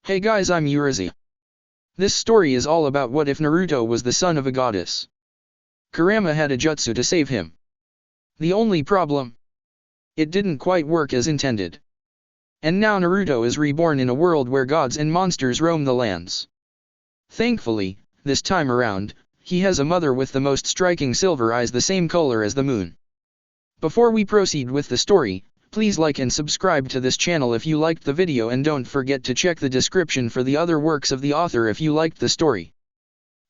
Hey guys, I'm Urizi. This story is all about what if Naruto was the son of a goddess. Kurama had a jutsu to save him. The only problem? It didn't quite work as intended. And now Naruto is reborn in a world where gods and monsters roam the lands. Thankfully, this time around, he has a mother with the most striking silver eyes, the same color as the moon. Before we proceed with the story, please like and subscribe to this channel if you liked the video, and don't forget to check the description for the other works of the author if you liked the story.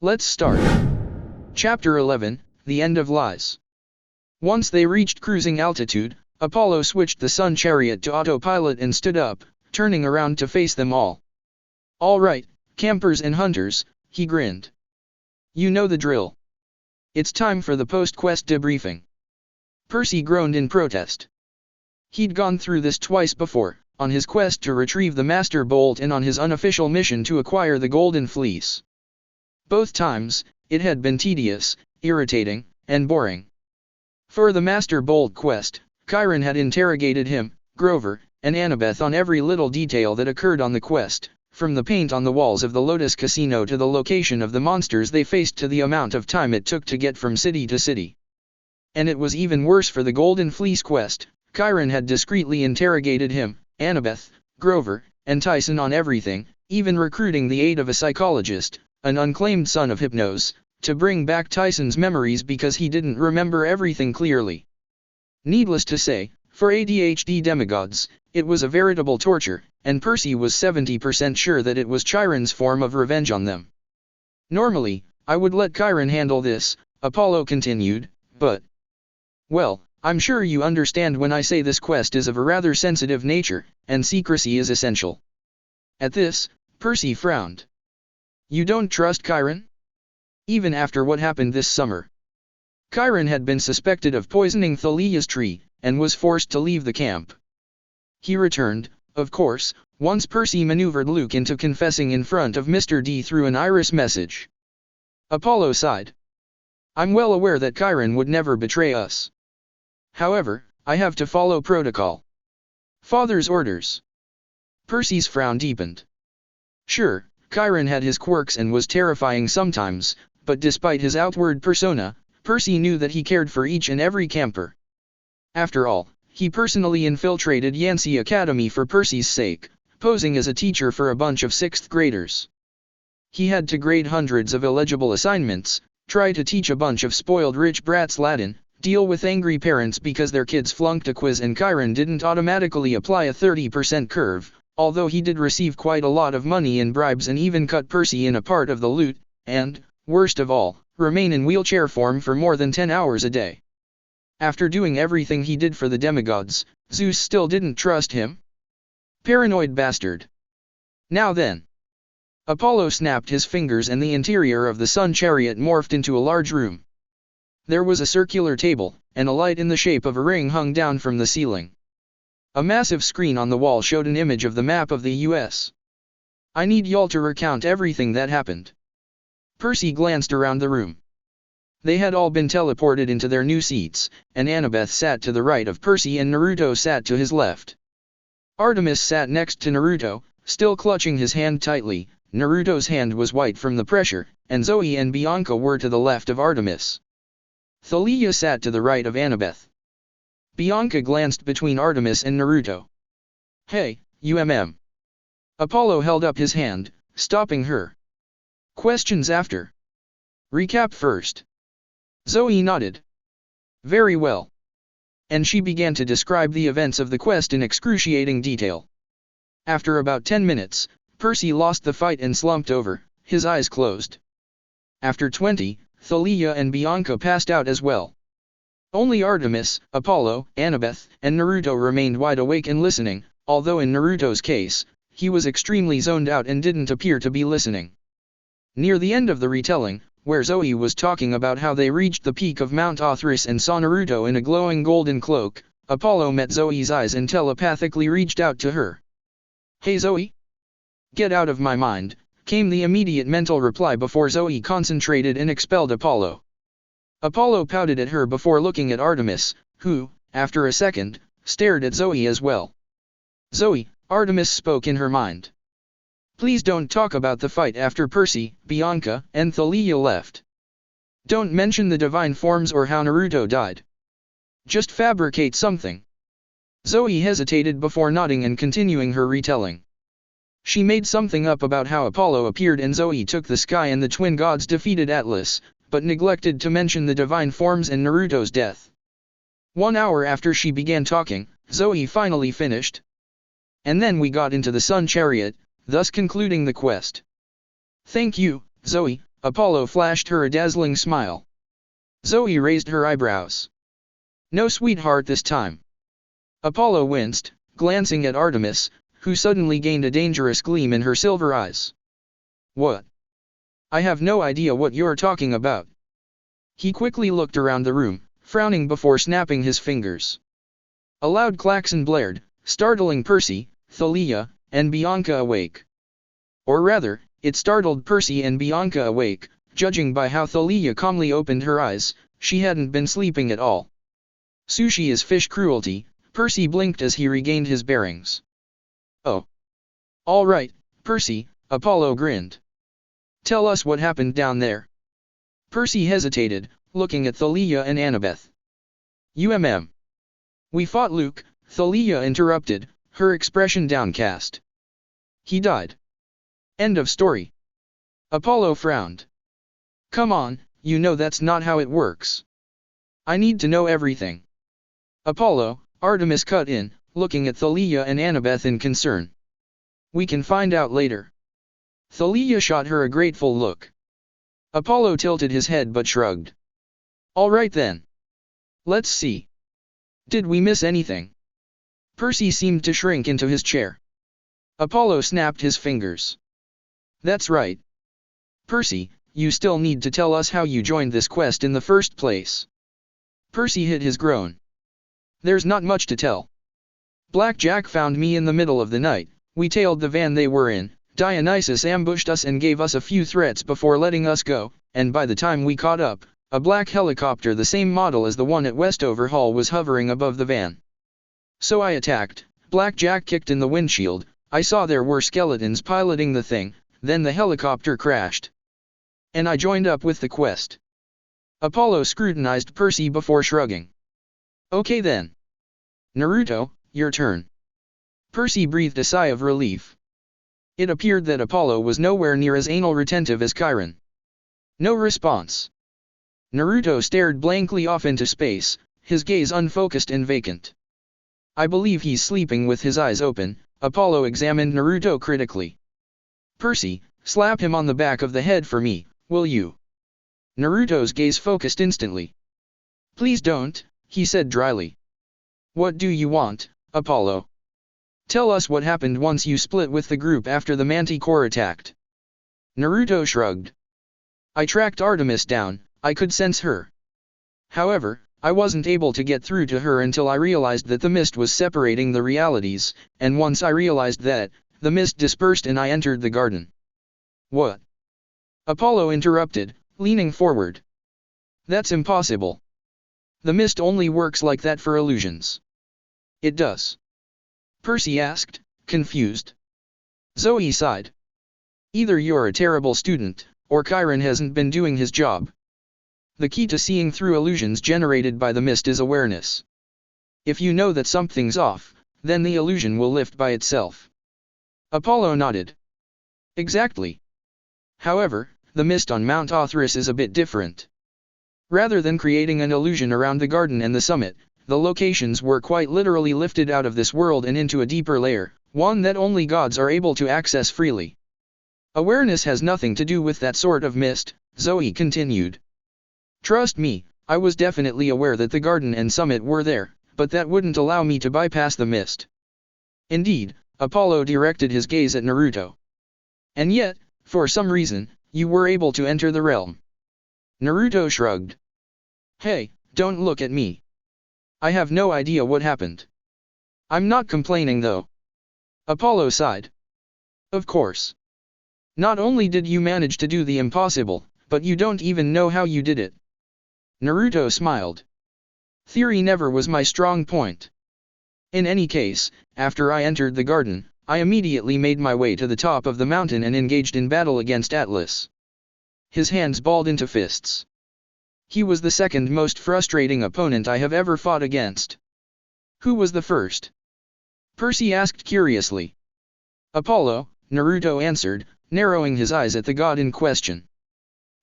Let's start. Chapter 11, The End of Lies. Once they reached cruising altitude, Apollo switched the sun chariot to autopilot and stood up, turning around to face them all. "All right, campers and hunters," he grinned. "You know the drill. It's time for the post-quest debriefing." Percy groaned in protest. He'd gone through this twice before, on his quest to retrieve the Master Bolt and on his unofficial mission to acquire the Golden Fleece. Both times, it had been tedious, irritating, and boring. For the Master Bolt quest, Chiron had interrogated him, Grover, and Annabeth on every little detail that occurred on the quest, from the paint on the walls of the Lotus Casino to the location of the monsters they faced to the amount of time it took to get from city to city. And it was even worse for the Golden Fleece quest. Chiron had discreetly interrogated him, Annabeth, Grover, and Tyson on everything, even recruiting the aid of a psychologist, an unclaimed son of Hypnos, to bring back Tyson's memories because he didn't remember everything clearly. Needless to say, for ADHD demigods, it was a veritable torture, and Percy was 70% sure that it was Chiron's form of revenge on them. "Normally, I would let Chiron handle this," Apollo continued, "but... well, I'm sure you understand when I say this quest is of a rather sensitive nature, and secrecy is essential." At this, Percy frowned. "You don't trust Chiron? Even after what happened this summer?" Chiron had been suspected of poisoning Thalia's tree, and was forced to leave the camp. He returned, of course, once Percy maneuvered Luke into confessing in front of Mr. D through an iris message. Apollo sighed. "I'm well aware that Chiron would never betray us. However, I have to follow protocol. Father's orders." Percy's frown deepened. Sure, Chiron had his quirks and was terrifying sometimes, but despite his outward persona, Percy knew that he cared for each and every camper. After all, he personally infiltrated Yancy Academy for Percy's sake, posing as a teacher for a bunch of 6th graders. He had to grade hundreds of illegible assignments, try to teach a bunch of spoiled rich brats Latin, deal with angry parents because their kids flunked a quiz, and Chiron didn't automatically apply a 30% curve, although he did receive quite a lot of money in bribes and even cut Percy in a part of the loot, and, worst of all, remain in wheelchair form for more than 10 hours a day. After doing everything he did for the demigods, Zeus still didn't trust him? Paranoid bastard. Now then. Apollo snapped his fingers and the interior of the sun chariot morphed into a large room. There was a circular table, and a light in the shape of a ring hung down from the ceiling. A massive screen on the wall showed an image of the map of the US. "I need y'all to recount everything that happened." Percy glanced around the room. They had all been teleported into their new seats, and Annabeth sat to the right of Percy and Naruto sat to his left. Artemis sat next to Naruto, still clutching his hand tightly. Naruto's hand was white from the pressure, and Zoe and Bianca were to the left of Artemis. Thalia sat to the right of Annabeth. Bianca glanced between Artemis and Naruto. "Hey, Apollo held up his hand, stopping her. "Questions after. Recap first." Zoe nodded. "Very well." And she began to describe the events of the quest in excruciating detail. After about 10 minutes, Percy lost the fight and slumped over, his eyes closed. After 20, Thalia and Bianca passed out as well. Only Artemis, Apollo, Annabeth, and Naruto remained wide awake and listening, although in Naruto's case, he was extremely zoned out and didn't appear to be listening. Near the end of the retelling, where Zoe was talking about how they reached the peak of Mount Othris and saw Naruto in a glowing golden cloak, Apollo met Zoe's eyes and telepathically reached out to her. "Hey Zoe? Get out of my mind," came the immediate mental reply before Zoe concentrated and expelled Apollo. Apollo pouted at her before looking at Artemis, who, after a second, stared at Zoe as well. "Zoe," Artemis spoke in her mind. Please don't talk about the fight after Percy, Bianca, and Thalia left. Don't mention the divine forms or how Naruto died. Just fabricate something. Zoe hesitated before nodding and continuing her retelling. She made something up about how Apollo appeared and Zoe took the sky and the twin gods defeated Atlas, but neglected to mention the divine forms and Naruto's death. 1 hour after she began talking, Zoe finally finished. And then we got into the sun chariot, thus concluding the quest. Thank you, Zoe, Apollo flashed her a dazzling smile. Zoe raised her eyebrows. No sweetheart this time. Apollo winced, glancing at Artemis, who suddenly gained a dangerous gleam in her silver eyes. What? I have no idea what you're talking about. He quickly looked around the room, frowning before snapping his fingers. A loud klaxon blared, startling Percy, Thalia, and Bianca awake. Or rather, it startled Percy and Bianca awake, judging by how Thalia calmly opened her eyes. She hadn't been sleeping at all. Sushi is fish cruelty, Percy blinked as he regained his bearings. Oh. All right, Percy, Apollo grinned. Tell us what happened down there. Percy hesitated, looking at Thalia and Annabeth. We fought Luke, Thalia interrupted, her expression downcast. He died. End of story. Apollo frowned. Come on, you know that's not how it works. I need to know everything. Apollo, Artemis cut in, looking at Thalia and Annabeth in concern. We can find out later. Thalia shot her a grateful look. Apollo tilted his head but shrugged. All right then. Let's see. Did we miss anything? Percy seemed to shrink into his chair. Apollo snapped his fingers. That's right. Percy, you still need to tell us how you joined this quest in the first place. Percy hid his groan. There's not much to tell. Blackjack found me in the middle of the night, we tailed the van they were in, Dionysus ambushed us and gave us a few threats before letting us go, and by the time we caught up, a black helicopter the same model as the one at Westover Hall was hovering above the van. So I attacked, Blackjack kicked in the windshield, I saw there were skeletons piloting the thing, then the helicopter crashed. And I joined up with the quest. Apollo scrutinized Percy before shrugging. Okay then. Naruto, your turn. Percy breathed a sigh of relief. It appeared that Apollo was nowhere near as anal retentive as Chiron. No response. Naruto stared blankly off into space, his gaze unfocused and vacant. I believe he's sleeping with his eyes open, Apollo examined Naruto critically. Percy, slap him on the back of the head for me, will you? Naruto's gaze focused instantly. Please don't, he said dryly. What do you want, Apollo? Tell us what happened once you split with the group after the Manticore attacked. Naruto shrugged. I tracked Artemis down, I could sense her. However, I wasn't able to get through to her until I realized that the mist was separating the realities, and once I realized that, the mist dispersed and I entered the garden. What? Apollo interrupted, leaning forward. That's impossible. The mist only works like that for illusions. It does. Percy asked, confused. Zoe sighed. Either you're a terrible student, or Chiron hasn't been doing his job. The key to seeing through illusions generated by the mist is awareness. If you know that something's off, then the illusion will lift by itself. Apollo nodded. Exactly. However, the mist on Mount Othris is a bit different. Rather than creating an illusion around the garden and the summit, the locations were quite literally lifted out of this world and into a deeper layer, one that only gods are able to access freely. Awareness has nothing to do with that sort of mist, Zoe continued. Trust me, I was definitely aware that the garden and summit were there, but that wouldn't allow me to bypass the mist. Indeed, Apollo directed his gaze at Naruto. And yet, for some reason, you were able to enter the realm. Naruto shrugged. Hey, don't look at me. I have no idea what happened. I'm not complaining though. Apollo sighed. Of course. Not only did you manage to do the impossible, but you don't even know how you did it. Naruto smiled. Theory never was my strong point. In any case, after I entered the garden, I immediately made my way to the top of the mountain and engaged in battle against Atlas. His hands balled into fists. He was the second most frustrating opponent I have ever fought against. Who was the first? Percy asked curiously. Apollo, Naruto answered, narrowing his eyes at the god in question.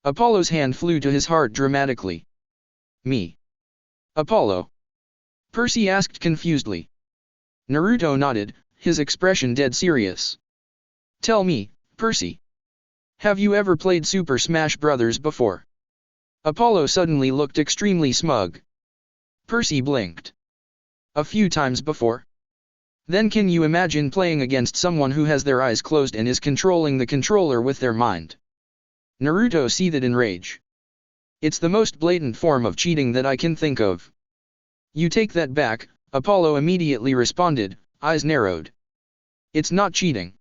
Apollo's hand flew to his heart dramatically. Me? Apollo? Percy asked confusedly. Naruto nodded, his expression dead serious. Tell me, Percy. Have you ever played Super Smash Bros. Before? Apollo suddenly looked extremely smug. Percy blinked. A few times before? Then can you imagine playing against someone who has their eyes closed and is controlling the controller with their mind? Naruto seethed in rage. It's the most blatant form of cheating that I can think of. You take that back, Apollo immediately responded, eyes narrowed. It's not cheating.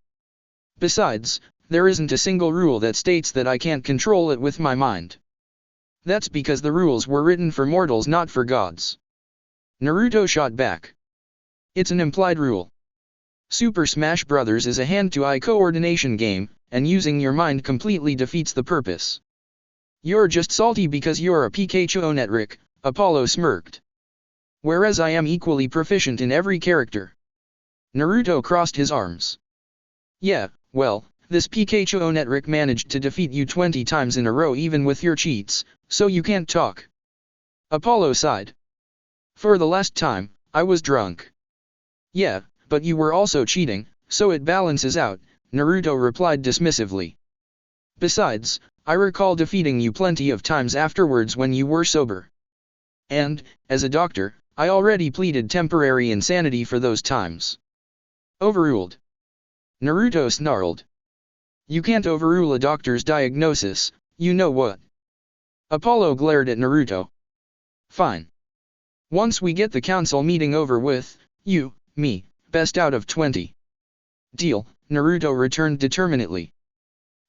Besides, there isn't a single rule that states that I can't control it with my mind. That's because the rules were written for mortals, not for gods. Naruto shot back. It's an implied rule. Super Smash Bros. Is a hand-to-eye coordination game, and using your mind completely defeats the purpose. You're just salty because you're a Pikachu Onetrik, Apollo smirked. Whereas I am equally proficient in every character. Naruto crossed his arms. Yeah, well, this Pikachu Onetrik managed to defeat you 20 times in a row even with your cheats, so you can't talk. Apollo sighed. For the last time, I was drunk. Yeah, but you were also cheating, so it balances out, Naruto replied dismissively. Besides, I recall defeating you plenty of times afterwards when you were sober. And, as a doctor, I already pleaded temporary insanity for those times. Overruled. Naruto snarled. You can't overrule a doctor's diagnosis, you know what? Apollo glared at Naruto. Fine. Once we get the council meeting over with, you, me, best out of 20. Deal, Naruto returned determinedly.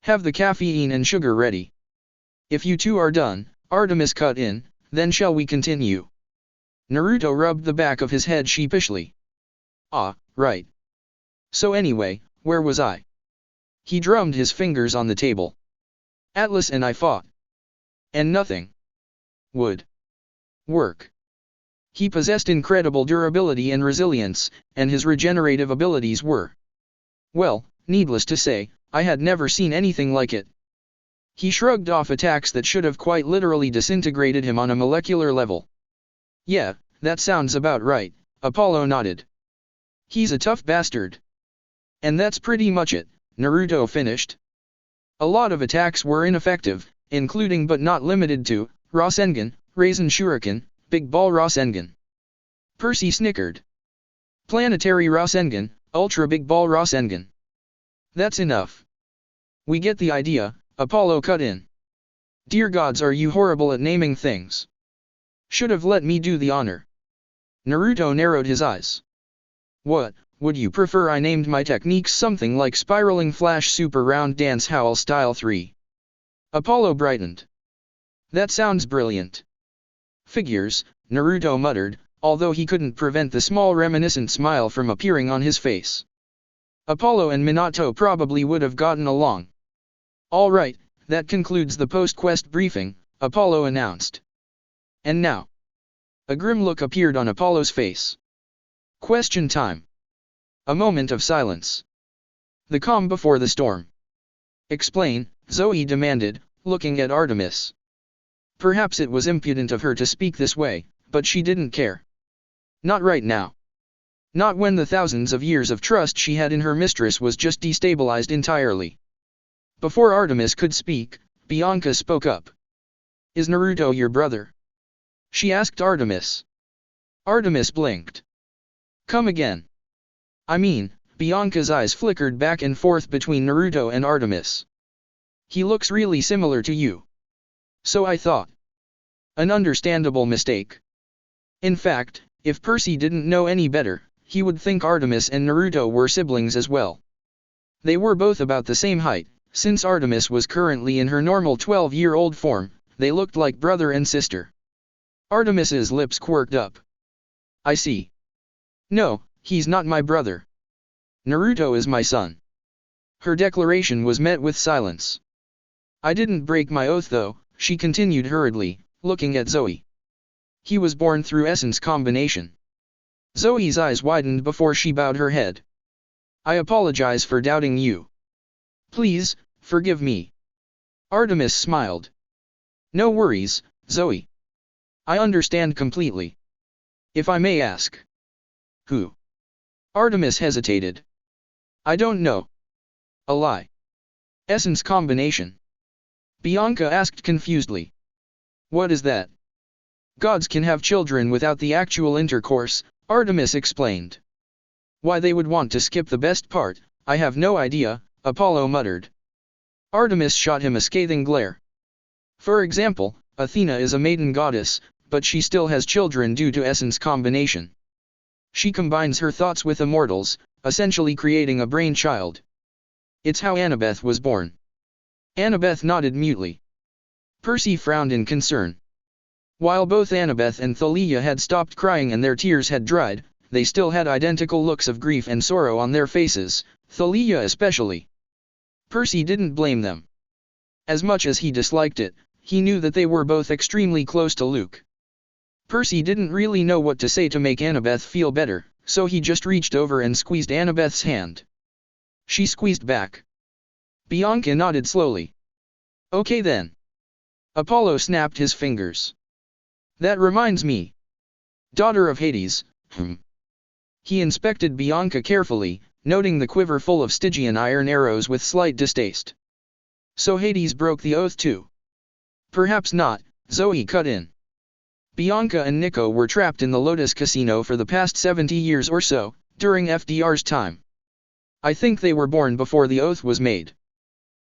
Have the caffeine and sugar ready. If you two are done, Artemis cut in, then shall we continue? Naruto rubbed the back of his head sheepishly. Ah, right. So anyway, where was I? He drummed his fingers on the table. Atlas and I fought. And nothing would work. He possessed incredible durability and resilience, and his regenerative abilities were, well, needless to say, I had never seen anything like it. He shrugged off attacks that should have quite literally disintegrated him on a molecular level. Yeah, that sounds about right, Apollo nodded. He's a tough bastard. And that's pretty much it, Naruto finished. A lot of attacks were ineffective, including but not limited to, Rasengan, Raisin Shuriken, Big Ball Rasengan. Percy snickered. Planetary Rasengan, Ultra Big Ball Rasengan. That's enough. We get the idea, Apollo cut in. Dear gods, are you horrible at naming things? Should have let me do the honor. Naruto narrowed his eyes. What, would you prefer I named my techniques something like Spiraling Flash Super Round Dance Howl Style 3? Apollo brightened. That sounds brilliant. Figures, Naruto muttered, although he couldn't prevent the small reminiscent smile from appearing on his face. Apollo and Minato probably would have gotten along. All right, that concludes the post-quest briefing, Apollo announced. And now. A grim look appeared on Apollo's face. Question time. A moment of silence. The calm before the storm. Explain, Zoe demanded, looking at Artemis. Perhaps it was impudent of her to speak this way, but she didn't care. Not right now. Not when the thousands of years of trust she had in her mistress was just destabilized entirely. Before Artemis could speak, Bianca spoke up. Is Naruto your brother? She asked Artemis. Artemis blinked. Come again. I mean, Bianca's eyes flickered back and forth between Naruto and Artemis. He looks really similar to you. So I thought. An understandable mistake. In fact, if Percy didn't know any better, he would think Artemis and Naruto were siblings as well. They were both about the same height, since Artemis was currently in her normal 12-year-old form, they looked like brother and sister. Artemis's lips quirked up. I see. No, he's not my brother. Naruto is my son. Her declaration was met with silence. I didn't break my oath though, she continued hurriedly, looking at Zoe. He was born through essence combination. Zoe's eyes widened before she bowed her head. I apologize for doubting you. Please, forgive me. Artemis smiled. No worries, Zoe. I understand completely. If I may ask. Who? Artemis hesitated. I don't know. A lie. Essence combination. Bianca asked confusedly. What is that? Gods can have children without the actual intercourse, Artemis explained. Why they would want to skip the best part, I have no idea, Apollo muttered. Artemis shot him a scathing glare. For example, Athena is a maiden goddess, but she still has children due to essence combination. She combines her thoughts with immortals, essentially creating a brain child. It's how Annabeth was born. Annabeth nodded mutely. Percy frowned in concern. While both Annabeth and Thalia had stopped crying and their tears had dried, they still had identical looks of grief and sorrow on their faces, Thalia especially. Percy didn't blame them. As much as he disliked it, he knew that they were both extremely close to Luke. Percy didn't really know what to say to make Annabeth feel better, so he just reached over and squeezed Annabeth's hand. She squeezed back. Bianca nodded slowly. Okay then. Apollo snapped his fingers. That reminds me. Daughter of Hades, He inspected Bianca carefully, noting the quiver full of Stygian iron arrows with slight distaste. So Hades broke the oath too. Perhaps not, Zoe cut in. Bianca and Nico were trapped in the Lotus Casino for the past 70 years or so, during FDR's time. I think they were born before the oath was made.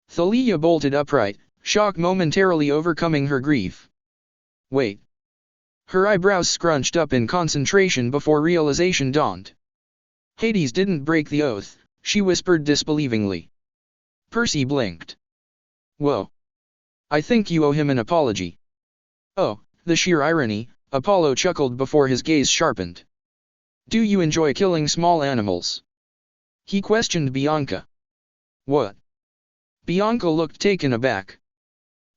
Thalia bolted upright, shock momentarily overcoming her grief. Wait. Her eyebrows scrunched up in concentration before realization dawned. Hades didn't break the oath, she whispered disbelievingly. Percy blinked. Whoa. I think you owe him an apology. Oh, the sheer irony, Apollo chuckled before his gaze sharpened. Do you enjoy killing small animals? He questioned Bianca. What? Bianca looked taken aback.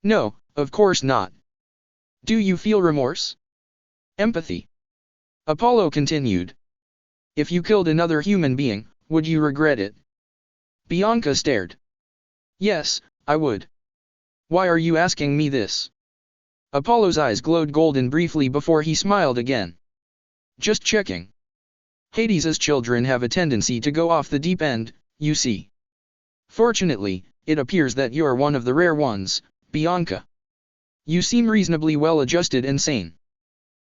No, of course not. Do you feel remorse? Empathy? Apollo continued. If you killed another human being, would you regret it? Bianca stared. Yes, I would. Why are you asking me this? Apollo's eyes glowed golden briefly before he smiled again. Just checking. Hades's children have a tendency to go off the deep end, you see. Fortunately, it appears that you're one of the rare ones, Bianca. You seem reasonably well adjusted and sane.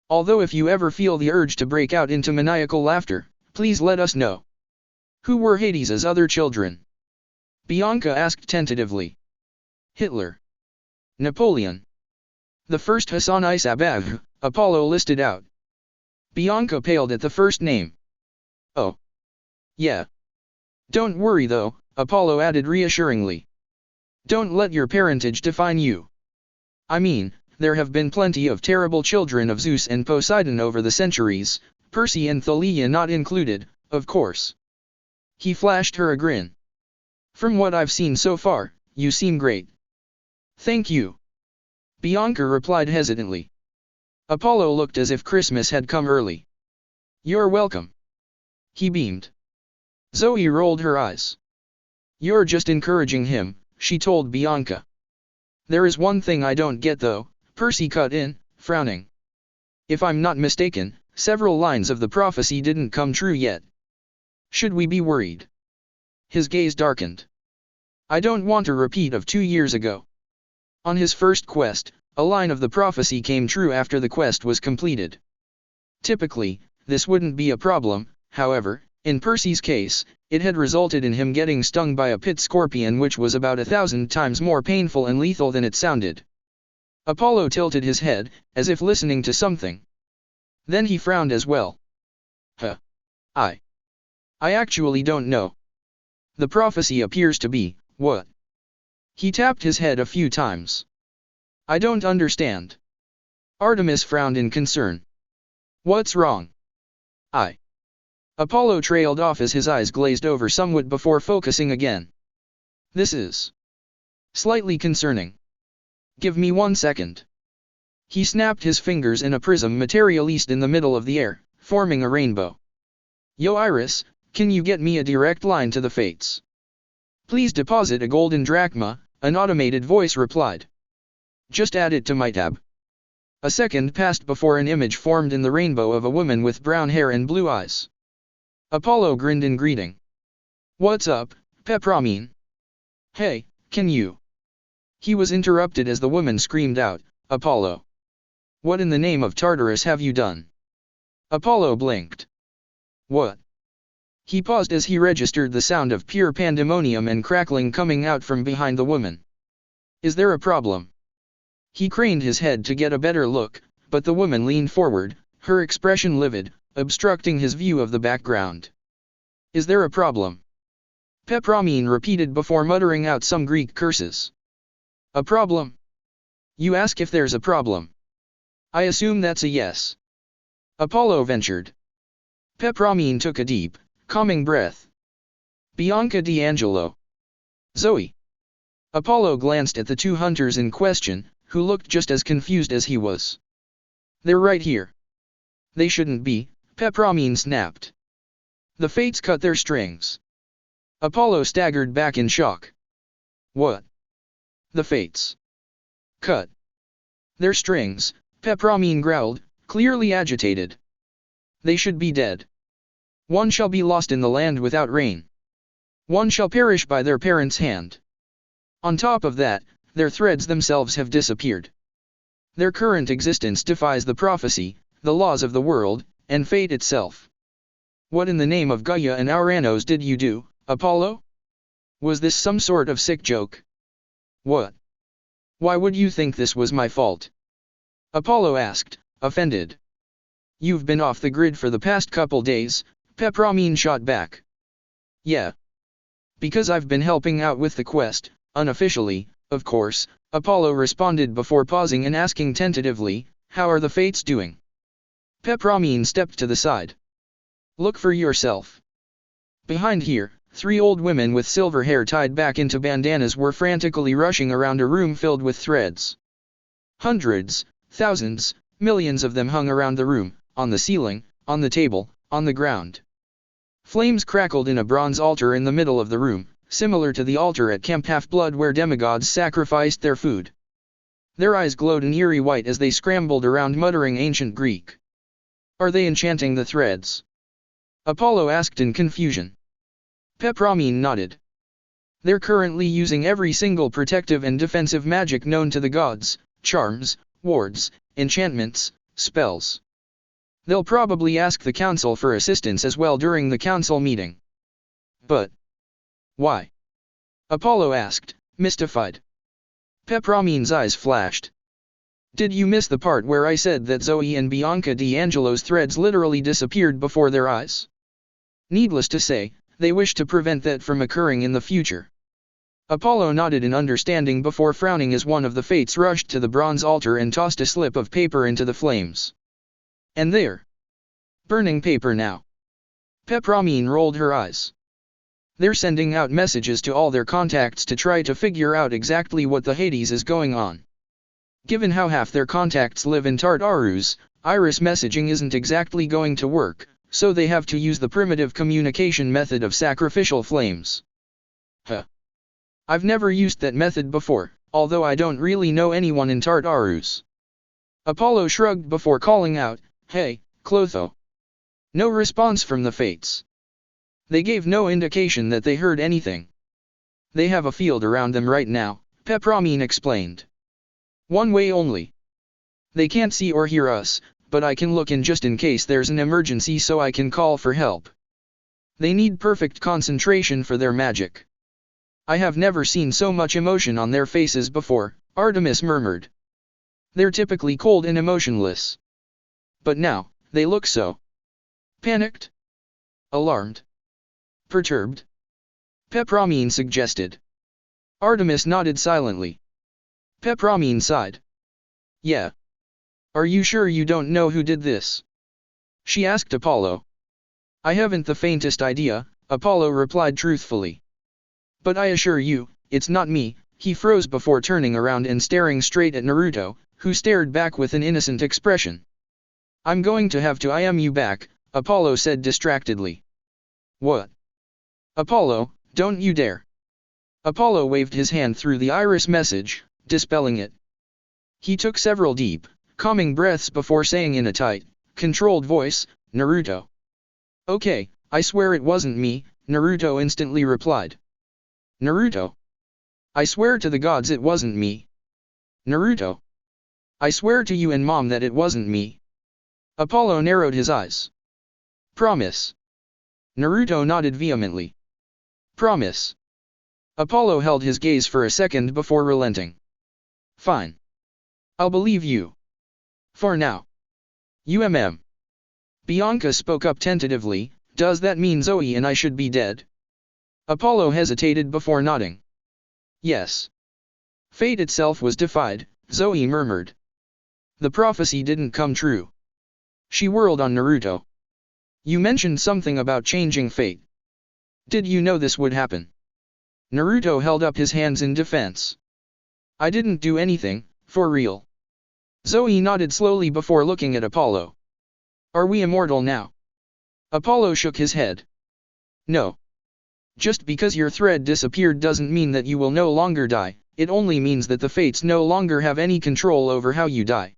Although if you ever feel the urge to break out into maniacal laughter, please let us know. Who were Hades's other children? Bianca asked tentatively. Hitler. Napoleon. The first Hassan Isabag, Apollo listed out. Bianca paled at the first name. Oh. Yeah. Don't worry though, Apollo added reassuringly. Don't let your parentage define you. I mean, there have been plenty of terrible children of Zeus and Poseidon over the centuries, Percy and Thalia not included, of course. He flashed her a grin. From what I've seen so far, you seem great. Thank you. Bianca replied hesitantly. Apollo looked as if Christmas had come early. You're welcome. He beamed. Zoe rolled her eyes. You're just encouraging him, she told Bianca. There is one thing I don't get though, Percy cut in, frowning. If I'm not mistaken, several lines of the prophecy didn't come true yet. Should we be worried? His gaze darkened. I don't want a repeat of 2 years ago. On his first quest, a line of the prophecy came true after the quest was completed. Typically, this wouldn't be a problem, however, in Percy's case, it had resulted in him getting stung by a pit scorpion which was about 1,000 times more painful and lethal than it sounded. Apollo tilted his head, as if listening to something. Then he frowned as well. I actually don't know. The prophecy appears to be, what? He tapped his head a few times. I don't understand. Artemis frowned in concern. What's wrong? Apollo trailed off as his eyes glazed over somewhat before focusing again. This is slightly concerning. Give me 1 second. He snapped his fingers and a prism materialized in the middle of the air, forming a rainbow. Yo Iris, can you get me a direct line to the fates? Please deposit a golden drachma, an automated voice replied. Just add it to my tab. A second passed before an image formed in the rainbow of a woman with brown hair and blue eyes. Apollo grinned in greeting. What's up, Pepramine? Hey, can you? He was interrupted as the woman screamed out, Apollo. What in the name of Tartarus have you done? Apollo blinked. What? He paused as he registered the sound of pure pandemonium and crackling coming out from behind the woman. Is there a problem? He craned his head to get a better look, but the woman leaned forward, her expression livid, obstructing his view of the background. Is there a problem? Pepramine repeated before muttering out some Greek curses. A problem? You ask if there's a problem. I assume that's a yes. Apollo ventured. Pepramine took a deep, calming breath. Bianca D'Angelo. Zoe. Apollo glanced at the two hunters in question, who looked just as confused as he was. They're right here. They shouldn't be, Pepramine snapped. The fates cut their strings. Apollo staggered back in shock. What? The fates cut their strings, Pepramine growled, clearly agitated. They should be dead. One shall be lost in the land without rain. One shall perish by their parents' hand. On top of that, their threads themselves have disappeared. Their current existence defies the prophecy, the laws of the world, and fate itself. What in the name of Gaia and Uranus did you do, Apollo? Was this some sort of sick joke? What? Why would you think this was my fault? Apollo asked, offended. You've been off the grid for the past couple days, Pepramine shot back. Yeah. Because I've been helping out with the quest, unofficially, of course, Apollo responded before pausing and asking tentatively, how are the fates doing? Pepramine stepped to the side. Look for yourself. Behind here, 3 old women with silver hair tied back into bandanas were frantically rushing around a room filled with threads. Hundreds, thousands, millions of them hung around the room, on the ceiling, on the table, on the ground. Flames crackled in a bronze altar in the middle of the room, similar to the altar at Camp Half-Blood where demigods sacrificed their food. Their eyes glowed an eerie white as they scrambled around muttering ancient Greek. Are they enchanting the threads? Apollo asked in confusion. Pepramine nodded. They're currently using every single protective and defensive magic known to the gods, charms, wards, enchantments, spells. They'll probably ask the council for assistance as well during the council meeting. But why? Apollo asked, mystified. Pepramine's eyes flashed. Did you miss the part where I said that Zoe and Bianca D'Angelo's threads literally disappeared before their eyes? Needless to say, they wish to prevent that from occurring in the future. Apollo nodded in understanding before frowning as one of the fates rushed to the bronze altar and tossed a slip of paper into the flames. And there. Burning paper now. Pepramine rolled her eyes. They're sending out messages to all their contacts to try to figure out exactly what the Hades is going on. Given how half their contacts live in Tartarus, iris messaging isn't exactly going to work, so they have to use the primitive communication method of sacrificial flames. Huh. I've never used that method before, although I don't really know anyone in Tartarus. Apollo shrugged before calling out, Hey, Clotho. No response from the fates. They gave no indication that they heard anything. They have a field around them right now, Pepramine explained. One way only. They can't see or hear us, but I can look in just in case there's an emergency so I can call for help. They need perfect concentration for their magic. I have never seen so much emotion on their faces before, Artemis murmured. They're typically cold and emotionless. But now, they look so panicked, alarmed, perturbed. Pepramine suggested. Artemis nodded silently. Pepramine sighed. Yeah. Are you sure you don't know who did this? She asked Apollo. I haven't the faintest idea, Apollo replied truthfully. But I assure you, it's not me. He froze before turning around and staring straight at Naruto, who stared back with an innocent expression. I'm going to have to IM you back, Apollo said distractedly. What? Apollo, don't you dare. Apollo waved his hand through the iris message, dispelling it. He took several deep, calming breaths before saying in a tight, controlled voice, Naruto. Okay, I swear it wasn't me, Naruto instantly replied. Naruto. I swear to the gods it wasn't me. Naruto. I swear to you and Mom that it wasn't me. Apollo narrowed his eyes. Promise. Naruto nodded vehemently. Promise. Apollo held his gaze for a second before relenting. Fine. I'll believe you. For now. Bianca spoke up tentatively, does that mean Zoe and I should be dead? Apollo hesitated before nodding. Yes. Fate itself was defied, Zoe murmured. The prophecy didn't come true. She whirled on Naruto. You mentioned something about changing fate. Did you know this would happen? Naruto held up his hands in defense. I didn't do anything, for real. Zoe nodded slowly before looking at Apollo. Are we immortal now? Apollo shook his head. No. Just because your thread disappeared doesn't mean that you will no longer die, it only means that the fates no longer have any control over how you die.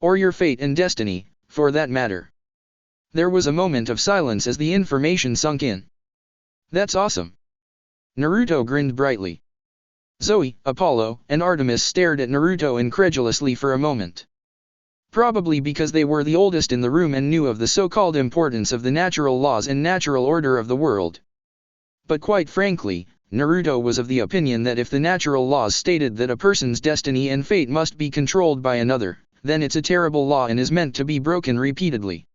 Or your fate and destiny, for that matter. There was a moment of silence as the information sunk in. That's awesome. Naruto grinned brightly. Zoe, Apollo, and Artemis stared at Naruto incredulously for a moment. Probably because they were the oldest in the room and knew of the so-called importance of the natural laws and natural order of the world. But quite frankly, Naruto was of the opinion that if the natural laws stated that a person's destiny and fate must be controlled by another, then it's a terrible law and is meant to be broken repeatedly.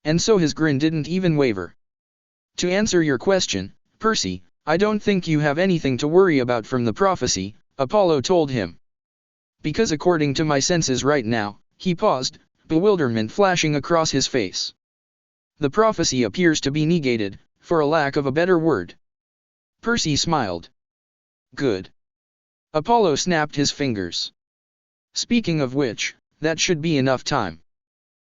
And so his grin didn't even waver. To answer your question, Percy, I don't think you have anything to worry about from the prophecy, Apollo told him. Because according to my senses right now, he paused, bewilderment flashing across his face. The prophecy appears to be negated, for a lack of a better word. Percy smiled. Good. Apollo snapped his fingers. Speaking of which, that should be enough time.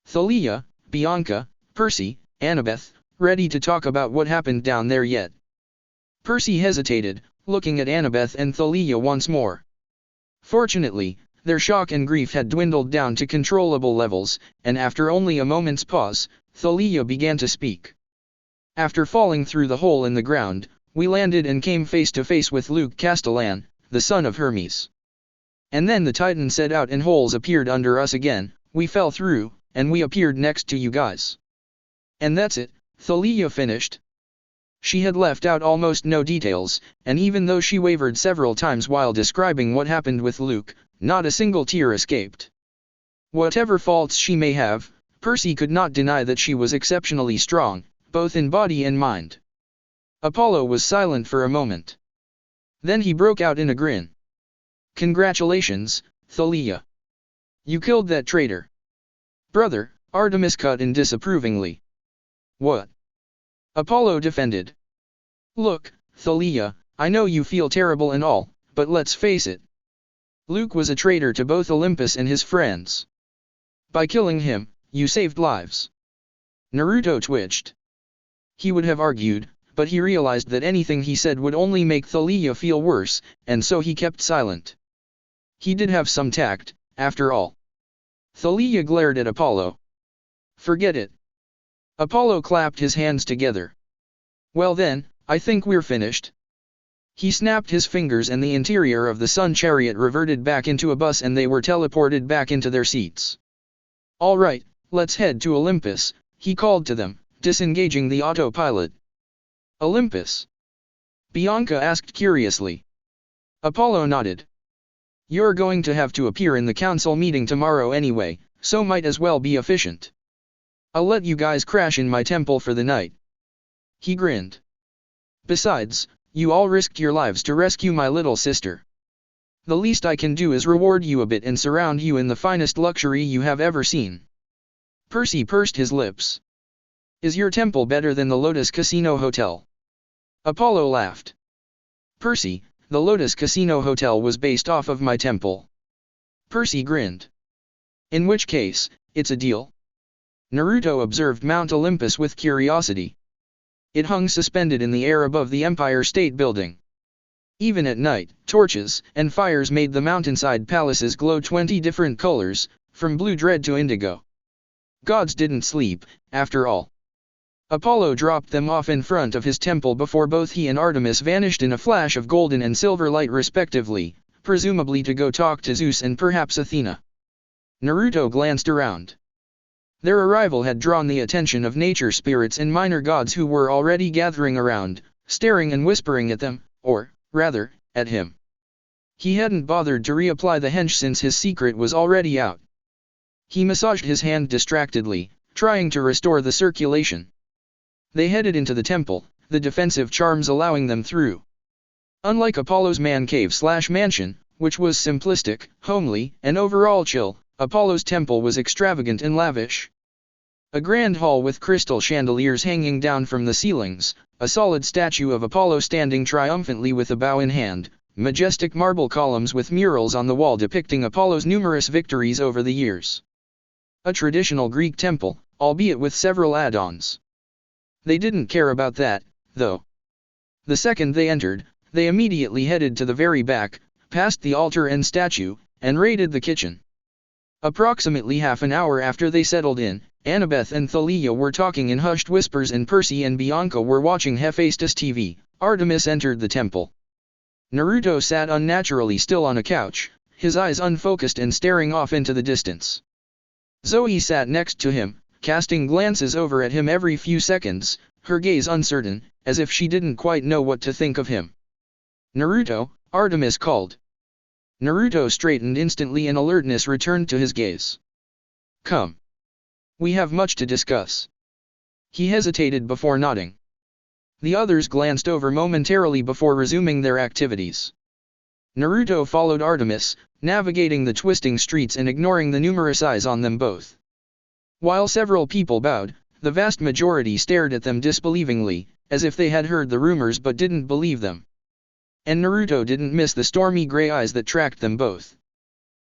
Thalia, Bianca, Percy, Annabeth, ready to talk about what happened down there yet? Percy hesitated, looking at Annabeth and Thalia once more. Fortunately, their shock and grief had dwindled down to controllable levels, and after only a moment's pause, Thalia began to speak. After falling through the hole in the ground, we landed and came face to face with Luke Castellan, the son of Hermes. And then the Titan set out and holes appeared under us again, we fell through, and we appeared next to you guys. And that's it, Thalia finished. She had left out almost no details, and even though she wavered several times while describing what happened with Luke, not a single tear escaped. Whatever faults she may have, Percy could not deny that she was exceptionally strong, both in body and mind. Apollo was silent for a moment. Then he broke out in a grin. Congratulations, Thalia. You killed that traitor. Brother, Artemis cut in disapprovingly. What? Apollo defended. Look, Thalia, I know you feel terrible and all, but let's face it. Luke was a traitor to both Olympus and his friends. By killing him, you saved lives. Naruto twitched. He would have argued, but he realized that anything he said would only make Thalia feel worse, and so he kept silent. He did have some tact, after all. Thalia glared at Apollo. Forget it. Apollo clapped his hands together. Well then, I think we're finished. He snapped his fingers and the interior of the sun chariot reverted back into a bus and they were teleported back into their seats. All right, let's head to Olympus, he called to them, disengaging the autopilot. Olympus? Bianca asked curiously. Apollo nodded. You're going to have to appear in the council meeting tomorrow anyway, so might as well be efficient. I'll let you guys crash in my temple for the night. He grinned. Besides, you all risked your lives to rescue my little sister. The least I can do is reward you a bit and surround you in the finest luxury you have ever seen. Percy pursed his lips. Is your temple better than the Lotus Casino Hotel? Apollo laughed. Percy, the Lotus Casino Hotel was based off of my temple. Percy grinned. In which case, it's a deal. Naruto observed Mount Olympus with curiosity. It hung suspended in the air above the Empire State Building. Even at night, torches and fires made the mountainside palaces glow 20 different colors, from blue red to indigo. Gods didn't sleep, after all. Apollo dropped them off in front of his temple before both he and Artemis vanished in a flash of golden and silver light respectively, presumably to go talk to Zeus and perhaps Athena. Naruto glanced around. Their arrival had drawn the attention of nature spirits and minor gods who were already gathering around, staring and whispering at them, or, rather, at him. He hadn't bothered to reapply the hench since his secret was already out. He massaged his hand distractedly, trying to restore the circulation. They headed into the temple, the defensive charms allowing them through. Unlike Apollo's man cave/mansion, which was simplistic, homely, and overall chill, Apollo's temple was extravagant and lavish. A grand hall with crystal chandeliers hanging down from the ceilings, a solid statue of Apollo standing triumphantly with a bow in hand, majestic marble columns with murals on the wall depicting Apollo's numerous victories over the years. A traditional Greek temple, albeit with several add-ons. They didn't care about that, though. The second they entered, they immediately headed to the very back, past the altar and statue, and raided the kitchen. Approximately half an hour after they settled in, Annabeth and Thalia were talking in hushed whispers and Percy and Bianca were watching Hephaestus TV. Artemis entered the temple. Naruto sat unnaturally still on a couch, his eyes unfocused and staring off into the distance. Zoe sat next to him, casting glances over at him every few seconds, her gaze uncertain, as if she didn't quite know what to think of him. "Naruto," Artemis called. Naruto straightened instantly and alertness returned to his gaze. "Come. We have much to discuss." He hesitated before nodding. The others glanced over momentarily before resuming their activities. Naruto followed Artemis, navigating the twisting streets and ignoring the numerous eyes on them both. While several people bowed, the vast majority stared at them disbelievingly, as if they had heard the rumors but didn't believe them. And Naruto didn't miss the stormy gray eyes that tracked them both.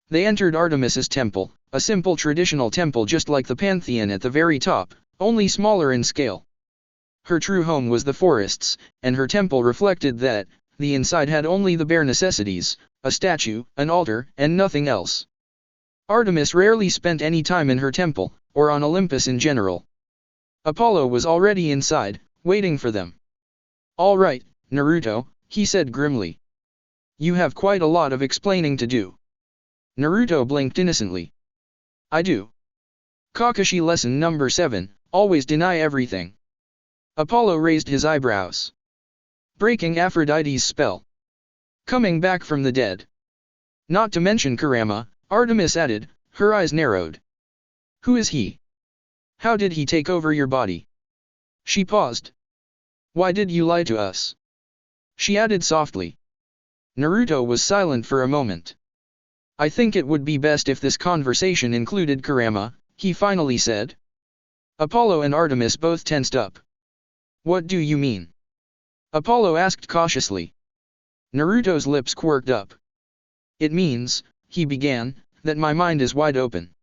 They entered Artemis's temple, a simple traditional temple just like the Pantheon at the very top, only smaller in scale. Her true home was the forests, and her temple reflected that. The inside had only the bare necessities, a statue, an altar, and nothing else. Artemis rarely spent any time in her temple, or on Olympus in general. Apollo was already inside, waiting for them. "All right, Naruto," he said grimly. "You have quite a lot of explaining to do." Naruto blinked innocently. "I do. Kakashi lesson number 7, always deny everything." Apollo raised his eyebrows. "Breaking Aphrodite's spell. Coming back from the dead. Not to mention Kurama," Artemis added, her eyes narrowed. "Who is he? How did he take over your body?" She paused. "Why did you lie to us?" she added softly. Naruto was silent for a moment. "I think it would be best if this conversation included Kurama," he finally said. Apollo and Artemis both tensed up. "What do you mean?" Apollo asked cautiously. Naruto's lips quirked up. "It means," he began, "that my mind is wide open."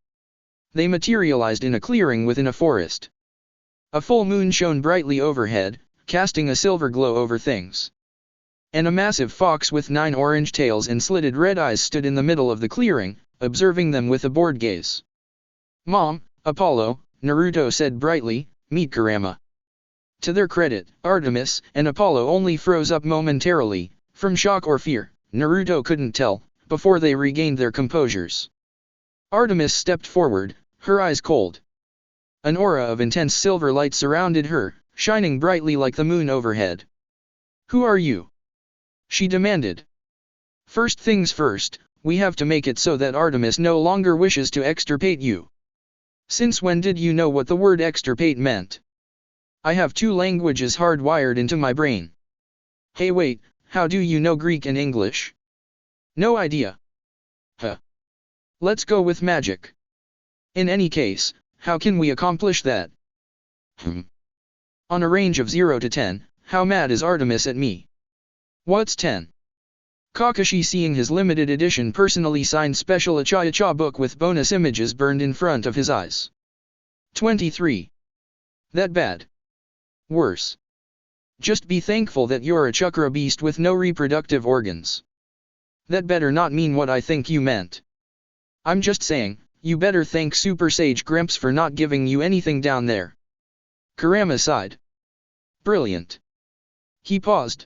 They materialized in a clearing within a forest. A full moon shone brightly overhead, casting a silver glow over things. And a massive fox with 9 orange tails and slitted red eyes stood in the middle of the clearing, observing them with a bored gaze. "Mom, Apollo," Naruto said brightly, "meet Kurama." To their credit, Artemis and Apollo only froze up momentarily, from shock or fear, Naruto couldn't tell, before they regained their composures. Artemis stepped forward, her eyes cold. An aura of intense silver light surrounded her, shining brightly like the moon overhead. "Who are you?" she demanded. "First things first, we have to make it so that Artemis no longer wishes to extirpate you." "Since when did you know what the word extirpate meant?" "I have 2 languages hardwired into my brain." "Hey wait, how do you know Greek and English?" "No idea." "Huh. Let's go with magic." "In any case, how can we accomplish that?" On a range of 0 to 10, how mad is Artemis at me? What's 10? Kakashi, seeing his limited edition personally signed special Acha book with bonus images burned in front of his eyes. 23. That bad? Worse. Just be thankful that you're a chakra beast with no reproductive organs. That better not mean what I think you meant. I'm just saying, you better thank Super Sage Grimps for not giving you anything down there. Kurama sighed. Brilliant. He paused.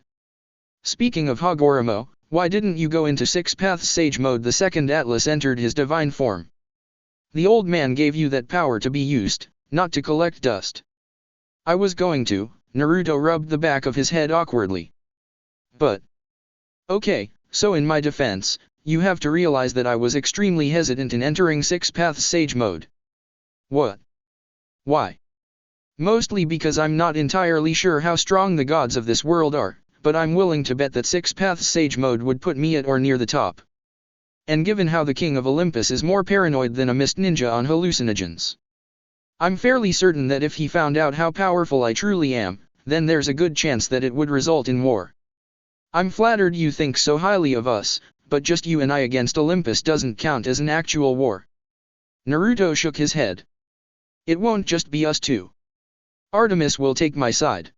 Speaking of Hagoromo, why didn't you go into Six Paths Sage mode the second Atlas entered his divine form? The old man gave you that power to be used, not to collect dust. I was going to. Naruto rubbed the back of his head awkwardly. But. Okay, so in my defense, you have to realize that I was extremely hesitant in entering Six Paths Sage mode. What? Why? Mostly because I'm not entirely sure how strong the gods of this world are, but I'm willing to bet that Six Paths Sage mode would put me at or near the top. And given how the King of Olympus is more paranoid than a mist ninja on hallucinogens, I'm fairly certain that if he found out how powerful I truly am, then there's a good chance that it would result in war. I'm flattered you think so highly of us, but just you and I against Olympus doesn't count as an actual war. Naruto shook his head. It won't just be us two. Artemis will take my side.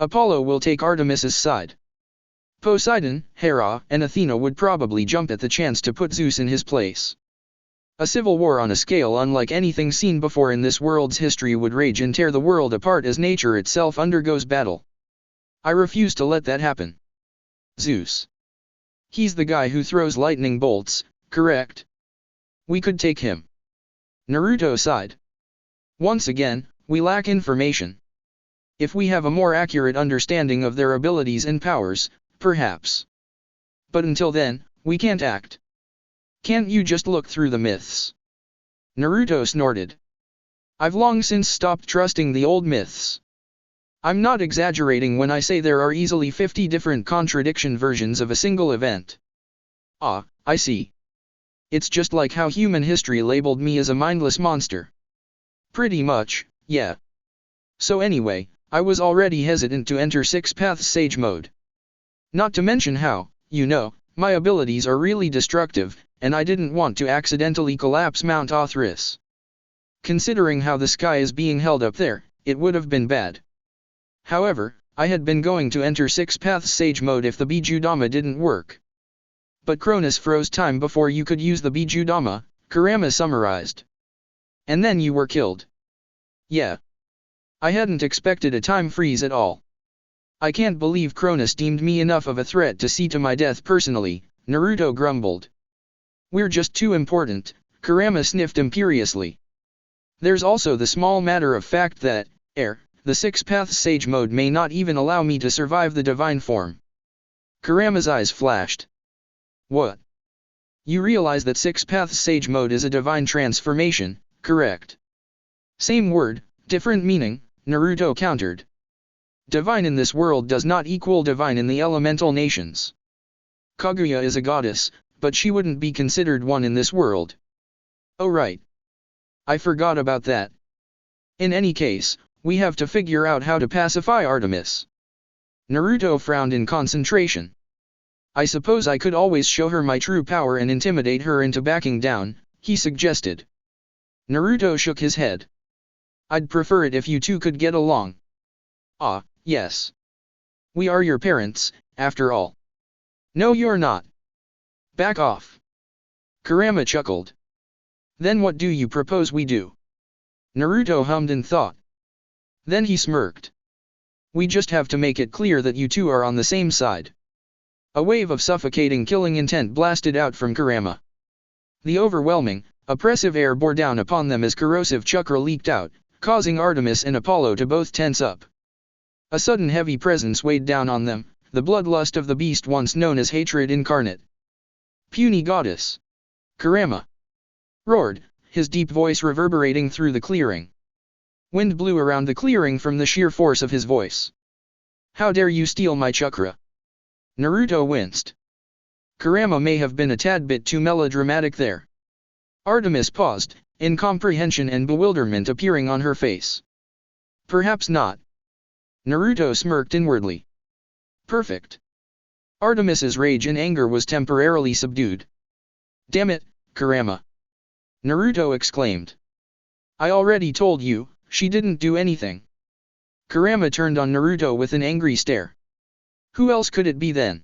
Apollo will take Artemis's side. Poseidon, Hera, and Athena would probably jump at the chance to put Zeus in his place. A civil war on a scale unlike anything seen before in this world's history would rage and tear the world apart as nature itself undergoes battle. I refuse to let that happen. Zeus. He's the guy who throws lightning bolts, correct? We could take him. Naruto sighed. Once again, we lack information. If we have a more accurate understanding of their abilities and powers, perhaps. But until then, we can't act. Can't you just look through the myths? Naruto snorted. I've long since stopped trusting the old myths. I'm not exaggerating when I say there are easily 50 different contradiction versions of a single event. Ah, I see. It's just like how human history labeled me as a mindless monster. Pretty much, yeah. So anyway, I was already hesitant to enter Six Paths Sage mode. Not to mention how, my abilities are really destructive, and I didn't want to accidentally collapse Mount Othris. Considering how the sky is being held up there, it would have been bad. However, I had been going to enter Six Paths Sage mode if the Bijudama didn't work. But Cronus froze time before you could use the Bijudama, Kurama summarized. And then you were killed. Yeah. I hadn't expected a time freeze at all. I can't believe Cronus deemed me enough of a threat to see to my death personally, Naruto grumbled. We're just too important, Kurama sniffed imperiously. There's also the small matter of fact that, the Six Paths Sage mode may not even allow me to survive the divine form. Kurama's eyes flashed. What? You realize that Six Paths Sage mode is a divine transformation, correct? Same word, different meaning, Naruto countered. Divine in this world does not equal divine in the elemental nations. Kaguya is a goddess, but she wouldn't be considered one in this world. Oh right. I forgot about that. In any case, we have to figure out how to pacify Artemis. Naruto frowned in concentration. I suppose I could always show her my true power and intimidate her into backing down, he suggested. Naruto shook his head. I'd prefer it if you two could get along. Ah, yes. We are your parents, after all. No, you're not. Back off. Kurama chuckled. Then what do you propose we do? Naruto hummed in thought. Then he smirked. We just have to make it clear that you two are on the same side. A wave of suffocating killing intent blasted out from Kurama. The overwhelming, oppressive air bore down upon them as corrosive chakra leaked out, causing Artemis and Apollo to both tense up. A sudden heavy presence weighed down on them, the bloodlust of the beast once known as hatred incarnate. Puny goddess! Kurama! Roared, his deep voice reverberating through the clearing. Wind blew around the clearing from the sheer force of his voice. How dare you steal my chakra? Naruto winced. Kurama may have been a tad bit too melodramatic there. Artemis paused, incomprehension and bewilderment appearing on her face. Perhaps not. Naruto smirked inwardly. Perfect. Artemis's rage and anger was temporarily subdued. Damn it, Kurama! Naruto exclaimed. I already told you, she didn't do anything. Kurama turned on Naruto with an angry stare. Who else could it be then?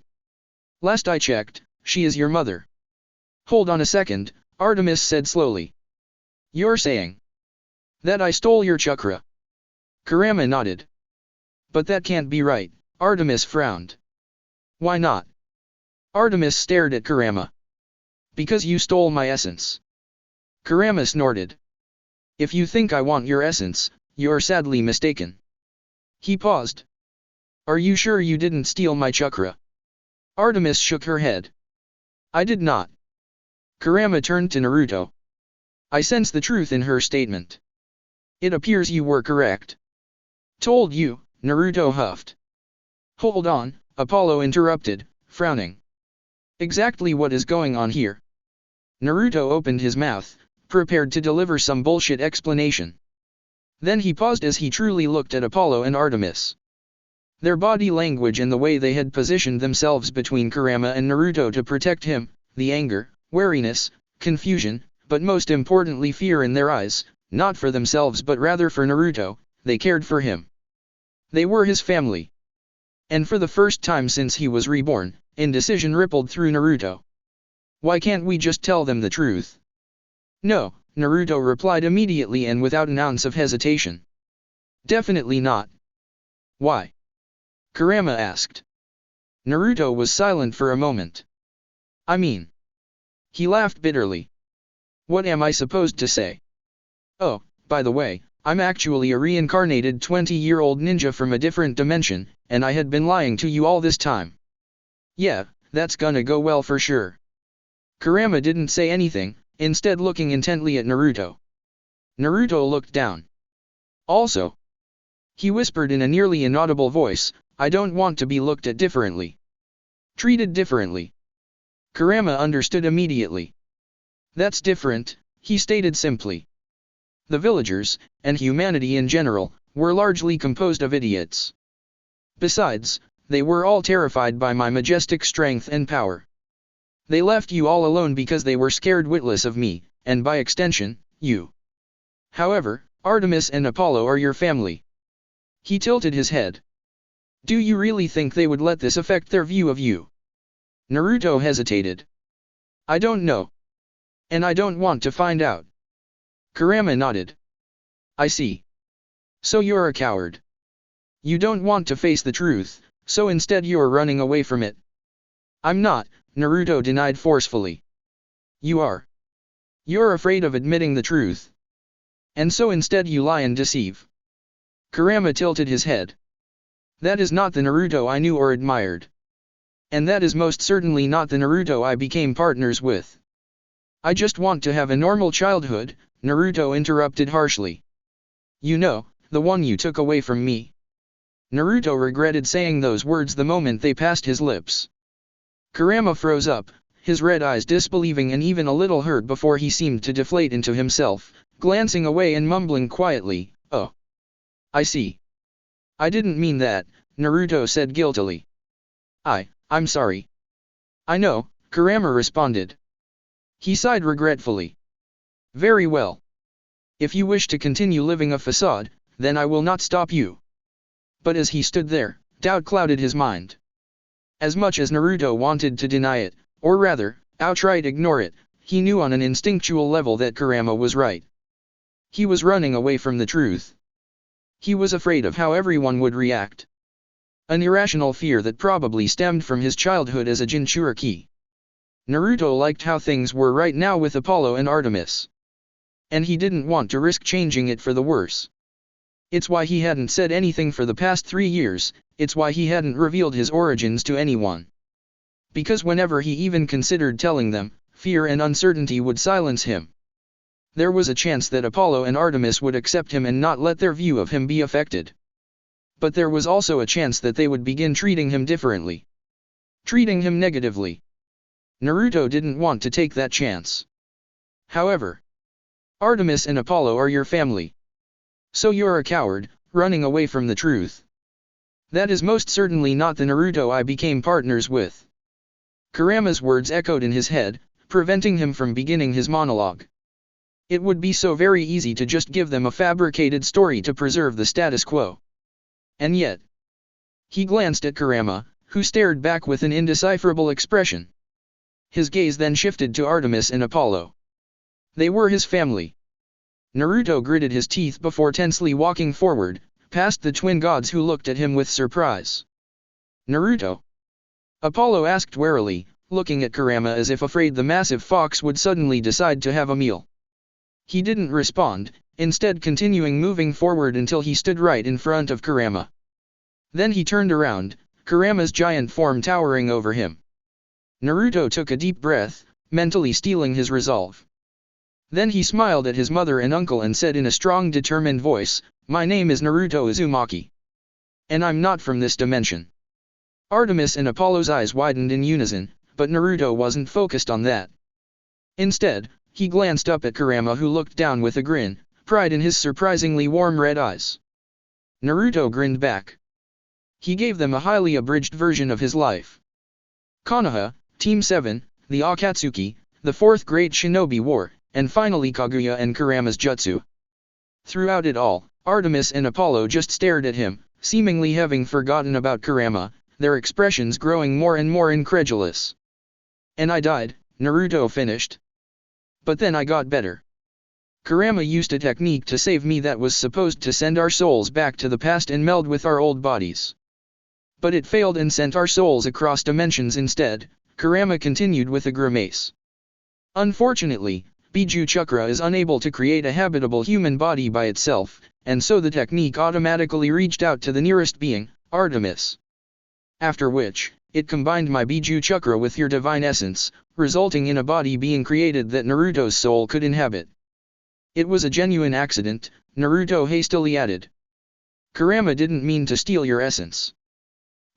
Last I checked, she is your mother. Hold on a second, Artemis said slowly. You're saying that I stole your chakra? Kurama nodded. But that can't be right, Artemis frowned. Why not? Artemis stared at Kurama. Because you stole my essence. Kurama snorted. If you think I want your essence, you're sadly mistaken. He paused. Are you sure you didn't steal my chakra? Artemis shook her head. I did not. Kurama turned to Naruto. I sense the truth in her statement. It appears you were correct. Told you, Naruto huffed. Hold on, Apollo interrupted, frowning. Exactly what is going on here? Naruto opened his mouth, prepared to deliver some bullshit explanation. Then he paused as he truly looked at Apollo and Artemis. Their body language and the way they had positioned themselves between Kurama and Naruto to protect him, the anger, wariness, confusion, but most importantly fear in their eyes, not for themselves but rather for Naruto, they cared for him. They were his family. And for the first time since he was reborn, indecision rippled through Naruto. Why can't we just tell them the truth? No, Naruto replied immediately and without an ounce of hesitation. Definitely not. Why? Kurama asked. Naruto was silent for a moment. I mean. He laughed bitterly. What am I supposed to say? Oh, by the way, I'm actually a reincarnated 20-year-old ninja from a different dimension, and I had been lying to you all this time. Yeah, that's gonna go well for sure. Kurama didn't say anything, instead looking intently at Naruto. Naruto looked down. Also, he whispered in a nearly inaudible voice, I don't want to be looked at differently. Treated differently. Kurama understood immediately. That's different, he stated simply. The villagers, and humanity in general, were largely composed of idiots. Besides, they were all terrified by my majestic strength and power. They left you all alone because they were scared witless of me, and by extension, you. However, Artemis and Apollo are your family. He tilted his head. Do you really think they would let this affect their view of you? Naruto hesitated. I don't know. And I don't want to find out. Kurama nodded. I see. So you're a coward. You don't want to face the truth, so instead you're running away from it. I'm not, Naruto denied forcefully. You are. You're afraid of admitting the truth. And so instead you lie and deceive. Kurama tilted his head. That is not the Naruto I knew or admired. And that is most certainly not the Naruto I became partners with. I just want to have a normal childhood, Naruto interrupted harshly. You know, the one you took away from me. Naruto regretted saying those words the moment they passed his lips. Kurama froze up, his red eyes disbelieving and even a little hurt before he seemed to deflate into himself, glancing away and mumbling quietly, oh. I see. I didn't mean that, Naruto said guiltily. I'm sorry. I know, Kurama responded. He sighed regretfully. Very well. If you wish to continue living a facade, then I will not stop you. But as he stood there, doubt clouded his mind. As much as Naruto wanted to deny it, or rather, outright ignore it, he knew on an instinctual level that Kurama was right. He was running away from the truth. He was afraid of how everyone would react. An irrational fear that probably stemmed from his childhood as a Jinchuriki. Naruto liked how things were right now with Apollo and Artemis. And he didn't want to risk changing it for the worse. It's why he hadn't said anything for the past 3 years, it's why he hadn't revealed his origins to anyone. Because whenever he even considered telling them, fear and uncertainty would silence him. There was a chance that Apollo and Artemis would accept him and not let their view of him be affected. But there was also a chance that they would begin treating him differently. Treating him negatively. Naruto didn't want to take that chance. However, Artemis and Apollo are your family. So you're a coward, running away from the truth. That is most certainly not the Naruto I became partners with. Kurama's words echoed in his head, preventing him from beginning his monologue. It would be so very easy to just give them a fabricated story to preserve the status quo. And yet, he glanced at Kurama, who stared back with an indecipherable expression. His gaze then shifted to Artemis and Apollo. They were his family. Naruto gritted his teeth before tensely walking forward, past the twin gods who looked at him with surprise. Naruto? Apollo asked warily, looking at Kurama as if afraid the massive fox would suddenly decide to have a meal. He didn't respond, instead continuing moving forward until he stood right in front of Kurama. Then he turned around, Kurama's giant form towering over him. Naruto took a deep breath, mentally steeling his resolve. Then he smiled at his mother and uncle and said in a strong determined voice, "My name is Naruto Uzumaki. And I'm not from this dimension." Artemis and Apollo's eyes widened in unison, but Naruto wasn't focused on that. Instead, he glanced up at Kurama who looked down with a grin, pride in his surprisingly warm red eyes. Naruto grinned back. He gave them a highly abridged version of his life. Konoha, Team 7, the Akatsuki, the Fourth Great Shinobi War, and finally Kaguya and Kurama's jutsu. Throughout it all, Artemis and Apollo just stared at him, seemingly having forgotten about Kurama, their expressions growing more and more incredulous. "And I died," Naruto finished. "But then I got better. Kurama used a technique to save me that was supposed to send our souls back to the past and meld with our old bodies. But it failed and sent our souls across dimensions instead," Kurama continued with a grimace. "Unfortunately, Biju Chakra is unable to create a habitable human body by itself, and so the technique automatically reached out to the nearest being, Artemis. After which, it combined my Biju Chakra with your divine essence, resulting in a body being created that Naruto's soul could inhabit. It was a genuine accident," Naruto hastily added. "Kurama didn't mean to steal your essence.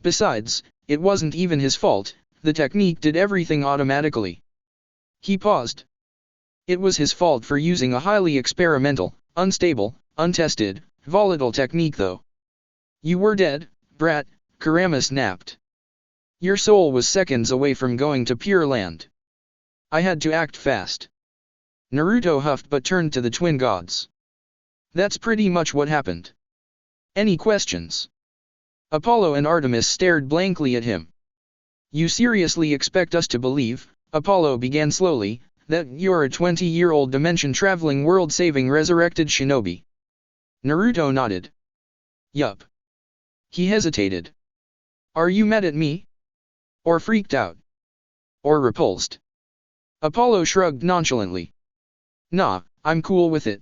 Besides, it wasn't even his fault, the technique did everything automatically." He paused. "It was his fault for using a highly experimental, unstable, untested, volatile technique though. You were dead, brat," Kurama snapped. "Your soul was seconds away from going to Pure Land. I had to act fast." Naruto huffed but turned to the twin gods. "That's pretty much what happened. Any questions?" Apollo and Artemis stared blankly at him. "You seriously expect us to believe," Apollo began slowly, "that you're a 20-year-old dimension-traveling world-saving resurrected shinobi?" Naruto nodded. "Yup." He hesitated. "Are you mad at me? Or freaked out? Or repulsed?" Apollo shrugged nonchalantly. "Nah, I'm cool with it.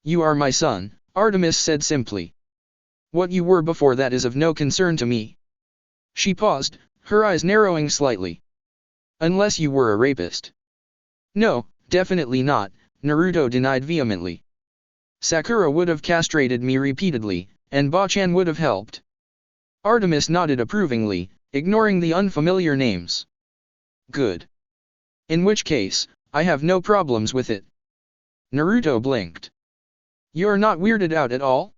You are my son," Artemis said simply. "What you were before that is of no concern to me." She paused, her eyes narrowing slightly. "Unless you were a rapist." "No, definitely not," Naruto denied vehemently. "Sakura would have castrated me repeatedly, and Bachan would have helped." Artemis nodded approvingly, ignoring the unfamiliar names. "Good. In which case, I have no problems with it." Naruto blinked. "You're not weirded out at all?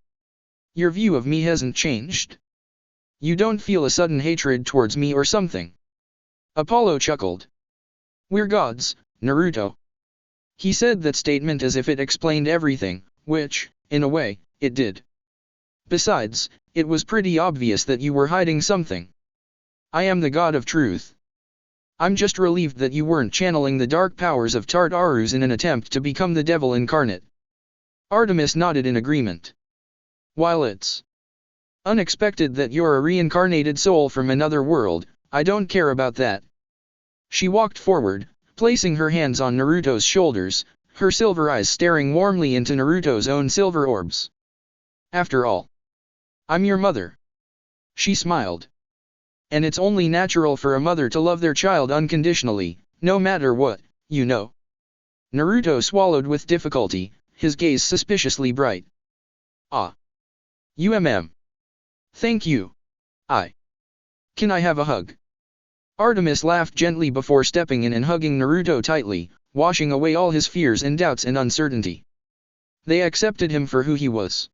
Your view of me hasn't changed? You don't feel a sudden hatred towards me or something?" Apollo chuckled. "We're gods, Naruto." He said that statement as if it explained everything, which, in a way, it did. "Besides, it was pretty obvious that you were hiding something. I am the god of truth. I'm just relieved that you weren't channeling the dark powers of Tartarus in an attempt to become the devil incarnate." Artemis nodded in agreement. "While it's unexpected that you're a reincarnated soul from another world, I don't care about that." She walked forward, placing her hands on Naruto's shoulders, her silver eyes staring warmly into Naruto's own silver orbs. "After all, I'm your mother." She smiled. "And it's only natural for a mother to love their child unconditionally, no matter what, you know." Naruto swallowed with difficulty, his gaze suspiciously bright. "Ah. Thank you. Can I have a hug?" Artemis laughed gently before stepping in and hugging Naruto tightly, washing away all his fears and doubts and uncertainty. They accepted him for who he was.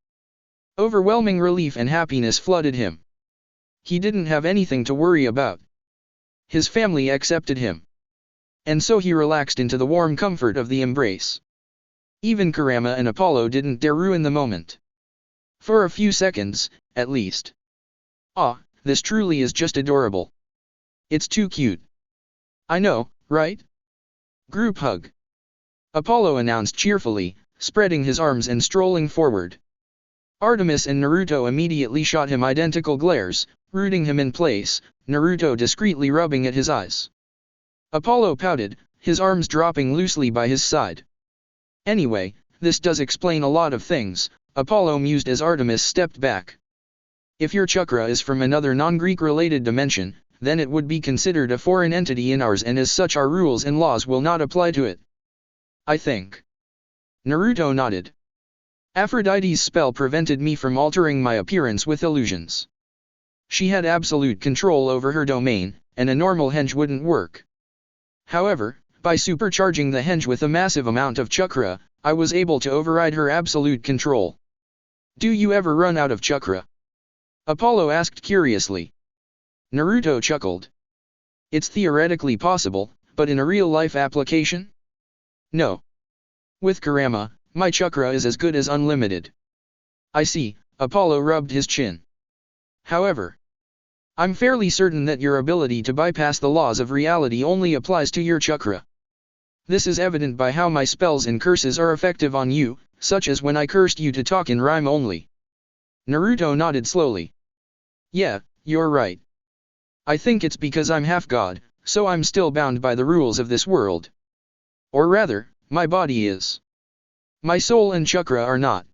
Overwhelming relief and happiness flooded him. He didn't have anything to worry about. His family accepted him. And so he relaxed into the warm comfort of the embrace. Even Kurama and Apollo didn't dare ruin the moment. For a few seconds, at least. Ah, this truly is just adorable. It's too cute. I know, right? Group hug. Apollo announced cheerfully, spreading his arms and strolling forward. Artemis and Naruto immediately shot him identical glares, rooting him in place, Naruto discreetly rubbing at his eyes. Apollo pouted, his arms dropping loosely by his side. Anyway, this does explain a lot of things, Apollo mused as Artemis stepped back. If your chakra is from another non-Greek related dimension, then it would be considered a foreign entity in ours, and as such our rules and laws will not apply to it. I think. Naruto nodded. Aphrodite's spell prevented me from altering my appearance with illusions. She had absolute control over her domain, and a normal henge wouldn't work. However, by supercharging the henge with a massive amount of chakra, I was able to override her absolute control. Do you ever run out of chakra? Apollo asked curiously. Naruto chuckled. It's theoretically possible, but in a real-life application? No. With Kurama, my chakra is as good as unlimited. I see, Apollo rubbed his chin. However, I'm fairly certain that your ability to bypass the laws of reality only applies to your chakra. This is evident by how my spells and curses are effective on you, such as when I cursed you to talk in rhyme only. Naruto nodded slowly. Yeah, you're right. I think it's because I'm half god, so I'm still bound by the rules of this world. Or rather, my body is. My soul and chakra are not.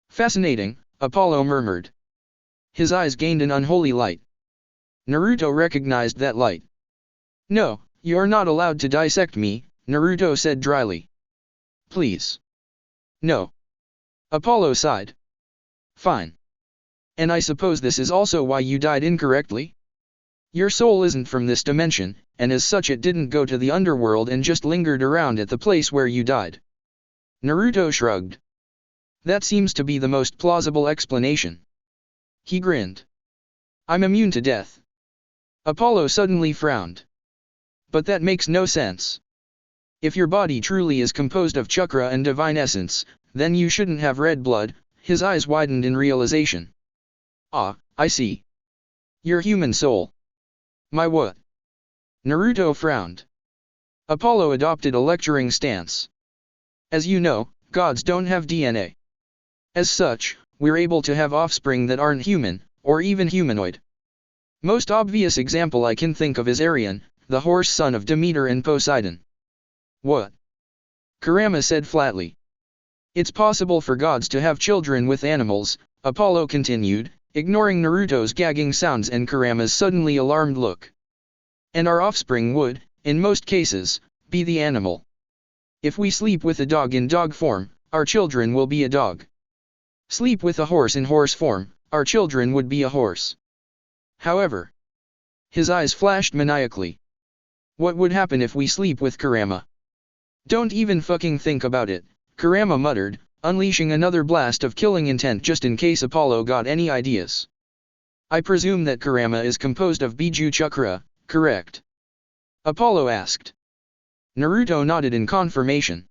Fascinating, Apollo murmured. His eyes gained an unholy light. Naruto recognized that light. No, you're not allowed to dissect me, Naruto said dryly. Please. No. Apollo sighed. Fine. And I suppose this is also why you died incorrectly? Your soul isn't from this dimension, and as such it didn't go to the underworld and just lingered around at the place where you died. Naruto shrugged. That seems to be the most plausible explanation. He grinned. I'm immune to death. Apollo suddenly frowned. But that makes no sense. If your body truly is composed of chakra and divine essence, then you shouldn't have red blood. His eyes widened in realization. Ah, I see. Your human soul. My what? Naruto frowned. Apollo adopted a lecturing stance. As you know, gods don't have DNA. As such, we're able to have offspring that aren't human, or even humanoid. Most obvious example I can think of is Arion, the horse son of Demeter and Poseidon. What? Kurama said flatly. It's possible for gods to have children with animals, Apollo continued, ignoring Naruto's gagging sounds and Kurama's suddenly alarmed look. And our offspring would, in most cases, be the animal. If we sleep with a dog in dog form, our children will be a dog. Sleep with a horse in horse form, our children would be a horse. However, his eyes flashed maniacally. What would happen if we sleep with Kurama? Don't even fucking think about it, Kurama muttered, unleashing another blast of killing intent just in case Apollo got any ideas. I presume that Kurama is composed of Biju chakra, correct? Apollo asked. Naruto nodded in confirmation.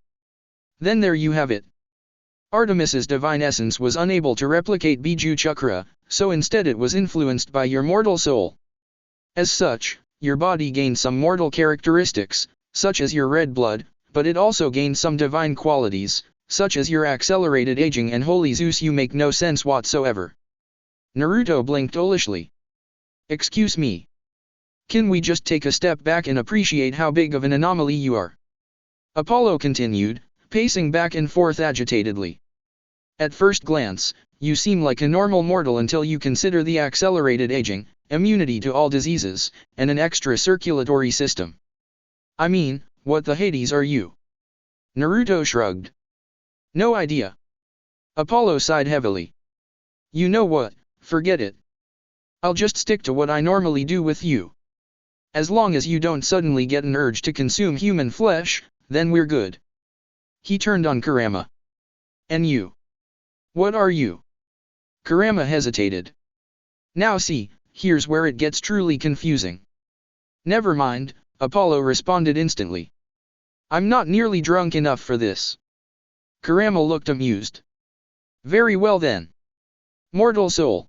Then there you have it. Artemis's divine essence was unable to replicate Biju chakra, so instead it was influenced by your mortal soul. As such, your body gained some mortal characteristics, such as your red blood, but it also gained some divine qualities, such as your accelerated aging and holy Zeus. You make no sense whatsoever. Naruto blinked owlishly. Excuse me. Can we just take a step back and appreciate how big of an anomaly you are? Apollo continued, pacing back and forth agitatedly. At first glance, you seem like a normal mortal until you consider the accelerated aging, immunity to all diseases, and an extra circulatory system. I mean, what the Hades are you? Naruto shrugged. No idea. Apollo sighed heavily. You know what, forget it. I'll just stick to what I normally do with you. As long as you don't suddenly get an urge to consume human flesh, then we're good. He turned on Kurama. And you? What are you? Kurama hesitated. Now see, here's where it gets truly confusing. Never mind, Apollo responded instantly. I'm not nearly drunk enough for this. Kurama looked amused. Very well then. Mortal soul.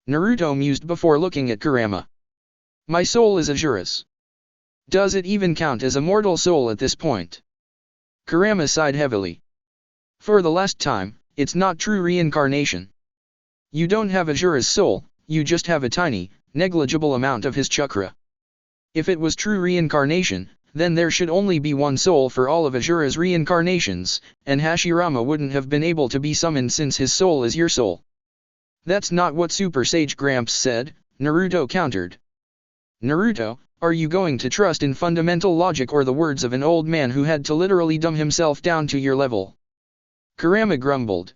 Naruto mused before looking at Kurama. My soul is Azura's. Does it even count as a mortal soul at this point? Kurama sighed heavily. For the last time, it's not true reincarnation. You don't have Azura's soul, you just have a tiny, negligible amount of his chakra. If it was true reincarnation, then there should only be one soul for all of Azura's reincarnations, and Hashirama wouldn't have been able to be summoned since his soul is your soul. That's not what Super Sage Gramps said, Naruto countered. Naruto, are you going to trust in fundamental logic or the words of an old man who had to literally dumb himself down to your level? Kurama grumbled.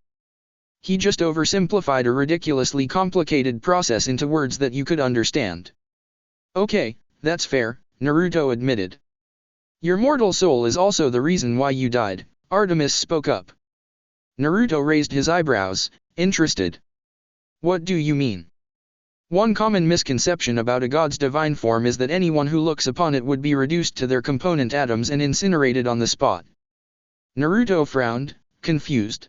He just oversimplified a ridiculously complicated process into words that you could understand. Okay, that's fair, Naruto admitted. Your mortal soul is also the reason why you died, Artemis spoke up. Naruto raised his eyebrows, interested. What do you mean? One common misconception about a god's divine form is that anyone who looks upon it would be reduced to their component atoms and incinerated on the spot. Naruto frowned, confused.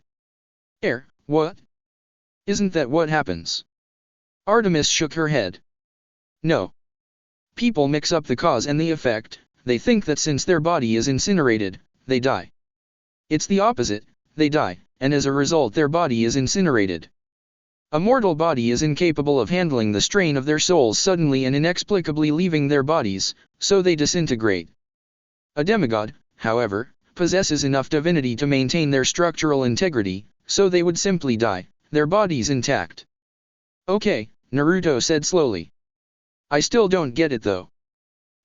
What? Isn't that what happens? Artemis shook her head. No. People mix up the cause and the effect, they think that since their body is incinerated, they die. It's the opposite, they die, and as a result their body is incinerated. A mortal body is incapable of handling the strain of their souls suddenly and inexplicably leaving their bodies, so they disintegrate. A demigod, however, possesses enough divinity to maintain their structural integrity, so they would simply die, their bodies intact. Okay, Naruto said slowly. I still don't get it though.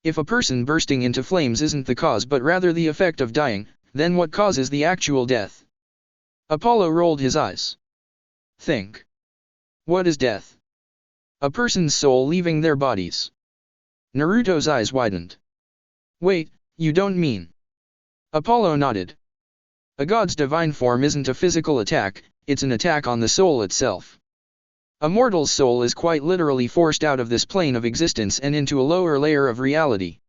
If a person bursting into flames isn't the cause but rather the effect of dying, then what causes the actual death? Apollo rolled his eyes. Think. What is death? A person's soul leaving their bodies. Naruto's eyes widened. Wait, you don't mean? Apollo nodded. A god's divine form isn't a physical attack, it's an attack on the soul itself. A mortal's soul is quite literally forced out of this plane of existence and into a lower layer of reality.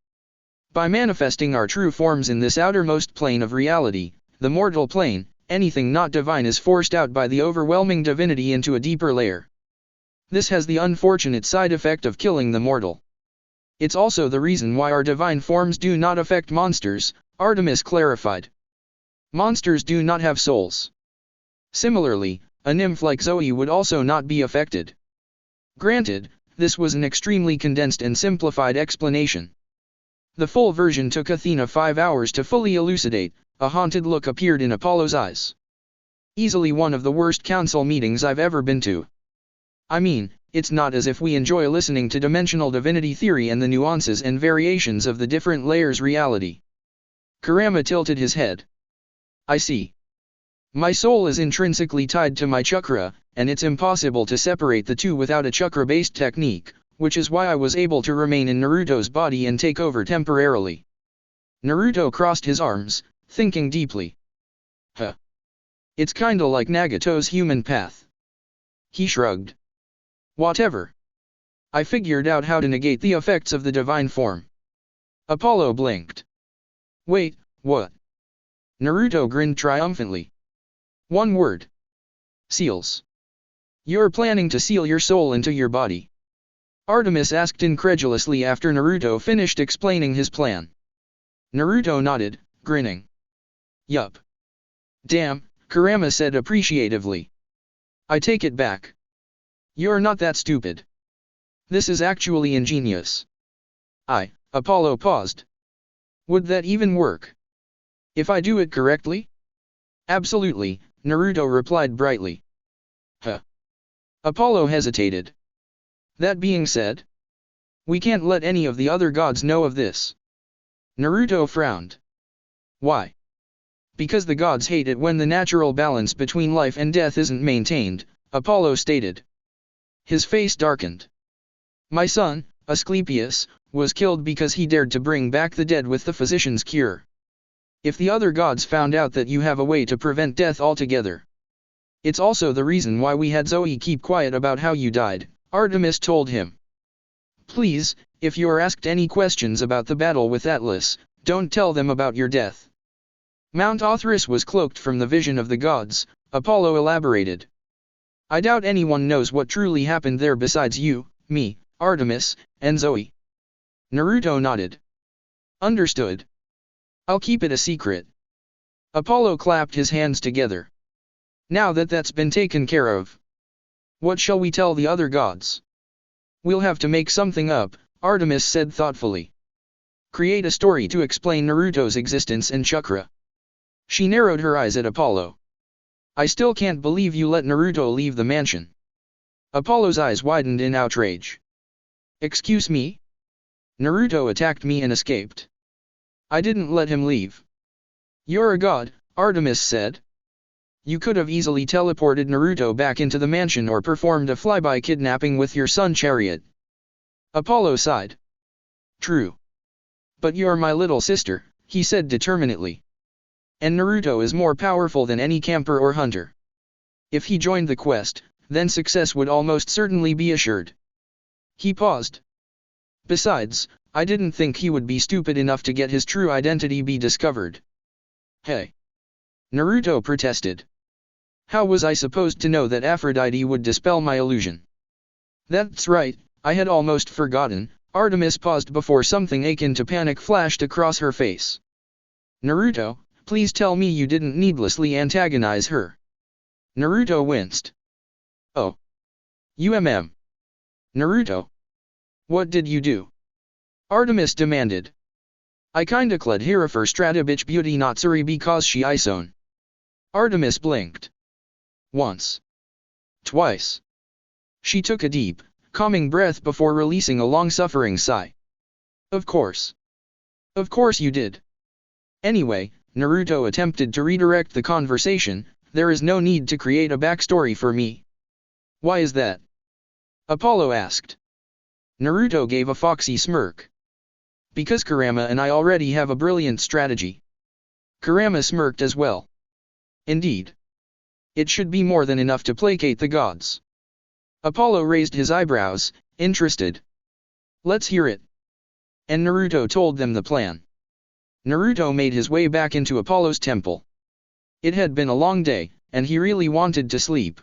By manifesting our true forms in this outermost plane of reality, the mortal plane, anything not divine is forced out by the overwhelming divinity into a deeper layer. This has the unfortunate side effect of killing the mortal. It's also the reason why our divine forms do not affect monsters, Artemis clarified. Monsters do not have souls. Similarly, a nymph like Zoe would also not be affected. Granted, this was an extremely condensed and simplified explanation. The full version took Athena 5 hours to fully elucidate. A haunted look appeared in Apollo's eyes. Easily one of the worst council meetings I've ever been to. I mean, it's not as if we enjoy listening to dimensional divinity theory and the nuances and variations of the different layers reality. Kurama tilted his head. I see. My soul is intrinsically tied to my chakra, and it's impossible to separate the two without a chakra-based technique, which is why I was able to remain in Naruto's body and take over temporarily. Naruto crossed his arms, thinking deeply. It's kinda like Nagato's human path. He shrugged. Whatever. I figured out how to negate the effects of the divine form. Apollo blinked. Wait, what? Naruto grinned triumphantly. One word. Seals. You're planning to seal your soul into your body? Artemis asked incredulously after Naruto finished explaining his plan. Naruto nodded, grinning. Yup. Damn, Kurama said appreciatively. I take it back. You're not that stupid. This is actually ingenious. Apollo paused. Would that even work? If I do it correctly? Absolutely, Naruto replied brightly. Apollo hesitated. That being said, we can't let any of the other gods know of this. Naruto frowned. Why? Because the gods hate it when the natural balance between life and death isn't maintained, Apollo stated. His face darkened. My son, Asclepius, was killed because he dared to bring back the dead with the physician's cure. If the other gods found out that you have a way to prevent death altogether, It's also the reason why we had Zoe keep quiet about how you died, Artemis told him. Please, if you're asked any questions about the battle with Atlas, don't tell them about your death. Mount Othris was cloaked from the vision of the gods, Apollo elaborated. I doubt anyone knows what truly happened there besides you, me, Artemis, and Zoe. Naruto nodded. Understood. I'll keep it a secret. Apollo clapped his hands together. Now that that's been taken care of, what shall we tell the other gods? We'll have to make something up, Artemis said thoughtfully. Create a story to explain Naruto's existence and chakra. She narrowed her eyes at Apollo. I still can't believe you let Naruto leave the mansion. Apollo's eyes widened in outrage. Excuse me? Naruto attacked me and escaped. I didn't let him leave. You're a god, Artemis said. You could have easily teleported Naruto back into the mansion or performed a flyby kidnapping with your sun chariot. Apollo sighed. True. But you're my little sister, he said determinedly. And Naruto is more powerful than any camper or hunter. If he joined the quest, then success would almost certainly be assured. He paused. Besides, I didn't think he would be stupid enough to get his true identity be discovered. Hey! Naruto protested. How was I supposed to know that Aphrodite would dispel my illusion? That's right, I had almost forgotten. Artemis paused before something akin to panic flashed across her face. Naruto, please tell me you didn't needlessly antagonize her. Naruto winced. Oh. Naruto. What did you do? Artemis demanded. I kinda cled her for strata bitch beauty Natsuri because she isone. Artemis blinked. Once. Twice. She took a deep, calming breath before releasing a long-suffering sigh. Of course. Of course you did. Anyway, Naruto attempted to redirect the conversation, there is no need to create a backstory for me. Why is that? Apollo asked. Naruto gave a foxy smirk. Because Kurama and I already have a brilliant strategy. Kurama smirked as well. Indeed. It should be more than enough to placate the gods. Apollo raised his eyebrows, interested. Let's hear it. And Naruto told them the plan. Naruto made his way back into Apollo's temple. It had been a long day, and he really wanted to sleep.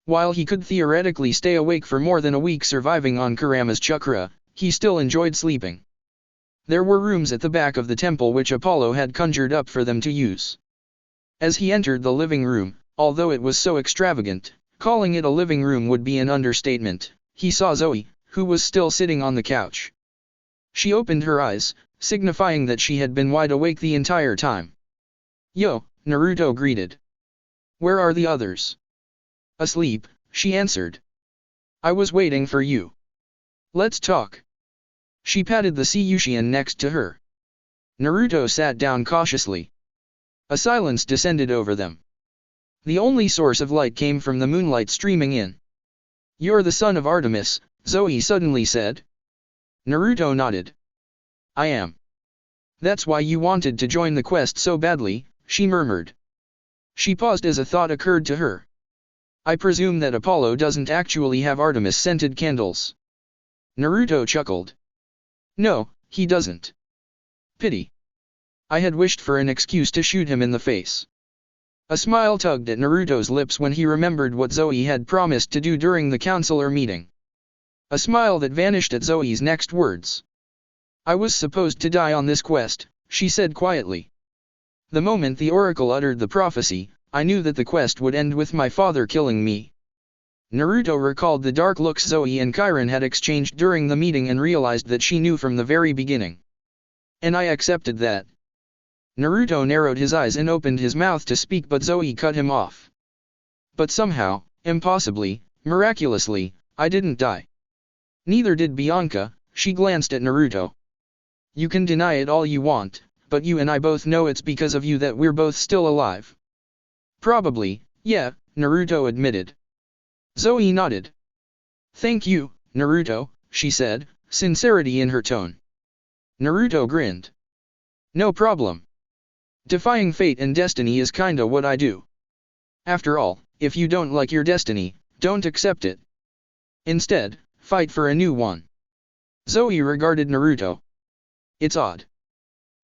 While he could theoretically stay awake for more than a week surviving on Kurama's chakra, he still enjoyed sleeping. There were rooms at the back of the temple which Apollo had conjured up for them to use. As he entered the living room, although it was so extravagant, calling it a living room would be an understatement, he saw Zoe, who was still sitting on the couch. She opened her eyes, signifying that she had been wide awake the entire time. Yo, Naruto greeted. Where are the others? Asleep, she answered. I was waiting for you. Let's talk. She patted the Seiyushian next to her. Naruto sat down cautiously. A silence descended over them. The only source of light came from the moonlight streaming in. You're the son of Artemis, Zoe suddenly said. Naruto nodded. I am. That's why you wanted to join the quest so badly, she murmured. She paused as a thought occurred to her. I presume that Apollo doesn't actually have Artemis-scented candles. Naruto chuckled. No, he doesn't. Pity. I had wished for an excuse to shoot him in the face. A smile tugged at Naruto's lips when he remembered what Zoe had promised to do during the counselor meeting. A smile that vanished at Zoe's next words. I was supposed to die on this quest, she said quietly. The moment the oracle uttered the prophecy, I knew that the quest would end with my father killing me. Naruto recalled the dark looks Zoe and Kirin had exchanged during the meeting and realized that she knew from the very beginning. And I accepted that. Naruto narrowed his eyes and opened his mouth to speak, but Zoe cut him off. But somehow, impossibly, miraculously, I didn't die. Neither did Bianca, she glanced at Naruto. You can deny it all you want, but you and I both know it's because of you that we're both still alive. Probably, yeah, Naruto admitted. Zoe nodded. Thank you, Naruto, she said, sincerity in her tone. Naruto grinned. No problem. Defying fate and destiny is kinda what I do. After all, if you don't like your destiny, don't accept it. Instead, fight for a new one. Zoe regarded Naruto. It's odd.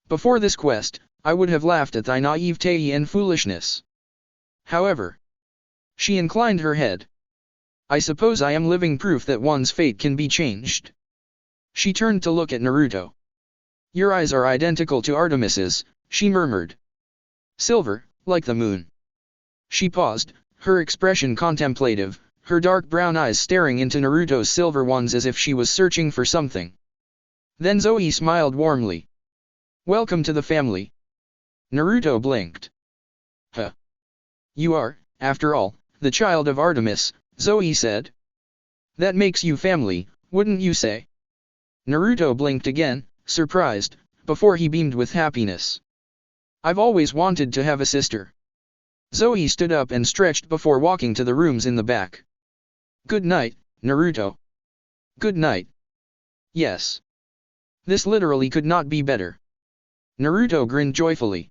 Before this quest, I would have laughed at thy naivete and foolishness. However, she inclined her head. I suppose I am living proof that one's fate can be changed. She turned to look at Naruto. Your eyes are identical to Artemis's, she murmured. Silver, like the moon. She paused, her expression contemplative, her dark brown eyes staring into Naruto's silver ones as if she was searching for something. Then Zoe smiled warmly. Welcome to the family. Naruto blinked. Huh. You are, after all, the child of Artemis, Zoe said. That makes you family, wouldn't you say? Naruto blinked again, surprised, before he beamed with happiness. I've always wanted to have a sister. Zoe stood up and stretched before walking to the rooms in the back. Good night, Naruto. Good night. Yes. This literally could not be better. Naruto grinned joyfully.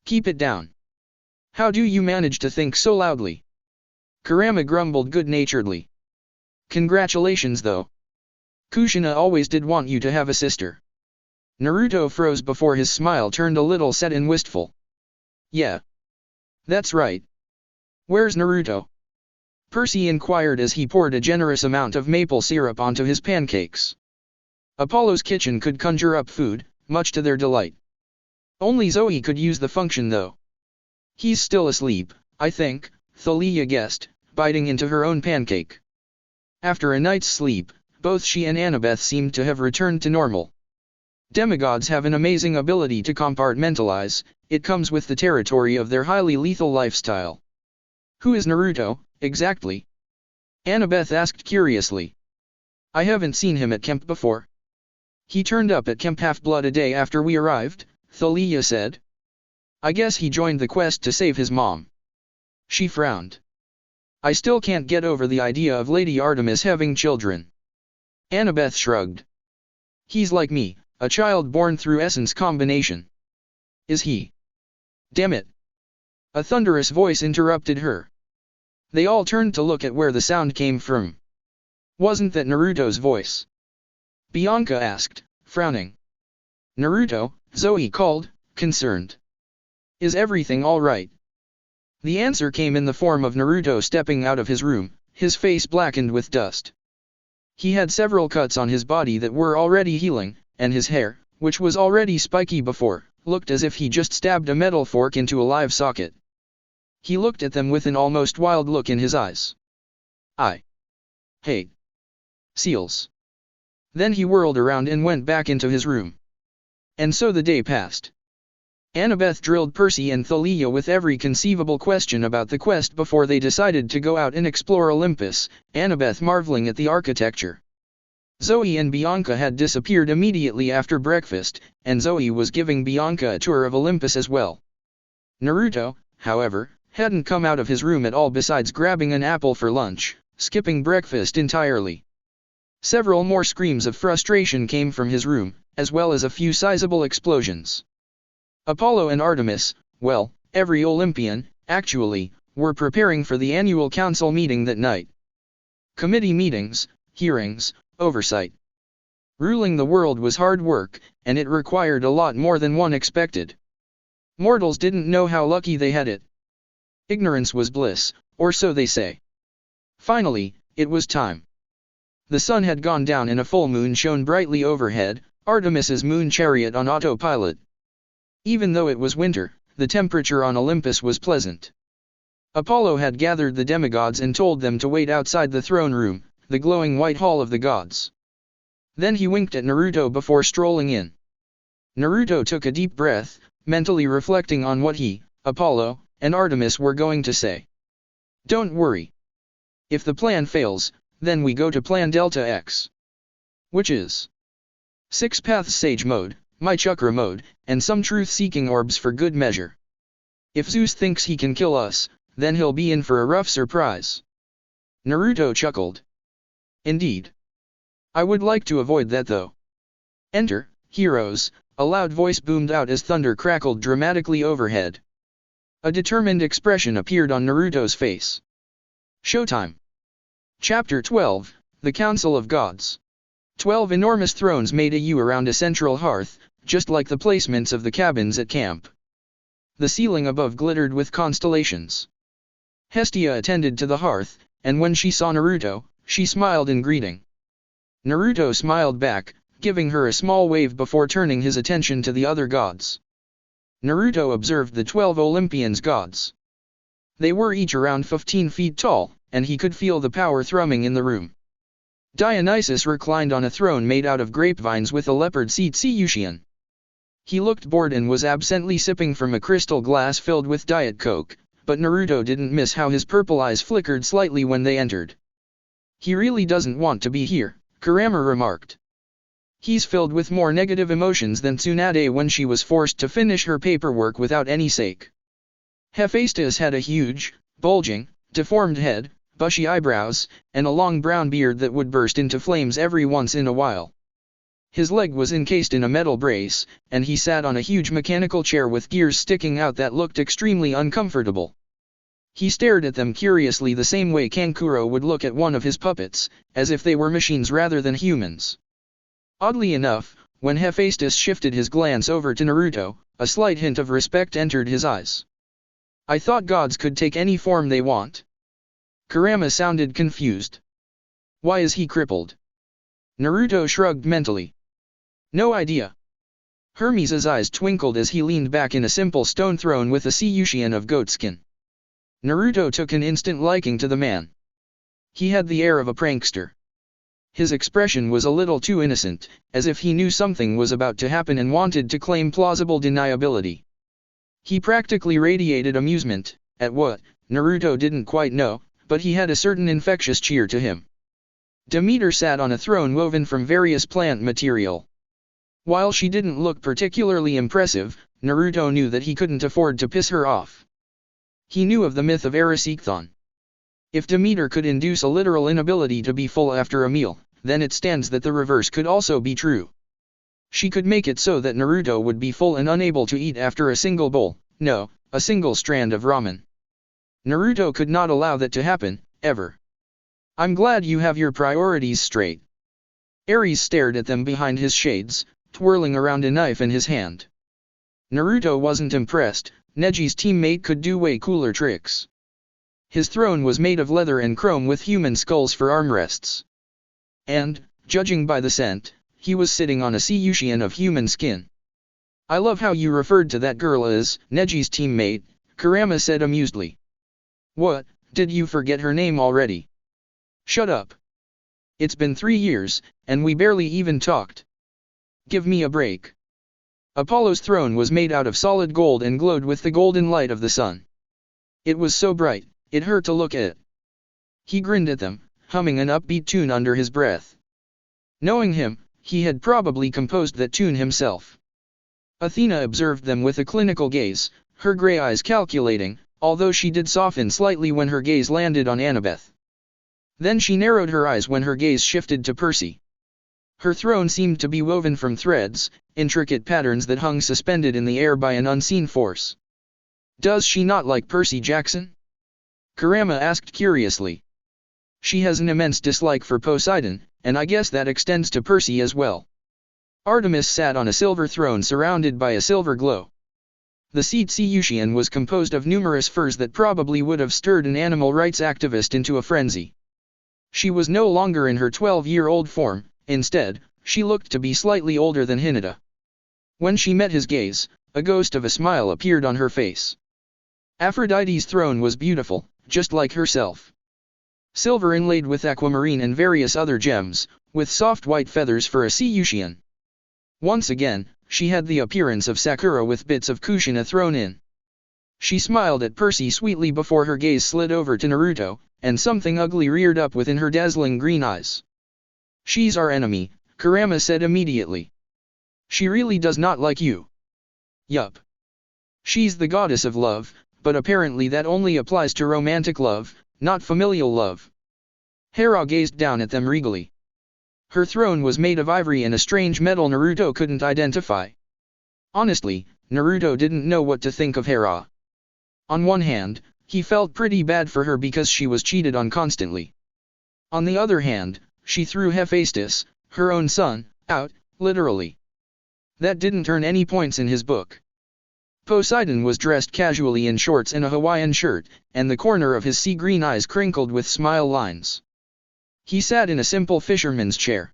Keep it down. How do you manage to think so loudly? Kurama grumbled good-naturedly. Congratulations though. Kushina always did want you to have a sister. Naruto froze before his smile turned a little set and wistful. Yeah. That's right. Where's Naruto? Percy inquired as he poured a generous amount of maple syrup onto his pancakes. Apollo's kitchen could conjure up food, much to their delight. Only Zoe could use the function though. He's still asleep, I think, Thalia guessed, biting into her own pancake. After a night's sleep, both she and Annabeth seemed to have returned to normal. Demigods have an amazing ability to compartmentalize, it comes with the territory of their highly lethal lifestyle. Who is Naruto, exactly? Annabeth asked curiously. I haven't seen him at camp before. He turned up at Camp Half-Blood a day after we arrived, Thalia said. I guess he joined the quest to save his mom. She frowned. I still can't get over the idea of Lady Artemis having children. Annabeth shrugged. He's like me, a child born through essence combination. Is he? Damn it. A thunderous voice interrupted her. They all turned to look at where the sound came from. Wasn't that Naruto's voice? Bianca asked, frowning. Naruto, Zoe called, concerned. Is everything all right? The answer came in the form of Naruto stepping out of his room, his face blackened with dust. He had several cuts on his body that were already healing, and his hair, which was already spiky before, looked as if he just stabbed a metal fork into a live socket. He looked at them with an almost wild look in his eyes. I hate seals. Then he whirled around and went back into his room. And so the day passed. Annabeth drilled Percy and Thalia with every conceivable question about the quest before they decided to go out and explore Olympus, Annabeth marveling at the architecture. Zoe and Bianca had disappeared immediately after breakfast, and Zoe was giving Bianca a tour of Olympus as well. Naruto, however, hadn't come out of his room at all besides grabbing an apple for lunch, skipping breakfast entirely. Several more screams of frustration came from his room, as well as a few sizable explosions. Apollo and Artemis, well, every Olympian, actually, were preparing for the annual council meeting that night. Committee meetings, hearings, oversight. Ruling the world was hard work, and it required a lot more than one expected. Mortals didn't know how lucky they had it. Ignorance was bliss, or so they say. Finally, it was time. The sun had gone down and a full moon shone brightly overhead, Artemis's moon chariot on autopilot. Even though it was winter, the temperature on Olympus was pleasant. Apollo had gathered the demigods and told them to wait outside the throne room, the glowing white hall of the gods. Then he winked at Naruto before strolling in. Naruto took a deep breath, mentally reflecting on what he, Apollo, and Artemis were going to say. Don't worry. If the plan fails, then we go to Plan Delta X. Which is 6 Paths Sage Mode, My Chakra Mode, and some truth-seeking orbs for good measure. If Zeus thinks he can kill us, then he'll be in for a rough surprise. Naruto chuckled. Indeed. I would like to avoid that though. Enter, heroes, a loud voice boomed out as thunder crackled dramatically overhead. A determined expression appeared on Naruto's face. Showtime. Chapter 12, The Council of Gods. 12 enormous thrones made a U around a central hearth, just like the placements of the cabins at camp. The ceiling above glittered with constellations. Hestia attended to the hearth, and when she saw Naruto, she smiled in greeting. Naruto smiled back, giving her a small wave before turning his attention to the other gods. Naruto observed the 12 Olympians gods. They were each around 15 feet tall, and he could feel the power thrumming in the room. Dionysus reclined on a throne made out of grapevines with a leopard seat Tsushian. He looked bored and was absently sipping from a crystal glass filled with Diet Coke, but Naruto didn't miss how his purple eyes flickered slightly when they entered. He really doesn't want to be here, Kurama remarked. He's filled with more negative emotions than Tsunade when she was forced to finish her paperwork without any sake. Hephaestus had a huge, bulging, deformed head, bushy eyebrows, and a long brown beard that would burst into flames every once in a while. His leg was encased in a metal brace, and he sat on a huge mechanical chair with gears sticking out that looked extremely uncomfortable. He stared at them curiously the same way Kankuro would look at one of his puppets, as if they were machines rather than humans. Oddly enough, when Hephaestus shifted his glance over to Naruto, a slight hint of respect entered his eyes. I thought gods could take any form they want. Kurama sounded confused. Why is he crippled? Naruto shrugged mentally. No idea. Hermes' eyes twinkled as he leaned back in a simple stone throne with a Tsushian of goatskin. Naruto took an instant liking to the man. He had the air of a prankster. His expression was a little too innocent, as if he knew something was about to happen and wanted to claim plausible deniability. He practically radiated amusement, at what, Naruto didn't quite know, but he had a certain infectious cheer to him. Demeter sat on a throne woven from various plant material. While she didn't look particularly impressive, Naruto knew that he couldn't afford to piss her off. He knew of the myth of Erysichthon. If Demeter could induce a literal inability to be full after a meal, then it stands that the reverse could also be true. She could make it so that Naruto would be full and unable to eat after a single bowl, no, a single strand of ramen. Naruto could not allow that to happen, ever. I'm glad you have your priorities straight. Ares stared at them behind his shades, twirling around a knife in his hand. Naruto wasn't impressed. Neji's teammate could do way cooler tricks. His throne was made of leather and chrome with human skulls for armrests. And, judging by the scent, he was sitting on a Tsushian of human skin. I love how you referred to that girl as Neji's teammate, Kurama said amusedly. What, did you forget her name already? Shut up. It's been 3 years, and we barely even talked. Give me a break. Apollo's throne was made out of solid gold and glowed with the golden light of the sun. It was so bright, it hurt to look at. He grinned at them, humming an upbeat tune under his breath. Knowing him, he had probably composed that tune himself. Athena observed them with a clinical gaze, her gray eyes calculating, although she did soften slightly when her gaze landed on Annabeth. Then she narrowed her eyes when her gaze shifted to Percy. Her throne seemed to be woven from threads, intricate patterns that hung suspended in the air by an unseen force. Does she not like Percy Jackson? Kurama asked curiously. She has an immense dislike for Poseidon, and I guess that extends to Percy as well. Artemis sat on a silver throne surrounded by a silver glow. The seat Tsushian was composed of numerous furs that probably would have stirred an animal rights activist into a frenzy. She was no longer in her 12-year-old form. Instead, she looked to be slightly older than Hinata. When she met his gaze, a ghost of a smile appeared on her face. Aphrodite's throne was beautiful, just like herself. Silver inlaid with aquamarine and various other gems, with soft white feathers for a Tsushian. Once again, she had the appearance of Sakura with bits of Kushina thrown in. She smiled at Percy sweetly before her gaze slid over to Naruto, and something ugly reared up within her dazzling green eyes. She's our enemy, Kurama said immediately. She really does not like you. Yup. She's the goddess of love, but apparently that only applies to romantic love, not familial love. Hera gazed down at them regally. Her throne was made of ivory and a strange metal Naruto couldn't identify. Honestly, Naruto didn't know what to think of Hera. On one hand, he felt pretty bad for her because she was cheated on constantly. On the other hand, she threw Hephaestus, her own son, out, literally. That didn't earn any points in his book. Poseidon was dressed casually in shorts and a Hawaiian shirt, and the corner of his sea-green eyes crinkled with smile lines. He sat in a simple fisherman's chair.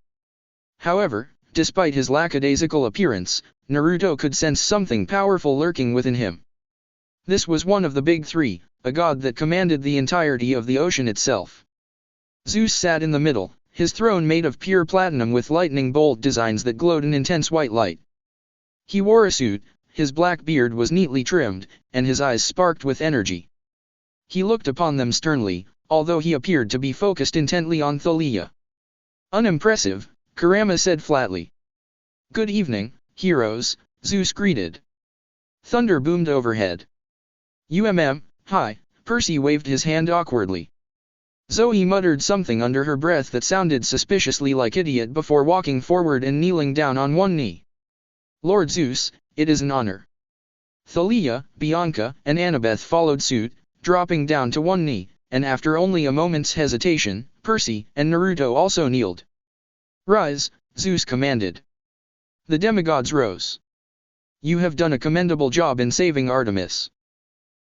However, despite his lackadaisical appearance, Naruto could sense something powerful lurking within him. This was one of the big three, a god that commanded the entirety of the ocean itself. Zeus sat in the middle, his throne made of pure platinum with lightning bolt designs that glowed in intense white light. He wore a suit, his black beard was neatly trimmed, and his eyes sparkled with energy. He looked upon them sternly, although he appeared to be focused intently on Thalia. Unimpressive, Kurama said flatly. "Good evening, heroes," Zeus greeted. Thunder boomed overhead. Hi, Percy waved his hand awkwardly. Zoe muttered something under her breath that sounded suspiciously like idiot before walking forward and kneeling down on one knee. "Lord Zeus, it is an honor." Thalia, Bianca, and Annabeth followed suit, dropping down to one knee, and after only a moment's hesitation, Percy and Naruto also kneeled. "Rise," Zeus commanded. The demigods rose. "You have done a commendable job in saving Artemis."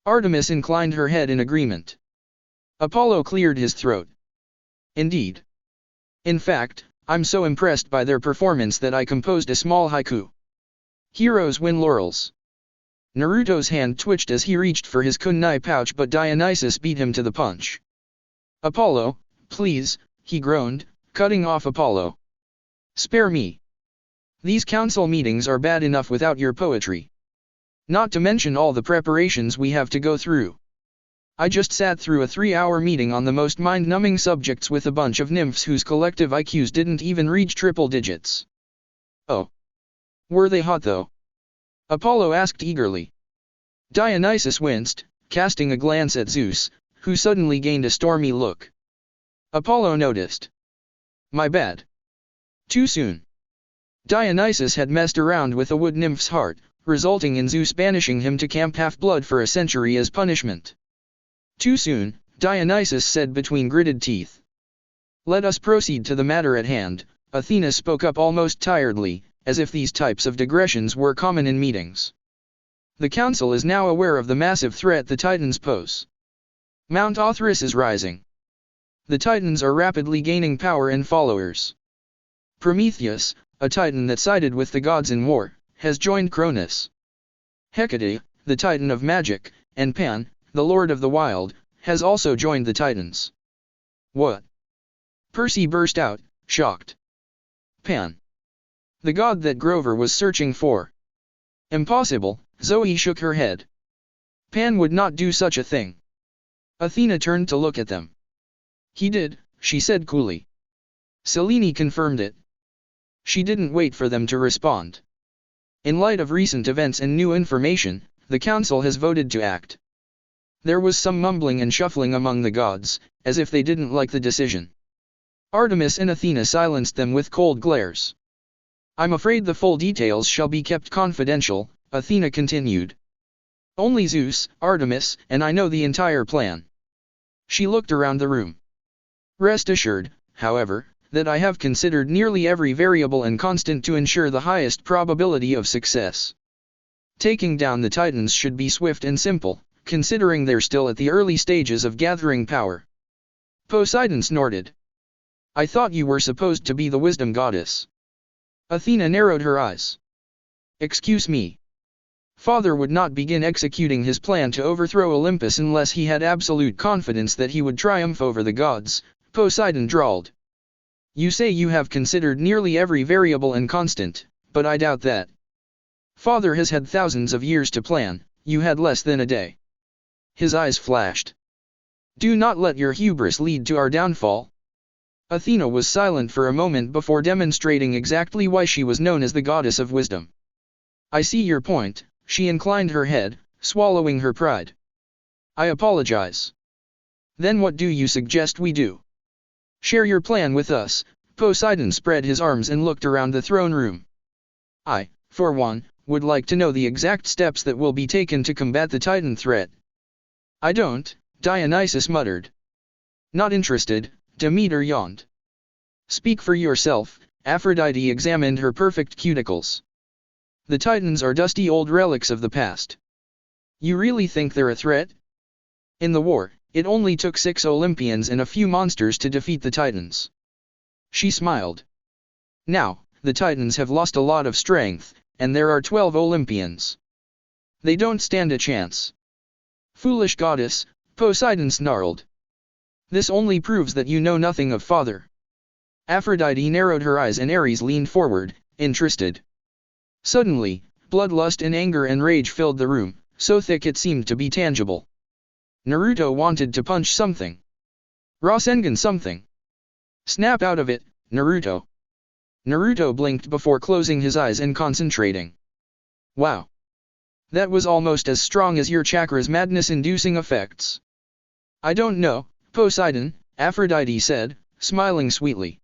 Artemis inclined her head in agreement. Apollo cleared his throat. "Indeed. In fact, I'm so impressed by their performance that I composed a small haiku. Heroes win laurels." Naruto's hand twitched as he reached for his kunai pouch, but Dionysus beat him to the punch. "Apollo, please," he groaned, cutting off Apollo. "Spare me. These council meetings are bad enough without your poetry. Not to mention all the preparations we have to go through. I just sat through a 3-hour meeting on the most mind-numbing subjects with a bunch of nymphs whose collective IQs didn't even reach triple digits." "Oh. Were they hot though?" Apollo asked eagerly. Dionysus winced, casting a glance at Zeus, who suddenly gained a stormy look. Apollo noticed. "My bad. Too soon." Dionysus had messed around with a wood nymph's heart, resulting in Zeus banishing him to Camp Half-Blood for a century as punishment. "Too soon," Dionysus said between gritted teeth. "Let us proceed to the matter at hand," Athena spoke up almost tiredly, as if these types of digressions were common in meetings. "The council is now aware of the massive threat the Titans pose. Mount Othrys is rising. The Titans are rapidly gaining power and followers. Prometheus, a Titan that sided with the gods in war, has joined Cronus. Hecate, the Titan of magic, and Pan, the Lord of the Wild, has also joined the Titans." "What?" Percy burst out, shocked. "Pan. The god that Grover was searching for." "Impossible," Zoe shook her head. "Pan would not do such a thing." Athena turned to look at them. "He did," she said coolly. Selene confirmed it. She didn't wait for them to respond. "In light of recent events and new information, the council has voted to act." There was some mumbling and shuffling among the gods, as if they didn't like the decision. Artemis and Athena silenced them with cold glares. "I'm afraid the full details shall be kept confidential," Athena continued. "Only Zeus, Artemis, and I know the entire plan." She looked around the room. "Rest assured, however, that I have considered nearly every variable and constant to ensure the highest probability of success. Taking down the Titans should be swift and simple, considering they're still at the early stages of gathering power." Poseidon snorted. "I thought you were supposed to be the wisdom goddess." Athena narrowed her eyes. "Excuse me. Father would not begin executing his plan to overthrow Olympus unless he had absolute confidence that he would triumph over the gods," Poseidon drawled. "You say you have considered nearly every variable and constant, but I doubt that. Father has had thousands of years to plan, you had less than a day." His eyes flashed. "Do not let your hubris lead to our downfall." Athena was silent for a moment before demonstrating exactly why she was known as the goddess of wisdom. "I see your point," she inclined her head, swallowing her pride. "I apologize. Then what do you suggest we do?" "Share your plan with us." Poseidon spread his arms and looked around the throne room. "I, for one, would like to know the exact steps that will be taken to combat the Titan threat." I don't, Dionysus muttered. Not interested, Demeter yawned. Speak for yourself, Aphrodite examined her perfect cuticles. The Titans are dusty old relics of the past. You really think they're a threat? In the war, it only took 6 Olympians and a few monsters to defeat the Titans. She smiled. Now, the Titans have lost a lot of strength, and there are 12 Olympians. They don't stand a chance. Foolish goddess, Poseidon snarled. This only proves that you know nothing of father. Aphrodite narrowed her eyes and Ares leaned forward, interested. Suddenly, bloodlust and anger and rage filled the room, so thick it seemed to be tangible. Naruto wanted to punch something. Rasengan something. Snap out of it, Naruto. Naruto blinked before closing his eyes and concentrating. Wow. That was almost as strong as your chakra's madness-inducing effects. I don't know, Poseidon, Aphrodite said, smiling sweetly.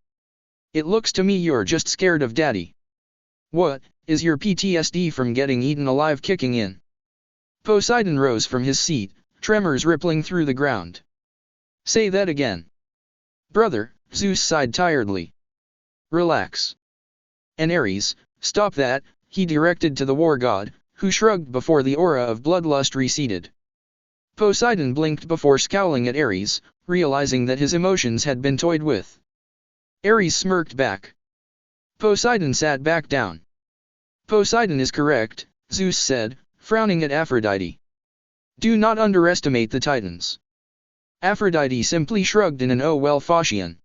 It looks to me you're just scared of daddy. What, is your PTSD from getting eaten alive kicking in? Poseidon rose from his seat, tremors rippling through the ground. Say that again. Brother, Zeus sighed tiredly. Relax. And Ares, stop that, he directed to the war god, who shrugged before the aura of bloodlust receded. Poseidon blinked before scowling at Ares, realizing that his emotions had been toyed with. Ares smirked back. Poseidon sat back down. Poseidon is correct, Zeus said, frowning at Aphrodite. Do not underestimate the Titans. Aphrodite simply shrugged in an oh well fashion.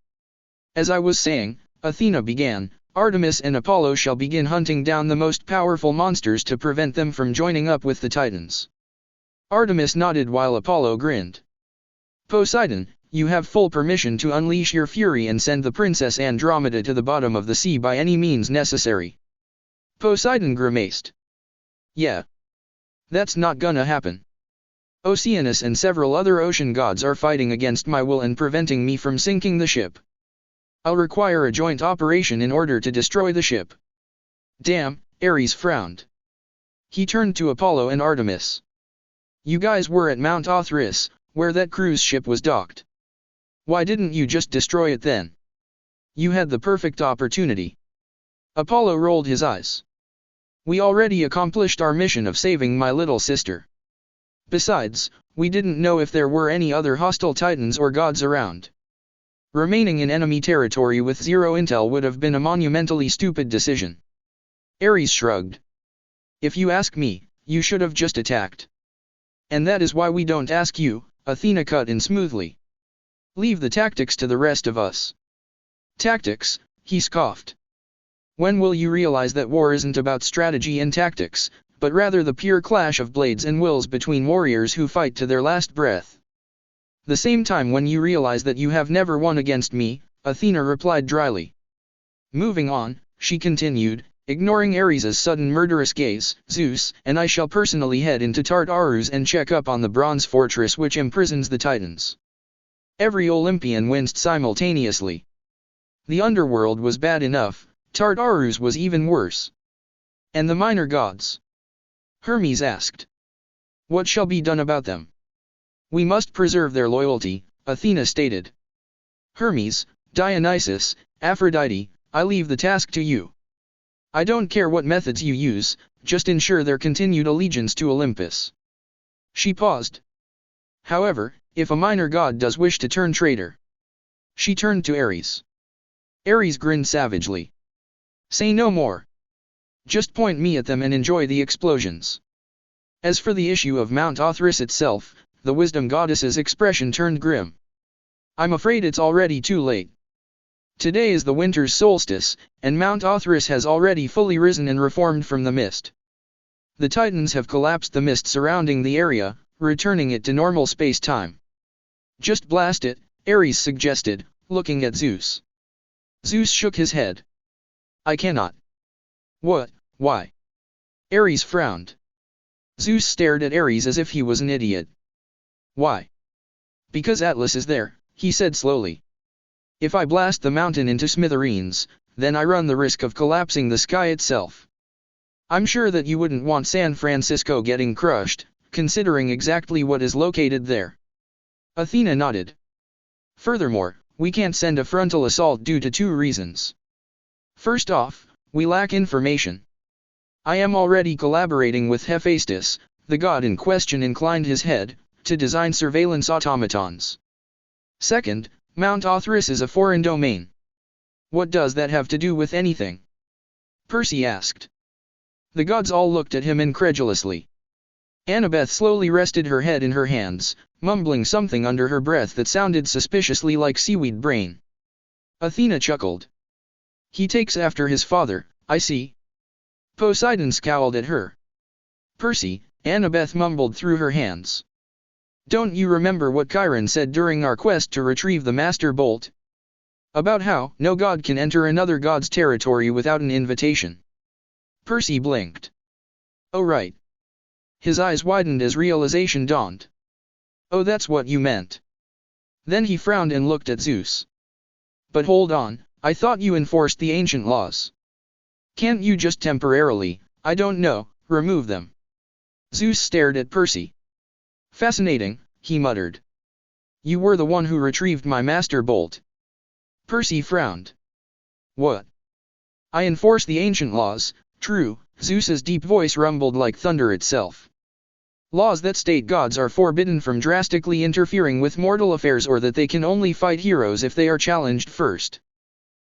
As I was saying, Athena began, Artemis and Apollo shall begin hunting down the most powerful monsters to prevent them from joining up with the Titans. Artemis nodded while Apollo grinned. Poseidon, you have full permission to unleash your fury and send the Princess Andromeda to the bottom of the sea by any means necessary. Poseidon grimaced. Yeah. That's not gonna happen. Oceanus and several other ocean gods are fighting against my will and preventing me from sinking the ship. I'll require a joint operation in order to destroy the ship. Damn, Ares frowned. He turned to Apollo and Artemis. You guys were at Mount Othrys, where that cruise ship was docked. Why didn't you just destroy it then? You had the perfect opportunity. Apollo rolled his eyes. We already accomplished our mission of saving my little sister. Besides, we didn't know if there were any other hostile titans or gods around. Remaining in enemy territory with zero intel would have been a monumentally stupid decision. Ares shrugged. If you ask me, you should have just attacked. And that is why we don't ask you, Athena cut in smoothly. Leave the tactics to the rest of us. Tactics, he scoffed. When will you realize that war isn't about strategy and tactics, but rather the pure clash of blades and wills between warriors who fight to their last breath? The same time when you realize that you have never won against me, Athena replied dryly. Moving on, she continued, ignoring Ares' sudden murderous gaze, Zeus and I shall personally head into Tartarus and check up on the bronze fortress which imprisons the Titans. Every Olympian winced simultaneously. The underworld was bad enough, Tartarus was even worse. And the minor gods? Hermes asked. What shall be done about them? We must preserve their loyalty, Athena stated. Hermes, Dionysus, Aphrodite, I leave the task to you. I don't care what methods you use, just ensure their continued allegiance to Olympus. She paused. However, if a minor god does wish to turn traitor. She turned to Ares. Ares grinned savagely. Say no more. Just point me at them and enjoy the explosions. As for the issue of Mount Othrys itself, the wisdom goddess's expression turned grim. I'm afraid it's already too late. Today is the winter's solstice, and Mount Othrys has already fully risen and reformed from the mist. The Titans have collapsed the mist surrounding the area, returning it to normal space-time. Just blast it, Ares suggested, looking at Zeus. Zeus shook his head. I cannot. What, why? Ares frowned. Zeus stared at Ares as if he was an idiot. Why? Because Atlas is there, he said slowly. If I blast the mountain into smithereens, then I run the risk of collapsing the sky itself. I'm sure that you wouldn't want San Francisco getting crushed, considering exactly what is located there. Athena nodded. Furthermore, we can't send a frontal assault due to 2 reasons. First off, we lack information. I am already collaborating with Hephaestus, the god in question inclined his head, to design surveillance automatons. Second, Mount Othrys is a foreign domain. What does that have to do with anything? Percy asked. The gods all looked at him incredulously. Annabeth slowly rested her head in her hands, mumbling something under her breath that sounded suspiciously like seaweed brain. Athena chuckled. He takes after his father, I see. Poseidon scowled at her. Percy, Annabeth mumbled through her hands. Don't you remember what Chiron said during our quest to retrieve the Master Bolt? About how no god can enter another god's territory without an invitation. Percy blinked. Oh right. His eyes widened as realization dawned. Oh, that's what you meant. Then he frowned and looked at Zeus. But hold on, I thought you enforced the ancient laws. Can't you just temporarily, I don't know, remove them? Zeus stared at Percy. Fascinating, he muttered. You were the one who retrieved my Master Bolt. Percy frowned. What? I enforce the ancient laws, true, Zeus's deep voice rumbled like thunder itself. Laws that state gods are forbidden from drastically interfering with mortal affairs or that they can only fight heroes if they are challenged first.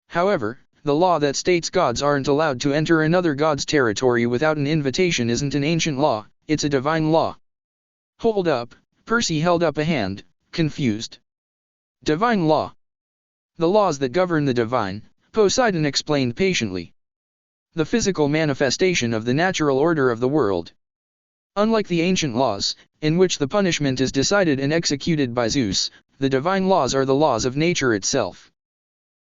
However, the law that states gods aren't allowed to enter another god's territory without an invitation isn't an ancient law, it's a divine law. Hold up, Percy held up a hand, confused. Divine law. The laws that govern the divine, Poseidon explained patiently. The physical manifestation of the natural order of the world. Unlike the ancient laws, in which the punishment is decided and executed by Zeus, the divine laws are the laws of nature itself.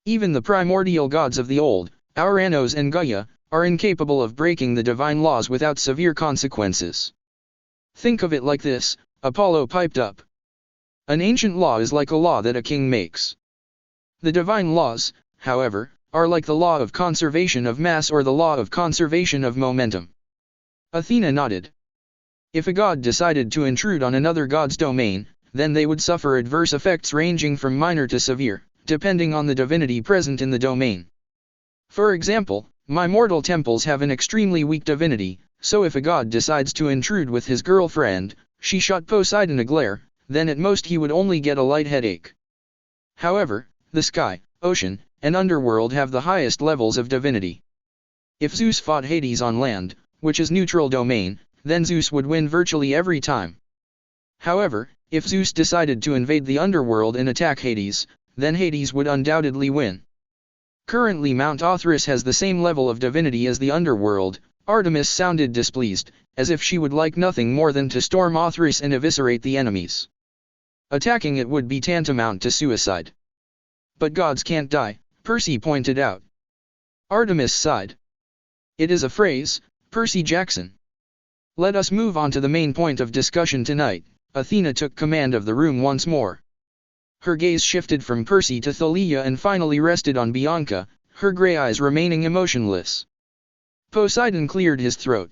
Even the primordial gods of the old, Ouranos and Gaia, are incapable of breaking the divine laws without severe consequences. Think of it like this, Apollo piped up. An ancient law is like a law that a king makes. The divine laws, however, are like the law of conservation of mass or the law of conservation of momentum. Athena nodded. If a god decided to intrude on another god's domain, then they would suffer adverse effects ranging from minor to severe, depending on the divinity present in the domain. For example, my mortal temples have an extremely weak divinity, so if a god decides to intrude with his girlfriend, she shot Poseidon a glare, then at most he would only get a light headache. However, the sky, ocean, and underworld have the highest levels of divinity. If Zeus fought Hades on land, which is neutral domain, then Zeus would win virtually every time. However, if Zeus decided to invade the underworld and attack Hades, then Hades would undoubtedly win. Currently Mount Othrys has the same level of divinity as the underworld. Artemis sounded displeased, as if she would like nothing more than to storm Othrys and eviscerate the enemies. Attacking it would be tantamount to suicide. But gods can't die, Percy pointed out. Artemis sighed. It is a phrase, Percy Jackson. Let us move on to the main point of discussion tonight. Athena took command of the room once more. Her gaze shifted from Percy to Thalia and finally rested on Bianca, her grey eyes remaining emotionless. Poseidon cleared his throat.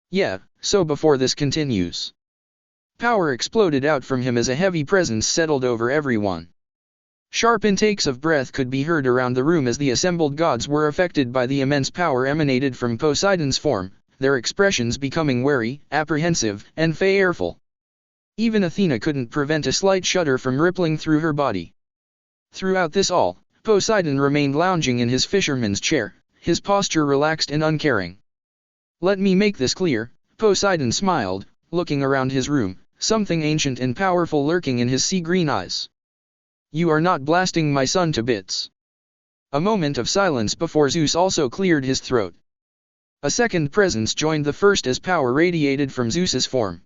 Yeah, so before this continues. Power exploded out from him as a heavy presence settled over everyone. Sharp intakes of breath could be heard around the room as the assembled gods were affected by the immense power emanated from Poseidon's form, their expressions becoming wary, apprehensive, and fearful. Even Athena couldn't prevent a slight shudder from rippling through her body. Throughout this all, Poseidon remained lounging in his fisherman's chair, his posture relaxed and uncaring. Let me make this clear, Poseidon smiled, looking around his room, something ancient and powerful lurking in his sea-green eyes. You are not blasting my son to bits. A moment of silence before Zeus also cleared his throat. A second presence joined the first as power radiated from Zeus's form.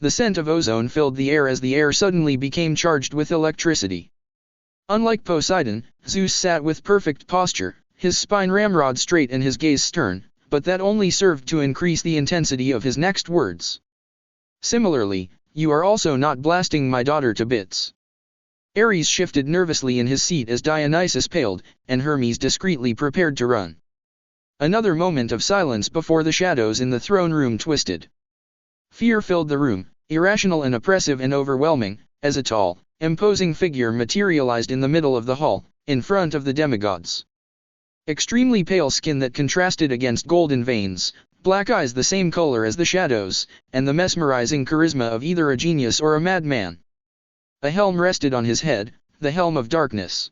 The scent of ozone filled the air as the air suddenly became charged with electricity. Unlike Poseidon, Zeus sat with perfect posture, his spine ramrod straight and his gaze stern, but that only served to increase the intensity of his next words. Similarly, you are also not blasting my daughter to bits. Ares shifted nervously in his seat as Dionysus paled, and Hermes discreetly prepared to run. Another moment of silence before the shadows in the throne room twisted. Fear filled the room, irrational and oppressive and overwhelming, as a tall, imposing figure materialized in the middle of the hall, in front of the demigods. Extremely pale skin that contrasted against golden veins, black eyes the same color as the shadows, and the mesmerizing charisma of either a genius or a madman. A helm rested on his head, the helm of darkness.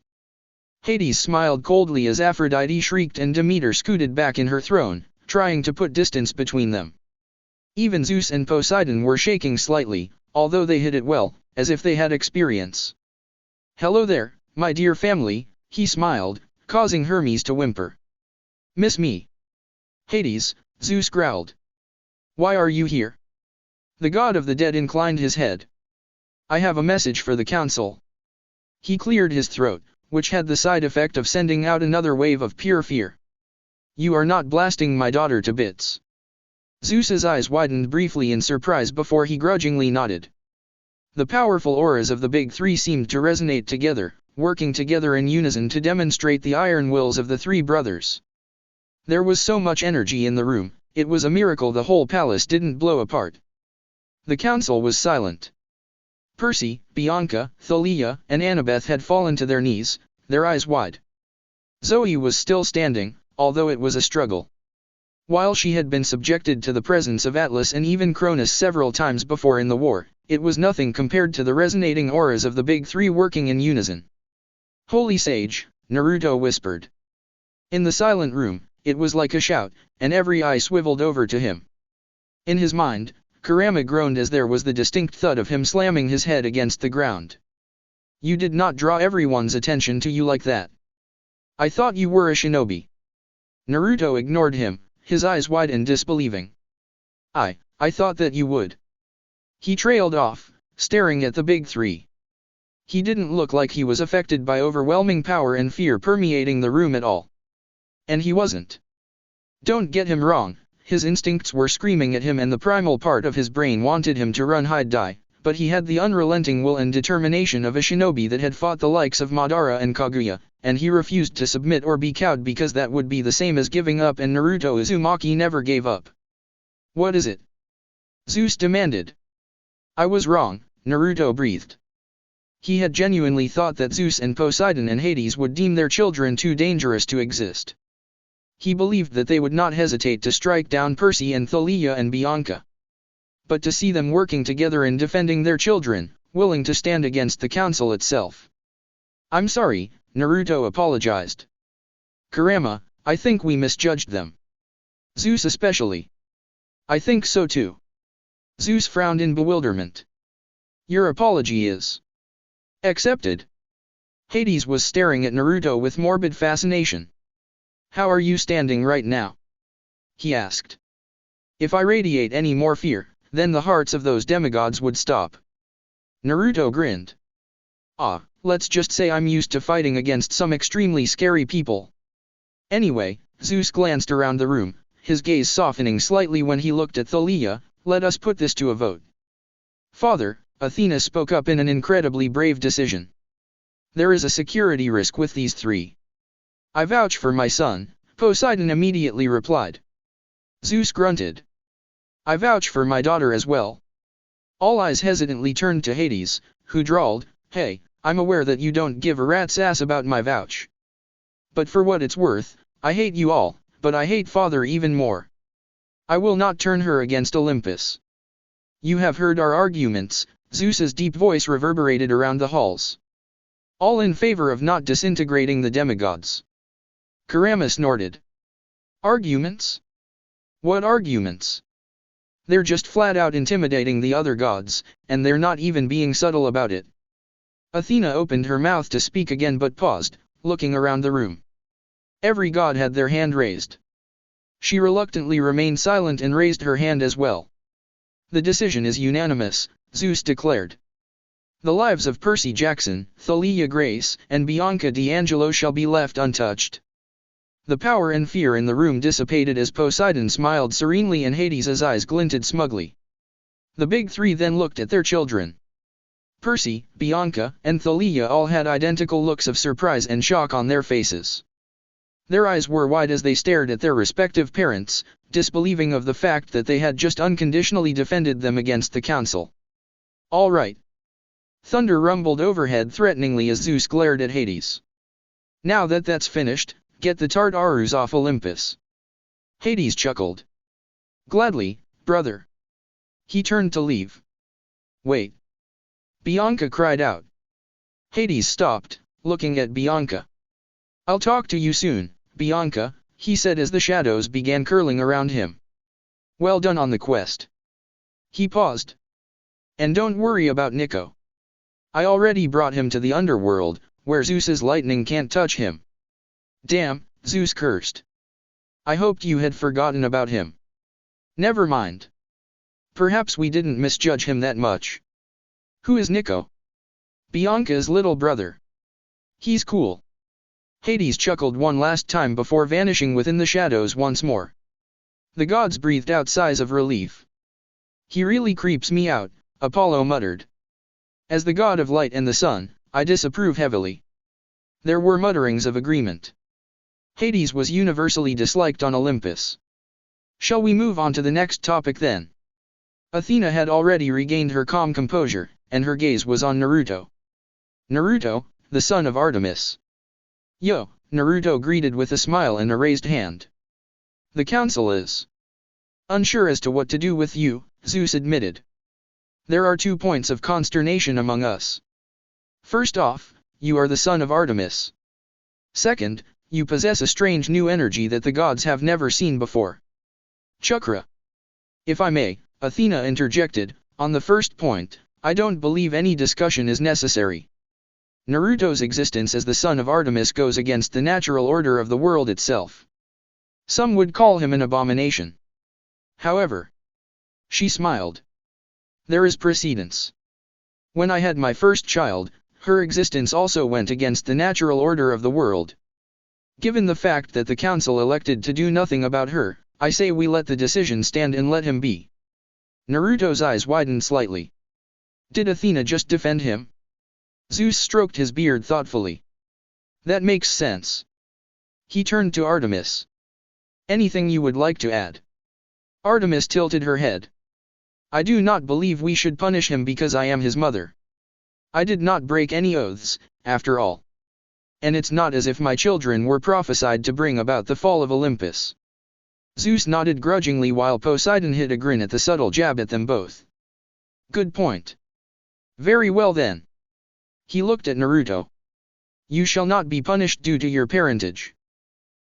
Hades smiled coldly as Aphrodite shrieked and Demeter scooted back in her throne, trying to put distance between them. Even Zeus and Poseidon were shaking slightly, although they hid it well, as if they had experience. "Hello there, my dear family," he smiled, causing Hermes to whimper. "Miss me?" "Hades," Zeus growled. "Why are you here?" The god of the dead inclined his head. "I have a message for the council." He cleared his throat, which had the side effect of sending out another wave of pure fear. "You are not blasting my daughter to bits." Zeus's eyes widened briefly in surprise before he grudgingly nodded. The powerful auras of the big three seemed to resonate together, working together in unison to demonstrate the iron wills of the three brothers. There was so much energy in the room, it was a miracle the whole palace didn't blow apart. The council was silent. Percy, Bianca, Thalia, and Annabeth had fallen to their knees, their eyes wide. Zoe was still standing, although it was a struggle. While she had been subjected to the presence of Atlas and even Cronus several times before in the war, it was nothing compared to the resonating auras of the big three working in unison. "Holy Sage," Naruto whispered. In the silent room, it was like a shout, and every eye swiveled over to him. In his mind, Kurama groaned as there was the distinct thud of him slamming his head against the ground. "You did not draw everyone's attention to you like that. I thought you were a shinobi." Naruto ignored him, his eyes wide and disbelieving. I thought that you would." He trailed off, staring at the big three. He didn't look like he was affected by overwhelming power and fear permeating the room at all. And he wasn't. Don't get him wrong, his instincts were screaming at him and the primal part of his brain wanted him to run hide die, but he had the unrelenting will and determination of a shinobi that had fought the likes of Madara and Kaguya, and he refused to submit or be cowed because that would be the same as giving up, and Naruto Uzumaki never gave up. "What is it?" Zeus demanded. "I was wrong," Naruto breathed. He had genuinely thought that Zeus and Poseidon and Hades would deem their children too dangerous to exist. He believed that they would not hesitate to strike down Percy and Thalia and Bianca. But to see them working together in defending their children, willing to stand against the council itself. "I'm sorry," Naruto apologized. "Kurama, I think we misjudged them. Zeus especially." "I think so too." Zeus frowned in bewilderment. "Your apology is accepted." Hades was staring at Naruto with morbid fascination. "How are you standing right now?" he asked. "If I radiate any more fear, then the hearts of those demigods would stop." Naruto grinned. Let's just say I'm used to fighting against some extremely scary people. Anyway," Zeus glanced around the room, his gaze softening slightly when he looked at Thalia, "let us put this to a vote." "Father," Athena spoke up in an incredibly brave decision. "There is a security risk with these three." "I vouch for my son," Poseidon immediately replied. Zeus grunted. "I vouch for my daughter as well." All eyes hesitantly turned to Hades, who drawled, "Hey, I'm aware that you don't give a rat's ass about my vouch. But for what it's worth, I hate you all, but I hate Father even more. I will not turn her against Olympus." "You have heard our arguments," Zeus's deep voice reverberated around the halls. "All in favor of not disintegrating the demigods." Kurama snorted. "Arguments? What arguments? They're just flat out intimidating the other gods, and they're not even being subtle about it." Athena opened her mouth to speak again but paused, looking around the room. Every god had their hand raised. She reluctantly remained silent and raised her hand as well. "The decision is unanimous," Zeus declared. "The lives of Percy Jackson, Thalia Grace, and Bianca D'Angelo shall be left untouched." The power and fear in the room dissipated as Poseidon smiled serenely and Hades' eyes glinted smugly. The big three then looked at their children. Percy, Bianca, and Thalia all had identical looks of surprise and shock on their faces. Their eyes were wide as they stared at their respective parents, disbelieving of the fact that they had just unconditionally defended them against the council. All right. Thunder rumbled overhead threateningly as Zeus glared at Hades. Now that that's finished, get the Tartarus off Olympus. Hades chuckled. Gladly, brother. He turned to leave. Wait. Bianca cried out. Hades stopped, looking at Bianca. I'll talk to you soon, Bianca, he said as the shadows began curling around him. Well done on the quest. He paused. And don't worry about Nico. I already brought him to the underworld, where Zeus's lightning can't touch him. Damn, Zeus cursed. I hoped you had forgotten about him. Never mind. Perhaps we didn't misjudge him that much. Who is Nico? Bianca's little brother. He's cool. Hades chuckled one last time before vanishing within the shadows once more. The gods breathed out sighs of relief. He really creeps me out, Apollo muttered. As the god of light and the sun, I disapprove heavily. There were mutterings of agreement. Hades was universally disliked on Olympus. Shall we move on to the next topic then? Athena had already regained her calm composure, and her gaze was on Naruto. Naruto, the son of Artemis. Yo, Naruto greeted with a smile and a raised hand. The council is unsure as to what to do with you, Zeus admitted. There are 2 points of consternation among us. First off, you are the son of Artemis. Second, you possess a strange new energy that the gods have never seen before. Chakra. If I may, Athena interjected, on the first point, I don't believe any discussion is necessary. Naruto's existence as the son of Artemis goes against the natural order of the world itself. Some would call him an abomination. However, she smiled. There is precedence. When I had my first child, her existence also went against the natural order of the world. Given the fact that the council elected to do nothing about her, I say we let the decision stand and let him be. Naruto's eyes widened slightly. Did Athena just defend him? Zeus stroked his beard thoughtfully. That makes sense. He turned to Artemis. Anything you would like to add? Artemis tilted her head. I do not believe we should punish him because I am his mother. I did not break any oaths, after all. And it's not as if my children were prophesied to bring about the fall of Olympus. Zeus nodded grudgingly while Poseidon hid a grin at the subtle jab at them both. Good point. Very well then. He looked at Naruto. You shall not be punished due to your parentage.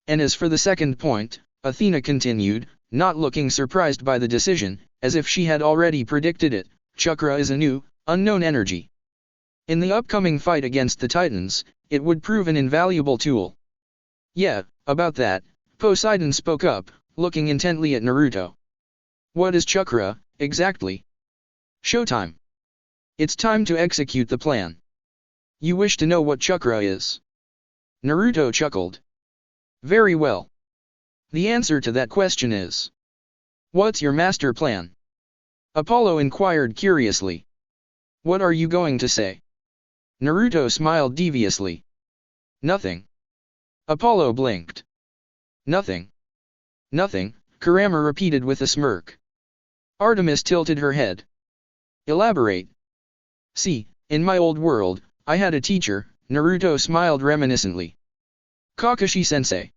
And as for the second point, Athena continued, not looking surprised by the decision, as if she had already predicted it, chakra is a new, unknown energy. In the upcoming fight against the Titans, it would prove an invaluable tool. Yeah, about that, Poseidon spoke up, looking intently at Naruto. What is chakra, exactly? Showtime. It's time to execute the plan. You wish to know what chakra is? Naruto chuckled. Very well. The answer to that question is... What's your master plan? Apollo inquired curiously. What are you going to say? Naruto smiled deviously. Nothing. Apollo blinked. Nothing. Nothing, Kurama repeated with a smirk. Artemis tilted her head. Elaborate. See, in my old world, I had a teacher, Naruto smiled reminiscently. Kakashi-sensei.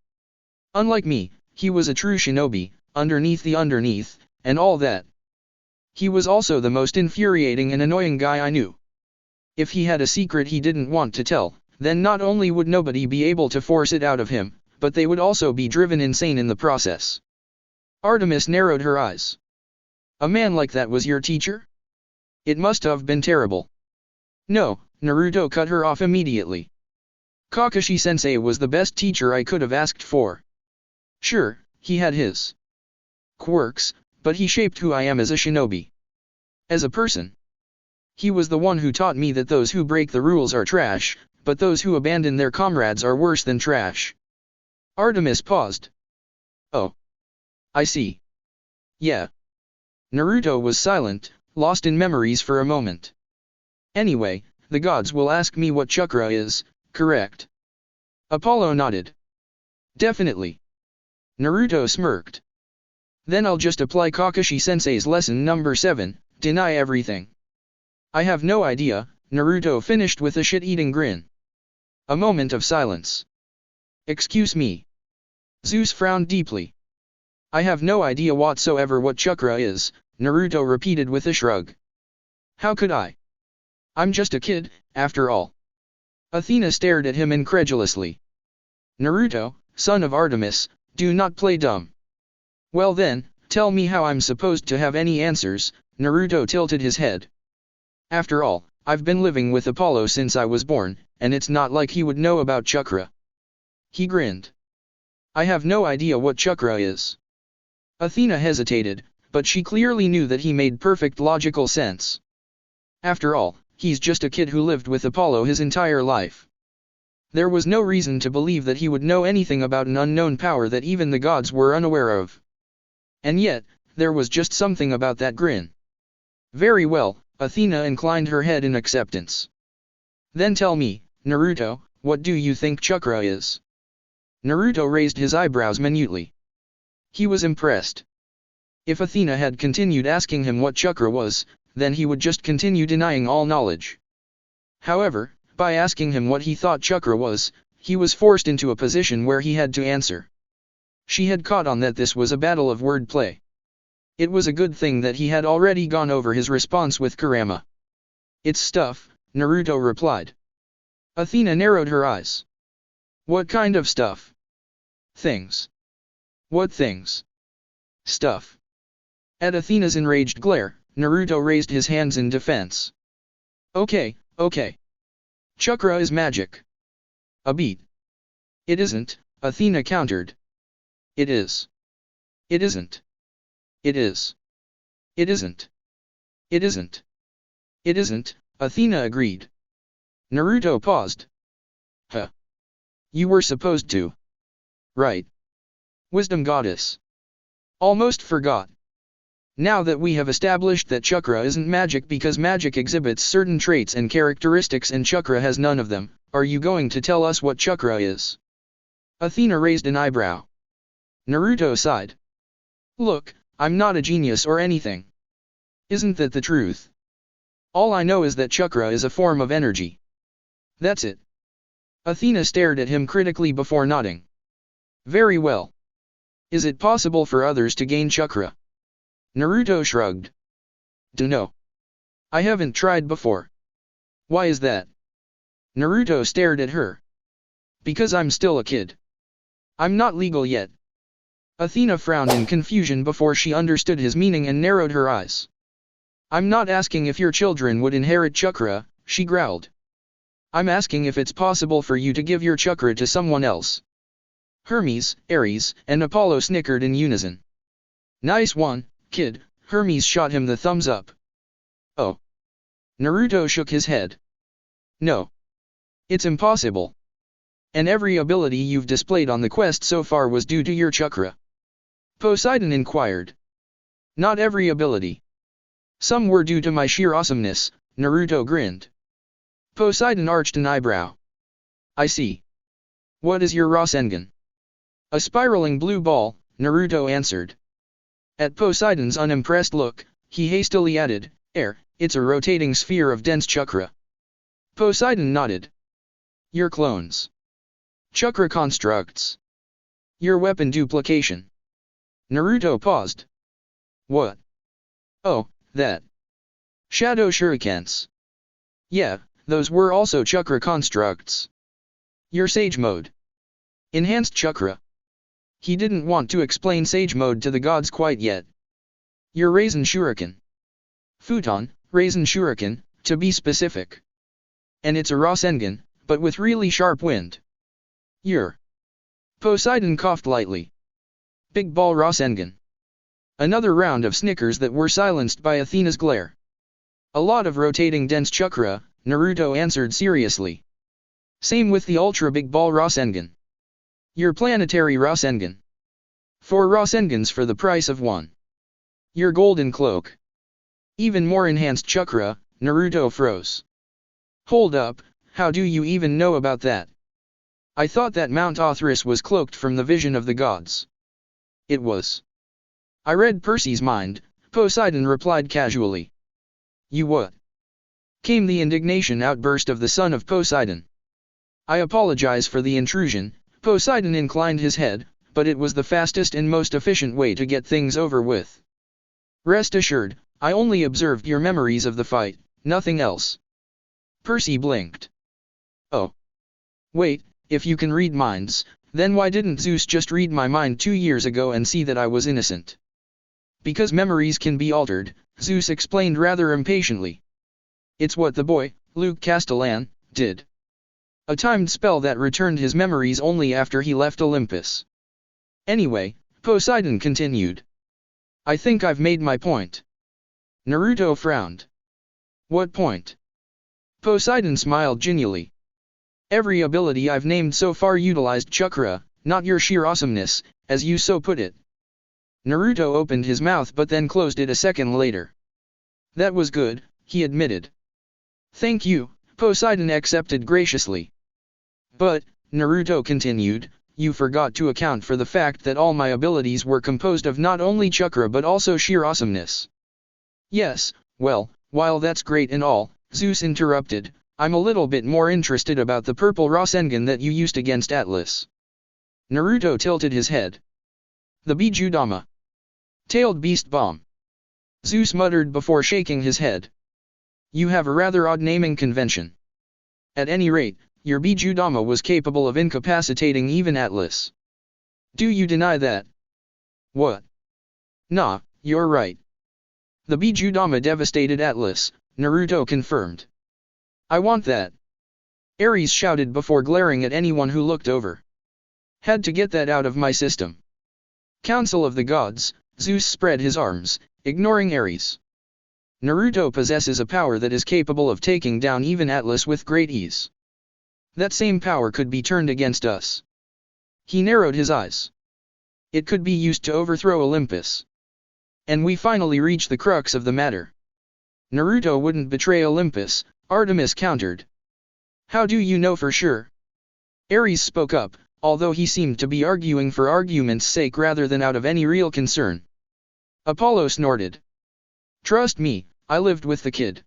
Unlike me, he was a true shinobi, underneath, and all that. He was also the most infuriating and annoying guy I knew. If he had a secret he didn't want to tell, then not only would nobody be able to force it out of him, but they would also be driven insane in the process. Artemis narrowed her eyes. A man like that was your teacher? It must have been terrible. No, Naruto cut her off immediately. Kakashi-sensei was the best teacher I could have asked for. Sure, he had his quirks, but he shaped who I am as a shinobi. As a person. He was the one who taught me that those who break the rules are trash, but those who abandon their comrades are worse than trash. Artemis paused. Oh. I see. Yeah. Naruto was silent, lost in memories for a moment. Anyway, the gods will ask me what chakra is, correct? Apollo nodded. Definitely. Naruto smirked. Then I'll just apply Kakashi-sensei's lesson number 7, deny everything. I have no idea, Naruto finished with a shit-eating grin. A moment of silence. Excuse me. Zeus frowned deeply. I have no idea whatsoever what chakra is, Naruto repeated with a shrug. How could I? I'm just a kid, after all. Athena stared at him incredulously. Naruto, son of Artemis, do not play dumb. Well then, tell me how I'm supposed to have any answers, Naruto tilted his head. After all, I've been living with Apollo since I was born, and it's not like he would know about chakra. He grinned. I have no idea what chakra is. Athena hesitated, but she clearly knew that he made perfect logical sense. After all, he's just a kid who lived with Apollo his entire life. There was no reason to believe that he would know anything about an unknown power that even the gods were unaware of. And yet, there was just something about that grin. Very well, Athena inclined her head in acceptance. Then tell me, Naruto, what do you think chakra is? Naruto raised his eyebrows minutely. He was impressed. If Athena had continued asking him what chakra was, then he would just continue denying all knowledge. However, by asking him what he thought chakra was, he was forced into a position where he had to answer. She had caught on that this was a battle of wordplay. It was a good thing that he had already gone over his response with Kurama. It's stuff, Naruto replied. Athena narrowed her eyes. What kind of stuff? Things. What things? Stuff. At Athena's enraged glare, Naruto raised his hands in defense. Okay. Chakra is magic. A beat. It isn't, Athena countered. It is. It isn't. It is. It isn't. It isn't. It isn't, Athena agreed. Naruto paused. Huh. You were supposed to. Right. Wisdom goddess. Almost forgot. Now that we have established that chakra isn't magic because magic exhibits certain traits and characteristics and chakra has none of them, are you going to tell us what chakra is? Athena raised an eyebrow. Naruto sighed. Look, I'm not a genius or anything. Isn't that the truth? All I know is that chakra is a form of energy. That's it. Athena stared at him critically before nodding. Very well. Is it possible for others to gain chakra? Naruto shrugged. Dunno. I haven't tried before. Why is that? Naruto stared at her. Because I'm still a kid. I'm not legal yet. Athena frowned in confusion before she understood his meaning and narrowed her eyes. I'm not asking if your children would inherit chakra, she growled. I'm asking if it's possible for you to give your chakra to someone else. Hermes, Ares, and Apollo snickered in unison. Nice one, kid, Hermes shot him the thumbs up. Oh. Naruto shook his head. No. It's impossible. And every ability you've displayed on the quest so far was due to your chakra. Poseidon inquired. Not every ability. Some were due to my sheer awesomeness, Naruto grinned. Poseidon arched an eyebrow. I see. What is your Rasengan? A spiraling blue ball, Naruto answered. At Poseidon's unimpressed look, he hastily added, it's a rotating sphere of dense chakra. Poseidon nodded. Your clones. Chakra constructs. Your weapon duplication. Naruto paused. What? Oh, that. Shadow shurikens. Yeah, those were also chakra constructs. Your sage mode. Enhanced chakra. He didn't want to explain sage mode to the gods quite yet. Your Rasen Shuriken. Futon, Rasen Shuriken, to be specific. And it's a Rasengan, but with really sharp wind. Your. Poseidon coughed lightly. Big ball Rasengan. Another round of snickers that were silenced by Athena's glare. A lot of rotating dense chakra, Naruto answered seriously. Same with the ultra big ball Rasengan. Your planetary Rasengan. 4 Rasengans for the price of 1. Your golden cloak. Even more enhanced chakra, Naruto froze. Hold up, how do you even know about that? I thought that Mount Othris was cloaked from the vision of the gods. It was. I read Percy's mind. Poseidon replied casually. You what? Came the indignation outburst of the son of Poseidon. I apologize for the intrusion. Poseidon inclined his head, but it was the fastest and most efficient way to get things over with. Rest assured, I only observed your memories of the fight, nothing else. Percy blinked. Oh. Wait, if you can read minds, then why didn't Zeus just read my mind 2 years ago and see that I was innocent? Because memories can be altered, Zeus explained rather impatiently. It's what the boy, Luke Castellan, did. A timed spell that returned his memories only after he left Olympus. Anyway, Poseidon continued. I think I've made my point. Naruto frowned. What point? Poseidon smiled genially. Every ability I've named so far utilized chakra, not your sheer awesomeness, as you so put it. Naruto opened his mouth but then closed it a second later. That was good, he admitted. Thank you, Poseidon accepted graciously. But, Naruto continued, you forgot to account for the fact that all my abilities were composed of not only chakra but also sheer awesomeness. Yes, well, while that's great and all, Zeus interrupted, I'm a little bit more interested about the purple Rasengan that you used against Atlas. Naruto tilted his head. The Bijudama. Tailed Beast Bomb. Zeus muttered before shaking his head. You have a rather odd naming convention. At any rate, your Bijudama was capable of incapacitating even Atlas. Do you deny that? What? Nah, you're right. The Bijudama devastated Atlas, Naruto confirmed. I want that. Ares shouted before glaring at anyone who looked over. Had to get that out of my system. Council of the Gods, Zeus spread his arms, ignoring Ares. Naruto possesses a power that is capable of taking down even Atlas with great ease. That same power could be turned against us. He narrowed his eyes. It could be used to overthrow Olympus. And we finally reach the crux of the matter. Naruto wouldn't betray Olympus, Artemis countered. How do you know for sure? Ares spoke up, although he seemed to be arguing for argument's sake rather than out of any real concern. Apollo snorted. Trust me, I lived with the kid.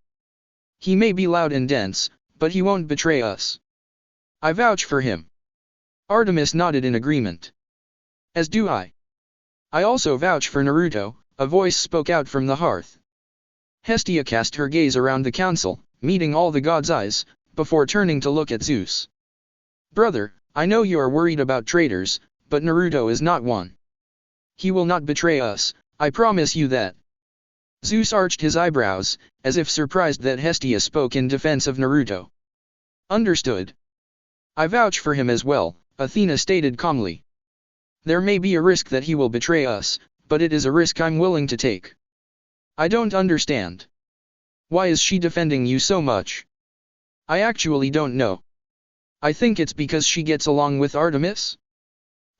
He may be loud and dense, but he won't betray us. I vouch for him. Artemis nodded in agreement. As do I. I also vouch for Naruto, a voice spoke out from the hearth. Hestia cast her gaze around the council, meeting all the gods' eyes, before turning to look at Zeus. Brother, I know you are worried about traitors, but Naruto is not one. He will not betray us, I promise you that. Zeus arched his eyebrows, as if surprised that Hestia spoke in defense of Naruto. Understood. I vouch for him as well, Athena stated calmly. There may be a risk that he will betray us, but it is a risk I'm willing to take. I don't understand. Why is she defending you so much? I actually don't know. I think it's because she gets along with Artemis?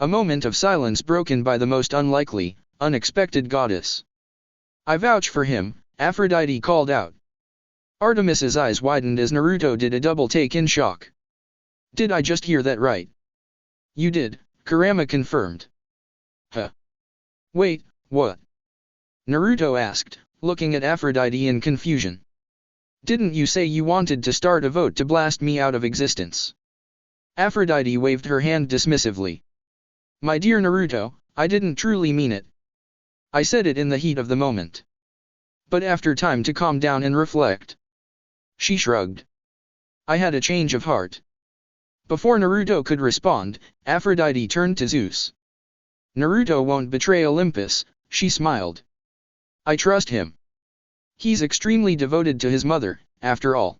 A moment of silence broken by the most unlikely, unexpected goddess. I vouch for him, Aphrodite called out. Artemis's eyes widened as Naruto did a double take in shock. Did I just hear that right? You did, Kurama confirmed. Huh? Wait, what? Naruto asked, looking at Aphrodite in confusion. Didn't you say you wanted to start a vote to blast me out of existence? Aphrodite waved her hand dismissively. My dear Naruto, I didn't truly mean it. I said it in the heat of the moment. But after time to calm down and reflect. She shrugged. I had a change of heart. Before Naruto could respond, Aphrodite turned to Zeus. Naruto won't betray Olympus, she smiled. I trust him. He's extremely devoted to his mother, after all.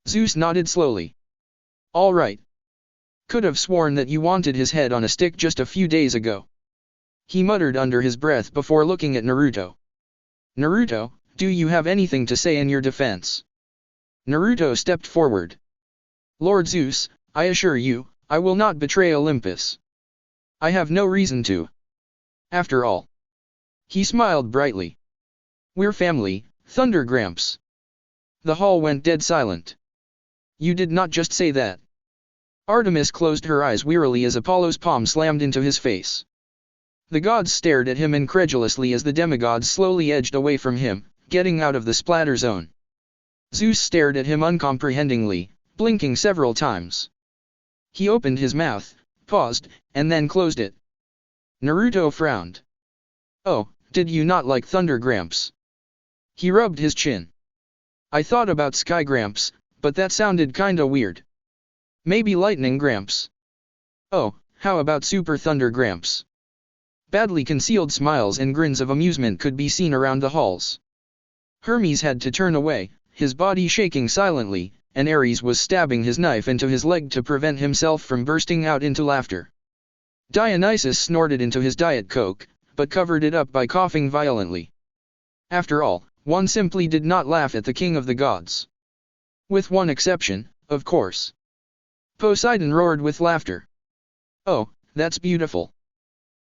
Zeus nodded slowly. All right. Could have sworn that you wanted his head on a stick just a few days ago. He muttered under his breath before looking at Naruto. Naruto, do you have anything to say in your defense? Naruto stepped forward. Lord Zeus, I assure you, I will not betray Olympus. I have no reason to. After all. He smiled brightly. We're family, Thunder Gramps. The hall went dead silent. You did not just say that. Artemis closed her eyes wearily as Apollo's palm slammed into his face. The gods stared at him incredulously as the demigods slowly edged away from him, getting out of the splatter zone. Zeus stared at him uncomprehendingly, blinking several times. He opened his mouth, paused, and then closed it. Naruto frowned. "Oh, did you not like Thunder Gramps?" He rubbed his chin. "I thought about Sky Gramps, but that sounded kinda weird. Maybe Lightning Gramps. Oh, how about Super Thunder Gramps?" Badly concealed smiles and grins of amusement could be seen around the halls. Hermes had to turn away, his body shaking silently, and Ares was stabbing his knife into his leg to prevent himself from bursting out into laughter. Dionysus snorted into his Diet Coke, but covered it up by coughing violently. After all, one simply did not laugh at the king of the gods. With one exception, of course. Poseidon roared with laughter. "Oh, that's beautiful.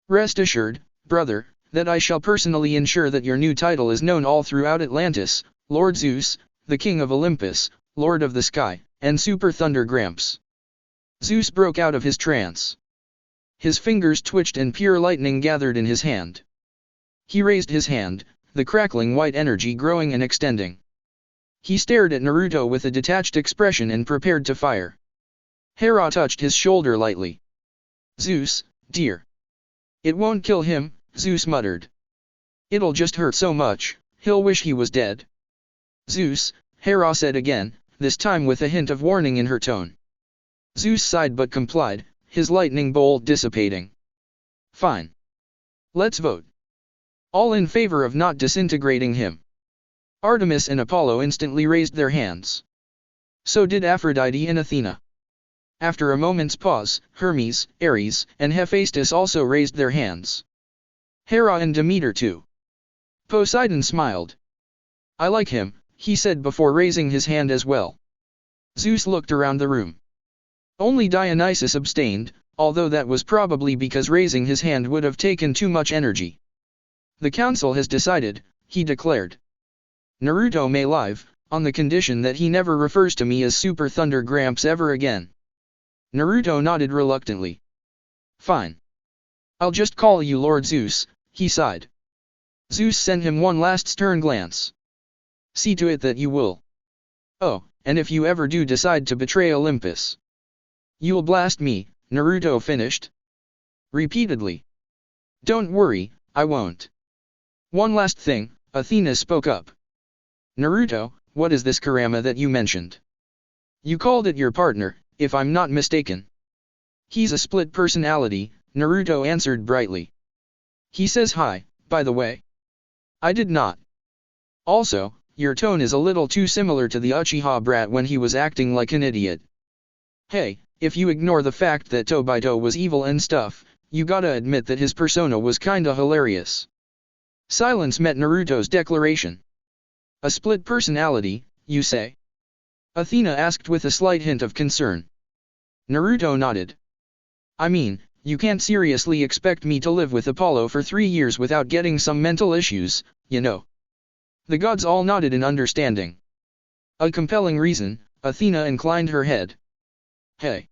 Rest assured, brother, that I shall personally ensure that your new title is known all throughout Atlantis, Lord Zeus, the King of Olympus, Lord of the Sky, and Super Thunder Gramps." Zeus broke out of his trance. His fingers twitched and pure lightning gathered in his hand. He raised his hand, the crackling white energy growing and extending. He stared at Naruto with a detached expression and prepared to fire. Hera touched his shoulder lightly. "Zeus, dear. It won't kill him," Zeus muttered. "It'll just hurt so much, he'll wish he was dead." "Zeus," Hera said again, this time with a hint of warning in her tone. Zeus sighed but complied, his lightning bolt dissipating. "Fine. Let's vote. All in favor of not disintegrating him." Artemis and Apollo instantly raised their hands. So did Aphrodite and Athena. After a moment's pause, Hermes, Ares, and Hephaestus also raised their hands. Hera and Demeter too. Poseidon smiled. "I like him," he said before raising his hand as well. Zeus looked around the room. Only Dionysus abstained, although that was probably because raising his hand would have taken too much energy. "The council has decided," he declared. "Naruto may live, on the condition that he never refers to me as Super Thunder Gramps ever again." Naruto nodded reluctantly. "Fine. I'll just call you Lord Zeus," he sighed. Zeus sent him one last stern glance. "See to it that you will. Oh, and if you ever do decide to betray Olympus, you'll blast me," Naruto finished. Repeatedly. "Don't worry, I won't." "One last thing," Athena spoke up. "Naruto, what is this Kurama that you mentioned? You called it your partner, if I'm not mistaken." "He's a split personality," Naruto answered brightly. "He says hi, by the way." "I did not. Also, your tone is a little too similar to the Uchiha brat when he was acting like an idiot. Hey, if you ignore the fact that Tobito was evil and stuff, you gotta admit that his persona was kinda hilarious." Silence met Naruto's declaration. "A split personality, you say?" Athena asked with a slight hint of concern. Naruto nodded. "I mean, you can't seriously expect me to live with Apollo for 3 years without getting some mental issues, you know." The gods all nodded in understanding. "A compelling reason," Athena inclined her head. "Hey."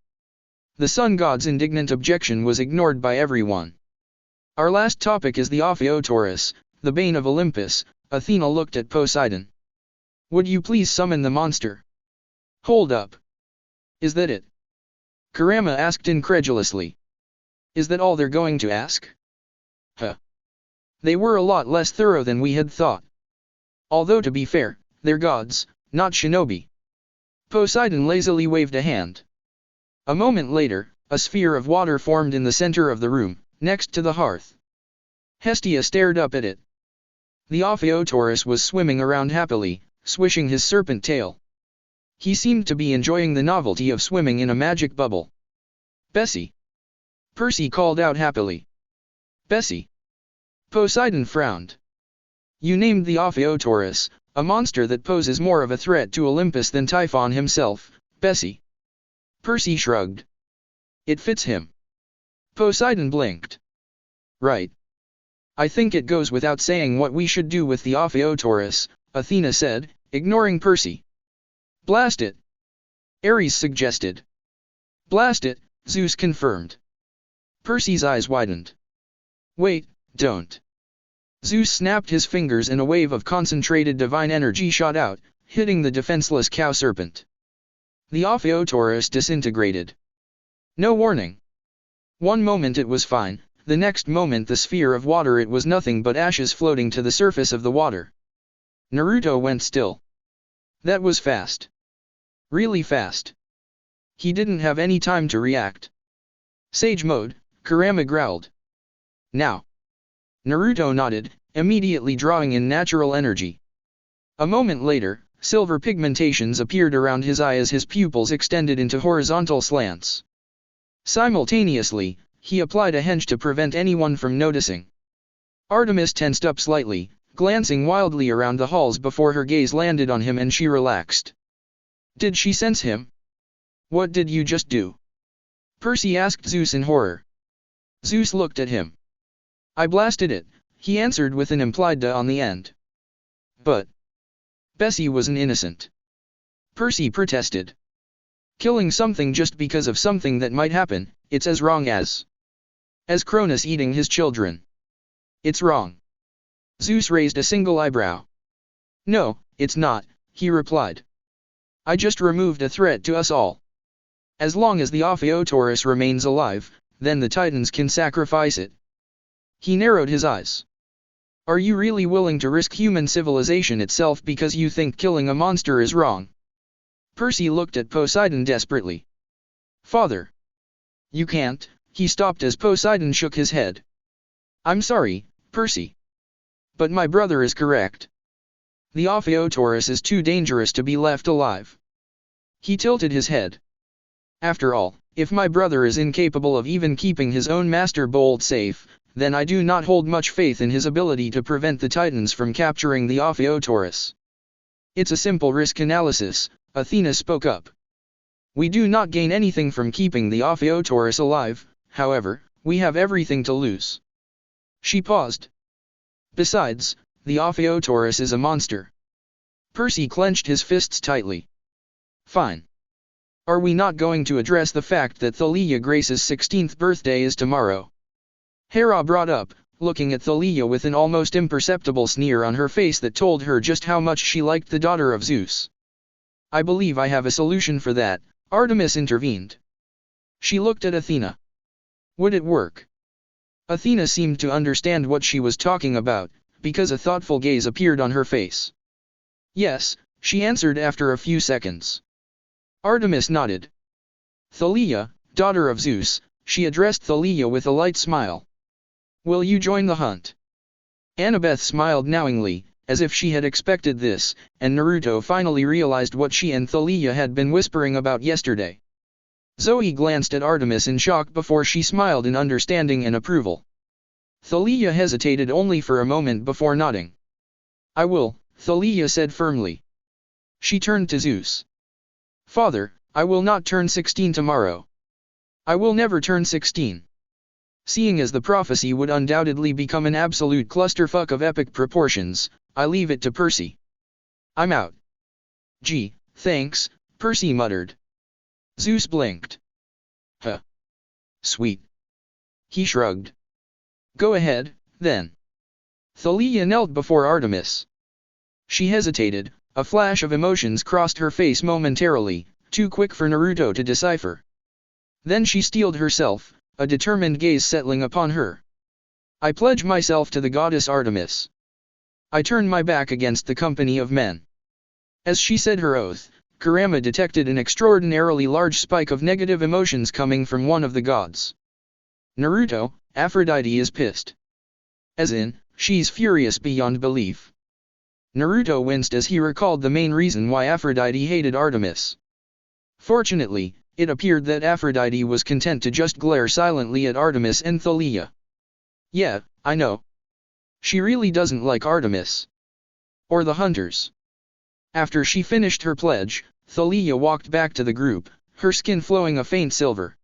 The sun god's indignant objection was ignored by everyone. "Our last topic is the Ophiuchorus, the bane of Olympus," Athena looked at Poseidon. "Would you please summon the monster?" "Hold up. Is that it?" Kurama asked incredulously. "Is that all they're going to ask?" Huh. They were a lot less thorough than we had thought. Although to be fair, they're gods, not shinobi. Poseidon lazily waved a hand. A moment later, a sphere of water formed in the center of the room, next to the hearth. Hestia stared up at it. The Ophiuchorus was swimming around happily, swishing his serpent tail. He seemed to be enjoying the novelty of swimming in a magic bubble. "Bessie!" Percy called out happily. "Bessie!" Poseidon frowned. "You named the Ophiuchorus, a monster that poses more of a threat to Olympus than Typhon himself, Bessie." Percy shrugged. "It fits him." Poseidon blinked. "Right. I think it goes without saying what we should do with the Ophiuchorus," Athena said, ignoring Percy. "Blast it," Ares suggested. Blast it, Zeus confirmed. Percy's eyes widened. Wait, don't. Zeus snapped his fingers and a wave of concentrated divine energy shot out, hitting the defenseless cow serpent. The Ophiuchorus disintegrated. No warning. One moment it was fine, the next moment the sphere of water it was nothing but ashes floating to the surface of the water. Naruto went still. That was fast. Really fast. He didn't have any time to react. Sage mode, Kurama growled. Now. Naruto nodded, immediately drawing in natural energy. A moment later, silver pigmentations appeared around his eye as his pupils extended into horizontal slants. Simultaneously, he applied a henge to prevent anyone from noticing. Artemis tensed up slightly, glancing wildly around the halls before her gaze landed on him and she relaxed. Did she sense him? What did you just do? Percy asked Zeus in horror. Zeus looked at him. I blasted it, he answered with an implied "da" on the end. But Bessie was an innocent. Percy protested. Killing something just because of something that might happen, it's as wrong as Cronus eating his children. It's wrong. Zeus raised a single eyebrow. No, it's not, he replied. I just removed a threat to us all. As long as the Ophiuchorus remains alive, then the Titans can sacrifice it. He narrowed his eyes. Are you really willing to risk human civilization itself because you think killing a monster is wrong? Percy looked at Poseidon desperately. Father. You can't, he stopped as Poseidon shook his head. I'm sorry, Percy. But my brother is correct. The Ophiuchorus is too dangerous to be left alive. He tilted his head. After all, if my brother is incapable of even keeping his own master bolt safe, then I do not hold much faith in his ability to prevent the Titans from capturing the Ophiuchorus. It's a simple risk analysis, Athena spoke up. We do not gain anything from keeping the Ophiuchorus alive, however, we have everything to lose. She paused. Besides, the Ophiuchorus is a monster. Percy clenched his fists tightly. Fine. Are we not going to address the fact that Thalia Grace's 16th birthday is tomorrow? Hera brought up, looking at Thalia with an almost imperceptible sneer on her face that told her just how much she liked the daughter of Zeus. I believe I have a solution for that, Artemis intervened. She looked at Athena. Would it work? Athena seemed to understand what she was talking about, because a thoughtful gaze appeared on her face. Yes, she answered after a few seconds. Artemis nodded. Thalia, daughter of Zeus, she addressed Thalia with a light smile. Will you join the hunt? Annabeth smiled knowingly, as if she had expected this, and Naruto finally realized what she and Thalia had been whispering about yesterday. Zoe glanced at Artemis in shock before she smiled in understanding and approval. Thalia hesitated only for a moment before nodding. I will, Thalia said firmly. She turned to Zeus. Father, I will not turn 16 tomorrow. I will never turn 16. Seeing as the prophecy would undoubtedly become an absolute clusterfuck of epic proportions, I leave it to Percy. I'm out. Gee, thanks, Percy muttered. Zeus blinked. Huh. Sweet. He shrugged. Go ahead, then. Thalia knelt before Artemis. She hesitated, a flash of emotions crossed her face momentarily, too quick for Naruto to decipher. Then she steeled herself, a determined gaze settling upon her. I pledge myself to the goddess Artemis. I turn my back against the company of men. As she said her oath, Kurama detected an extraordinarily large spike of negative emotions coming from one of the gods. Naruto, Aphrodite is pissed. As in, she's furious beyond belief. Naruto winced as he recalled the main reason why Aphrodite hated Artemis. Fortunately, it appeared that Aphrodite was content to just glare silently at Artemis and Thalia. Yeah, I know. She really doesn't like Artemis. Or the hunters. After she finished her pledge, Thalia walked back to the group, her skin flowing a faint silver.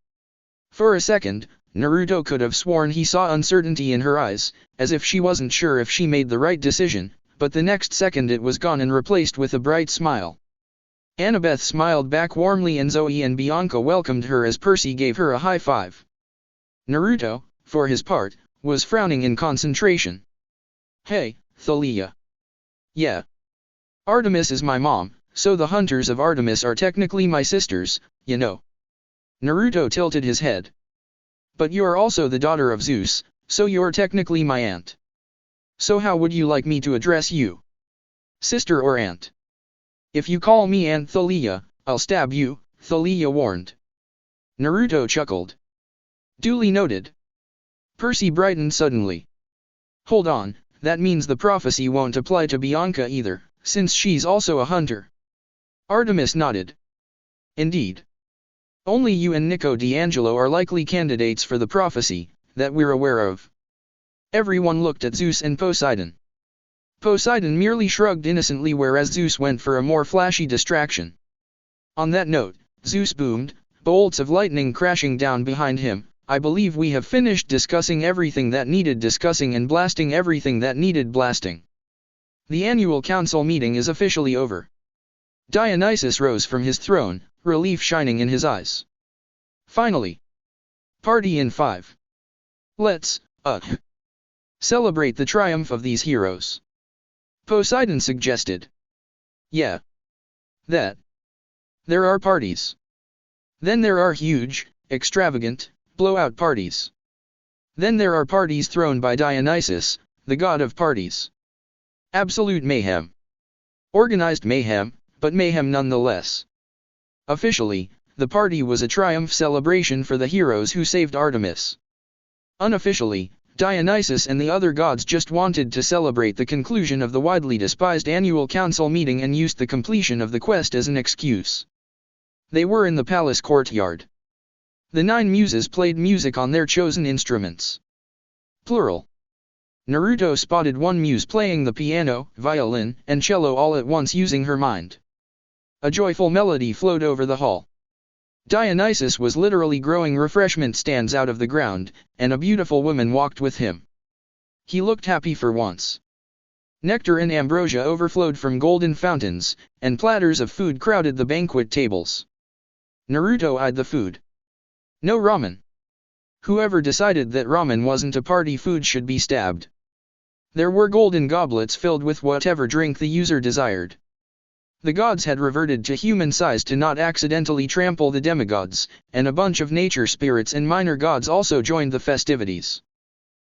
For a second, Naruto could have sworn he saw uncertainty in her eyes, as if she wasn't sure if she made the right decision, but the next second it was gone and replaced with a bright smile. Annabeth smiled back warmly and Zoe and Bianca welcomed her as Percy gave her a high five. Naruto, for his part, was frowning in concentration. Hey, Thalia. Yeah. Artemis is my mom, so the hunters of Artemis are technically my sisters, you know. Naruto tilted his head. But you're also the daughter of Zeus, so you're technically my aunt. So how would you like me to address you? Sister or aunt? If you call me Aunt Thalia, I'll stab you, Thalia warned. Naruto chuckled. Duly noted. Percy brightened suddenly. Hold on, that means the prophecy won't apply to Bianca either, since she's also a hunter. Artemis nodded. Indeed. Only you and Nico D'Angelo are likely candidates for the prophecy, that we're aware of. Everyone looked at Zeus and Poseidon. Poseidon merely shrugged innocently whereas Zeus went for a more flashy distraction. On that note, Zeus boomed, bolts of lightning crashing down behind him, I believe we have finished discussing everything that needed discussing and blasting everything that needed blasting. The annual council meeting is officially over. Dionysus rose from his throne, relief shining in his eyes. Finally. Party in 5. Let's, celebrate the triumph of these heroes. Poseidon suggested. Yeah. That. There are parties. Then there are huge, extravagant, blowout parties. Then there are parties thrown by Dionysus, the god of parties. Absolute mayhem. Organized mayhem, but mayhem nonetheless. Officially, the party was a triumph celebration for the heroes who saved Artemis. Unofficially, Dionysus and the other gods just wanted to celebrate the conclusion of the widely despised annual council meeting and used the completion of the quest as an excuse. They were in the palace courtyard. The 9 muses played music on their chosen instruments. Plural. Naruto spotted one muse playing the piano, violin, and cello all at once using her mind. A joyful melody flowed over the hall. Dionysus was literally growing refreshment stands out of the ground, and a beautiful woman walked with him. He looked happy for once. Nectar and ambrosia overflowed from golden fountains, and platters of food crowded the banquet tables. Naruto eyed the food. No ramen. Whoever decided that ramen wasn't a party food should be stabbed. There were golden goblets filled with whatever drink the user desired. The gods had reverted to human size to not accidentally trample the demigods, and a bunch of nature spirits and minor gods also joined the festivities.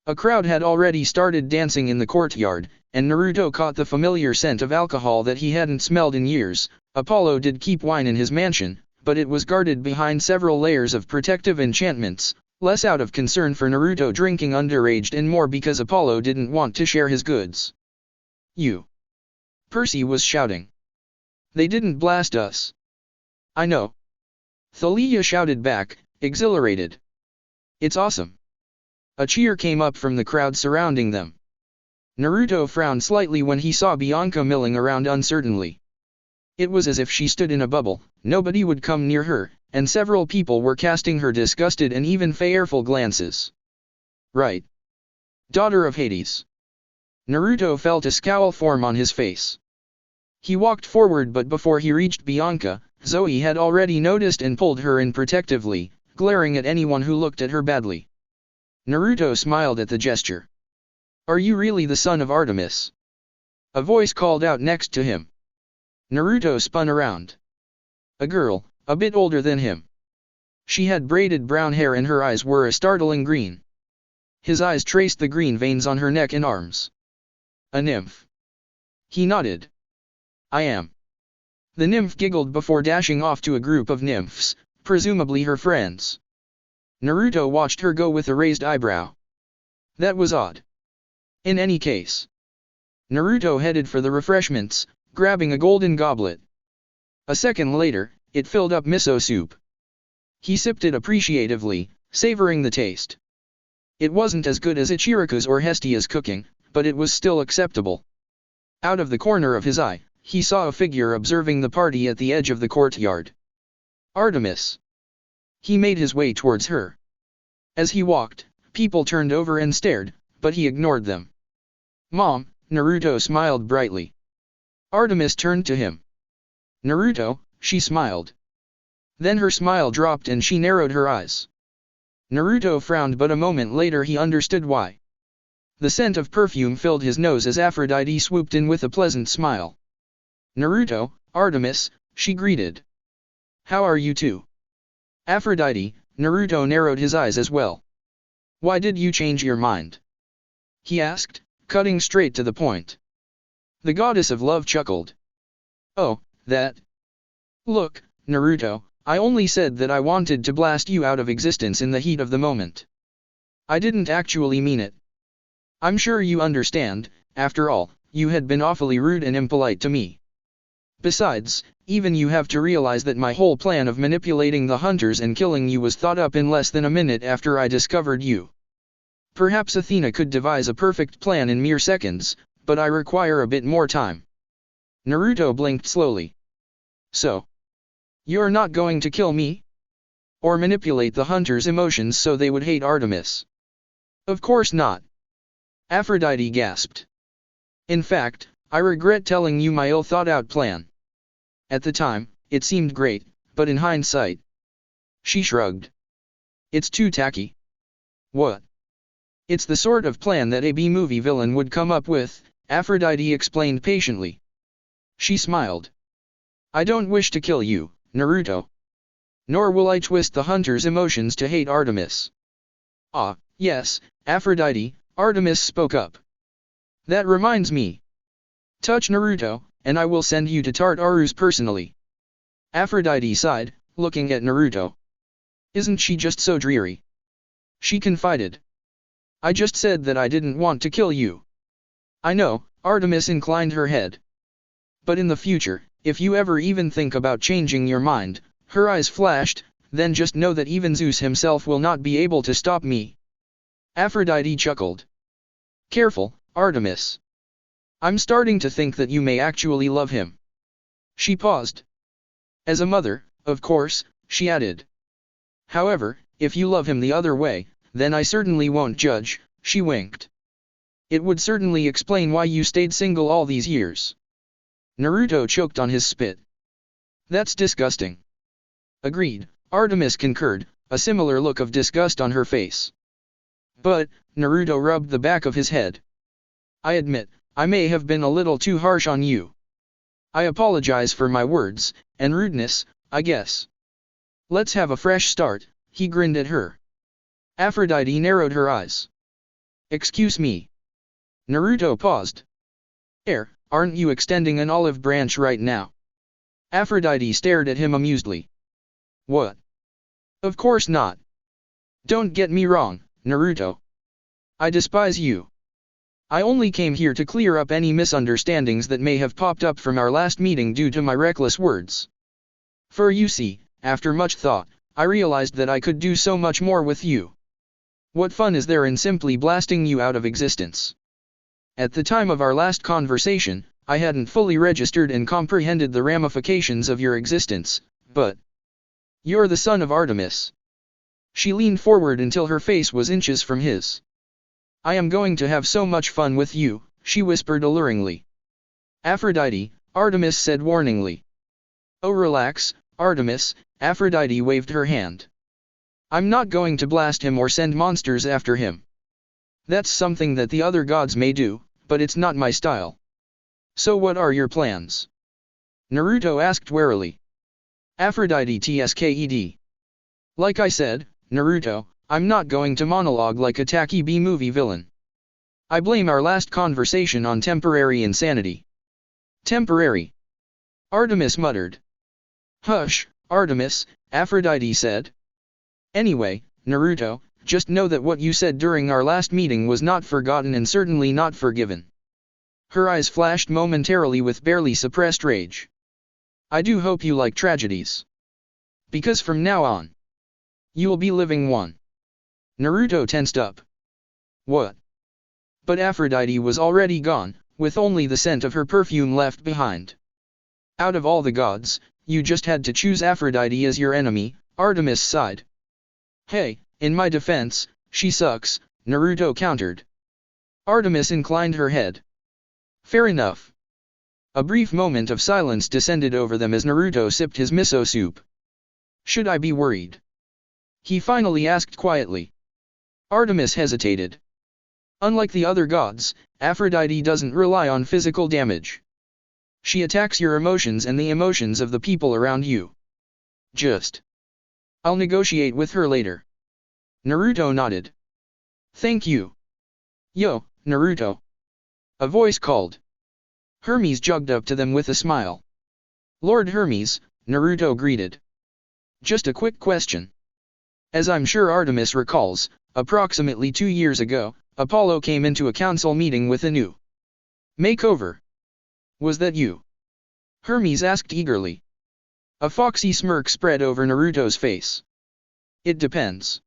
A crowd had already started dancing in the courtyard, and Naruto caught the familiar scent of alcohol that he hadn't smelled in years. Apollo did keep wine in his mansion, but it was guarded behind several layers of protective enchantments, less out of concern for Naruto drinking underage and more because Apollo didn't want to share his goods. You! Percy was shouting. They didn't blast us. I know. Thalia shouted back, exhilarated. It's awesome. A cheer came up from the crowd surrounding them. Naruto frowned slightly when he saw Bianca milling around uncertainly. It was as if she stood in a bubble, nobody would come near her, and several people were casting her disgusted and even fearful glances. Right. Daughter of Hades. Naruto felt a scowl form on his face. He walked forward but before he reached Bianca, Zoe had already noticed and pulled her in protectively, glaring at anyone who looked at her badly. Naruto smiled at the gesture. Are you really the son of Artemis? A voice called out next to him. Naruto spun around. A girl, a bit older than him. She had braided brown hair and her eyes were a startling green. His eyes traced the green veins on her neck and arms. A nymph. He nodded. I am. The nymph giggled before dashing off to a group of nymphs, presumably her friends. Naruto watched her go with a raised eyebrow. That was odd. In any case. Naruto headed for the refreshments, grabbing a golden goblet. A second later, it filled up miso soup. He sipped it appreciatively, savoring the taste. It wasn't as good as Ichiraku's or Hestia's cooking, but it was still acceptable. Out of the corner of his eye, he saw a figure observing the party at the edge of the courtyard. Artemis. He made his way towards her. As he walked, people turned over and stared, but he ignored them. Mom, Naruto smiled brightly. Artemis turned to him. Naruto, she smiled. Then her smile dropped and she narrowed her eyes. Naruto frowned, but a moment later he understood why. The scent of perfume filled his nose as Aphrodite swooped in with a pleasant smile. Naruto, Artemis, she greeted. How are you two? Aphrodite, Naruto narrowed his eyes as well. Why did you change your mind? He asked, cutting straight to the point. The goddess of love chuckled. Oh, that. Look, Naruto, I only said that I wanted to blast you out of existence in the heat of the moment. I didn't actually mean it. I'm sure you understand, after all, you had been awfully rude and impolite to me. Besides, even you have to realize that my whole plan of manipulating the hunters and killing you was thought up in less than a minute after I discovered you. Perhaps Athena could devise a perfect plan in mere seconds, but I require a bit more time. Naruto blinked slowly. So, you're not going to kill me? Or manipulate the hunters' emotions so they would hate Artemis? Of course not. Aphrodite gasped. In fact, I regret telling you my ill-thought-out plan. At the time, it seemed great, but in hindsight... She shrugged. It's too tacky. What? It's the sort of plan that a B-movie villain would come up with, Aphrodite explained patiently. She smiled. I don't wish to kill you, Naruto. Nor will I twist the hunters' emotions to hate Artemis. Ah, yes, Aphrodite, Artemis spoke up. That reminds me. Touch Naruto, and I will send you to Tartarus personally. Aphrodite sighed, looking at Naruto. Isn't she just so dreary? She confided. I just said that I didn't want to kill you. I know, Artemis inclined her head. But in the future, if you ever even think about changing your mind, her eyes flashed, then just know that even Zeus himself will not be able to stop me. Aphrodite chuckled. Careful, Artemis. I'm starting to think that you may actually love him. She paused. As a mother, of course, she added. However, if you love him the other way, then I certainly won't judge, she winked. It would certainly explain why you stayed single all these years. Naruto choked on his spit. That's disgusting. Agreed, Artemis concurred, a similar look of disgust on her face. But, Naruto rubbed the back of his head. I admit, I may have been a little too harsh on you. I apologize for my words, and rudeness, I guess. Let's have a fresh start, he grinned at her. Aphrodite narrowed her eyes. Excuse me. Naruto paused. Aren't you extending an olive branch right now? Aphrodite stared at him amusedly. What? Of course not. Don't get me wrong, Naruto. I despise you. I only came here to clear up any misunderstandings that may have popped up from our last meeting due to my reckless words. For you see, after much thought, I realized that I could do so much more with you. What fun is there in simply blasting you out of existence? At the time of our last conversation, I hadn't fully registered and comprehended the ramifications of your existence, but... You're the son of Artemis. She leaned forward until her face was inches from his. I am going to have so much fun with you, she whispered alluringly. Aphrodite, Artemis said warningly. Oh, relax, Artemis, Aphrodite waved her hand. I'm not going to blast him or send monsters after him. That's something that the other gods may do, but it's not my style. So what are your plans? Naruto asked warily. Aphrodite tsked. Like I said, Naruto, I'm not going to monologue like a tacky B-movie villain. I blame our last conversation on temporary insanity. Temporary? Artemis muttered. Hush, Artemis, Aphrodite said. Anyway, Naruto, just know that what you said during our last meeting was not forgotten and certainly not forgiven. Her eyes flashed momentarily with barely suppressed rage. I do hope you like tragedies. Because from now on, you'll be living one. Naruto tensed up. What? But Aphrodite was already gone, with only the scent of her perfume left behind. Out of all the gods, you just had to choose Aphrodite as your enemy, Artemis sighed. Hey, in my defense, she sucks, Naruto countered. Artemis inclined her head. Fair enough. A brief moment of silence descended over them as Naruto sipped his miso soup. Should I be worried? He finally asked quietly. Artemis hesitated. Unlike the other gods, Aphrodite doesn't rely on physical damage. She attacks your emotions and the emotions of the people around you. I'll negotiate with her later. Naruto nodded. Thank you. Yo, Naruto. A voice called. Hermes jogged up to them with a smile. Lord Hermes, Naruto greeted. Just a quick question. As I'm sure Artemis recalls, approximately 2 years ago, Apollo came into a council meeting with a new makeover. Was that you? Hermes asked eagerly. A foxy smirk spread over Naruto's face. It depends.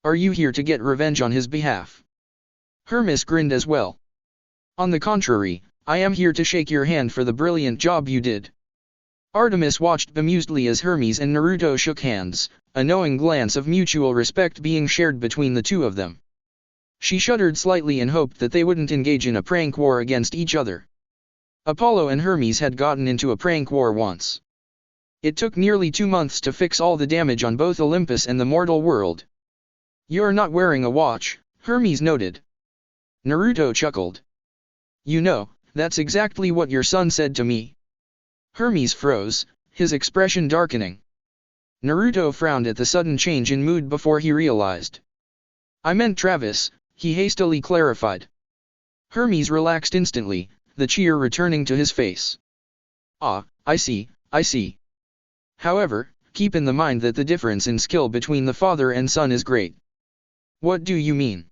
Are you here to get revenge on his behalf? Hermes grinned as well. On the contrary, I am here to shake your hand for the brilliant job you did. Artemis watched bemusedly as Hermes and Naruto shook hands, a knowing glance of mutual respect being shared between the two of them. She shuddered slightly and hoped that they wouldn't engage in a prank war against each other. Apollo and Hermes had gotten into a prank war once. It took nearly 2 months to fix all the damage on both Olympus and the mortal world. You're not wearing a watch, Hermes noted. Naruto chuckled. You know, that's exactly what your son said to me. Hermes froze, his expression darkening. Naruto frowned at the sudden change in mood before he realized. I meant Travis, he hastily clarified. Hermes relaxed instantly, the cheer returning to his face. Ah, I see. However, keep in the mind that the difference in skill between the father and son is great. What do you mean?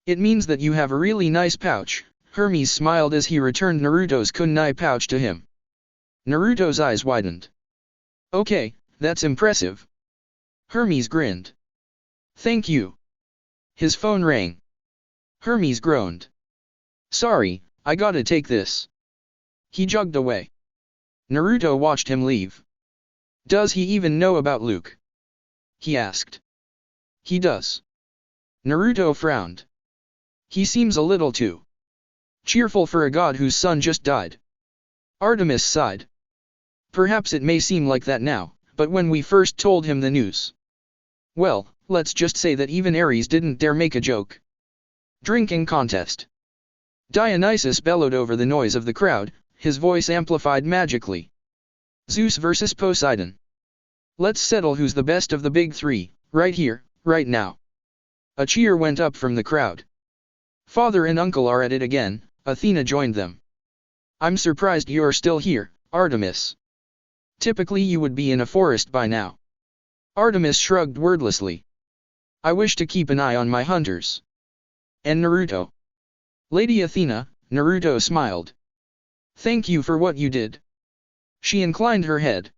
It means that you have a really nice pouch. Hermes smiled as he returned Naruto's kunai pouch to him. Naruto's eyes widened. Okay, that's impressive. Hermes grinned. Thank you. His phone rang. Hermes groaned. Sorry, I gotta take this. He jogged away. Naruto watched him leave. Does he even know about Luke? He asked. He does. Naruto frowned. He seems a little too cheerful for a god whose son just died. Artemis sighed. Perhaps it may seem like that now, but when we first told him the news. Well, let's just say that even Ares didn't dare make a joke. Drinking contest. Dionysus bellowed over the noise of the crowd, his voice amplified magically. Zeus versus Poseidon. Let's settle who's the best of the big three, right here, right now. A cheer went up from the crowd. Father and uncle are at it again, Athena joined them. I'm surprised you're still here, Artemis. Typically you would be in a forest by now. Artemis shrugged wordlessly. I wish to keep an eye on my hunters. And Naruto. Lady Athena, Naruto smiled. Thank you for what you did. She inclined her head.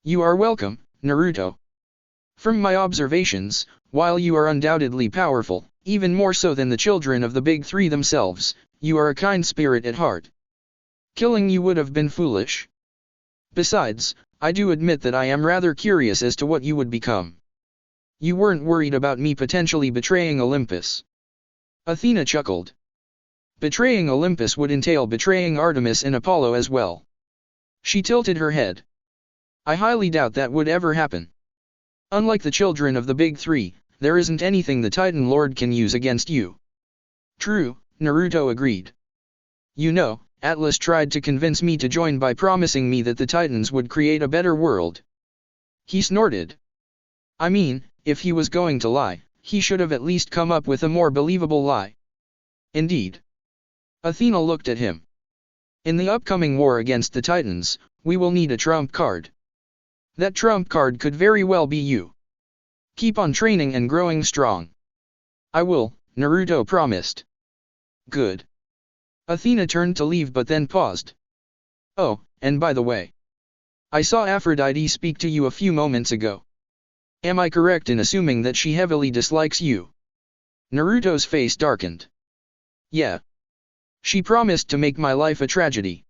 You are welcome, Naruto. From my observations, while you are undoubtedly powerful, even more so than the children of the big three themselves, you are a kind spirit at heart. Killing you would have been foolish. Besides, I do admit that I am rather curious as to what you would become. You weren't worried about me potentially betraying Olympus. Athena chuckled. Betraying Olympus would entail betraying Artemis and Apollo as well. She tilted her head. I highly doubt that would ever happen. Unlike the children of the big three, there isn't anything the Titan Lord can use against you. True, Naruto agreed. You know, Atlas tried to convince me to join by promising me that the Titans would create a better world. He snorted. I mean, if he was going to lie, he should have at least come up with a more believable lie. Indeed. Athena looked at him. In the upcoming war against the Titans, we will need a trump card. That trump card could very well be you. Keep on training and growing strong. I will, Naruto promised. Good. Athena turned to leave but then paused. Oh, and by the way. I saw Aphrodite speak to you a few moments ago. Am I correct in assuming that she heavily dislikes you? Naruto's face darkened. Yeah. She promised to make my life a tragedy.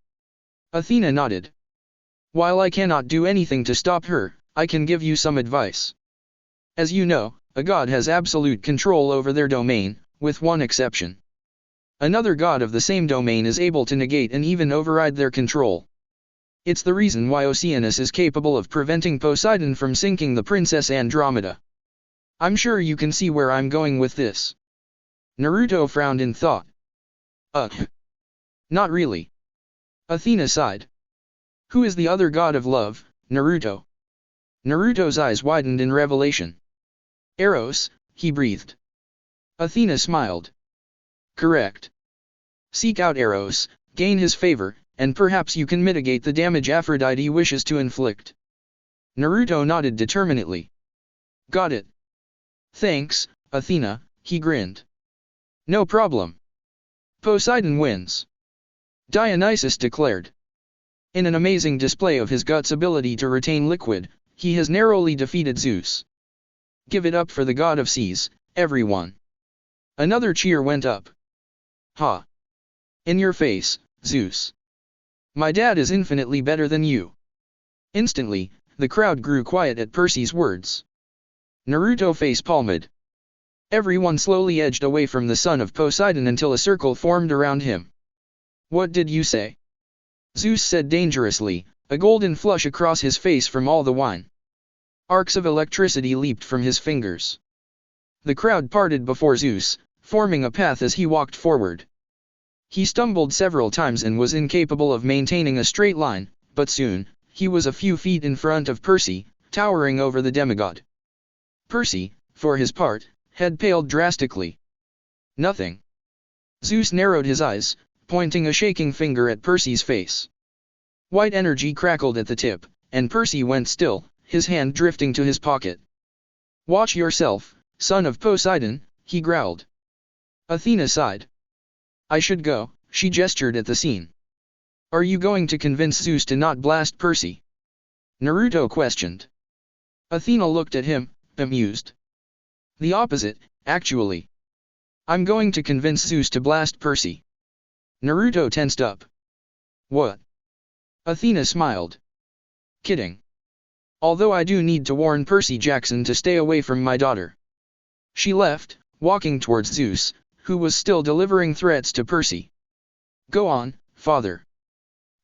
Athena nodded. While I cannot do anything to stop her, I can give you some advice. As you know, a god has absolute control over their domain, with one exception. Another god of the same domain is able to negate and even override their control. It's the reason why Oceanus is capable of preventing Poseidon from sinking the Princess Andromeda. I'm sure you can see where I'm going with this. Naruto frowned in thought. Not really. Athena sighed. Who is the other god of love, Naruto? Naruto's eyes widened in revelation. Eros, he breathed. Athena smiled. Correct. Seek out Eros, gain his favor, and perhaps you can mitigate the damage Aphrodite wishes to inflict. Naruto nodded determinedly. Got it. Thanks, Athena, he grinned. No problem. Poseidon wins. Dionysus declared. In an amazing display of his guts' ability to retain liquid, he has narrowly defeated Zeus. Give it up for the god of seas, everyone. Another cheer went up. Ha! In your face, Zeus. My dad is infinitely better than you. Instantly, the crowd grew quiet at Percy's words. Naruto face-palmed. Everyone slowly edged away from the son of Poseidon until a circle formed around him. What did you say? Zeus said dangerously, a golden flush across his face from all the wine. Arcs of electricity leaped from his fingers. The crowd parted before Zeus, forming a path as he walked forward. He stumbled several times and was incapable of maintaining a straight line, but soon, he was a few feet in front of Percy, towering over the demigod. Percy, for his part, had paled drastically. Nothing. Zeus narrowed his eyes, pointing a shaking finger at Percy's face. White energy crackled at the tip, and Percy went still, his hand drifting to his pocket. Watch yourself, son of Poseidon, he growled. Athena sighed. I should go, she gestured at the scene. Are you going to convince Zeus to not blast Percy? Naruto questioned. Athena looked at him, amused. The opposite, actually. I'm going to convince Zeus to blast Percy. Naruto tensed up. What? Athena smiled. Kidding. Although I do need to warn Percy Jackson to stay away from my daughter. She left, walking towards Zeus, who was still delivering threats to Percy. Go on, father.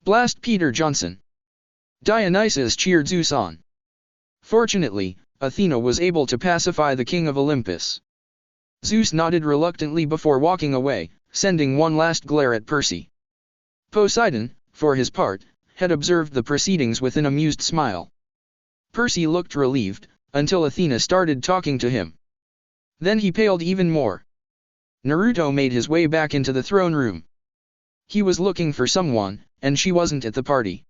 Blast Peter Johnson. Dionysus cheered Zeus on. Fortunately, Athena was able to pacify the king of Olympus. Zeus nodded reluctantly before walking away, sending one last glare at Percy. Poseidon, for his part, had observed the proceedings with an amused smile. Percy looked relieved, until Athena started talking to him. Then he paled even more. Naruto made his way back into the throne room. He was looking for someone, and she wasn't at the party.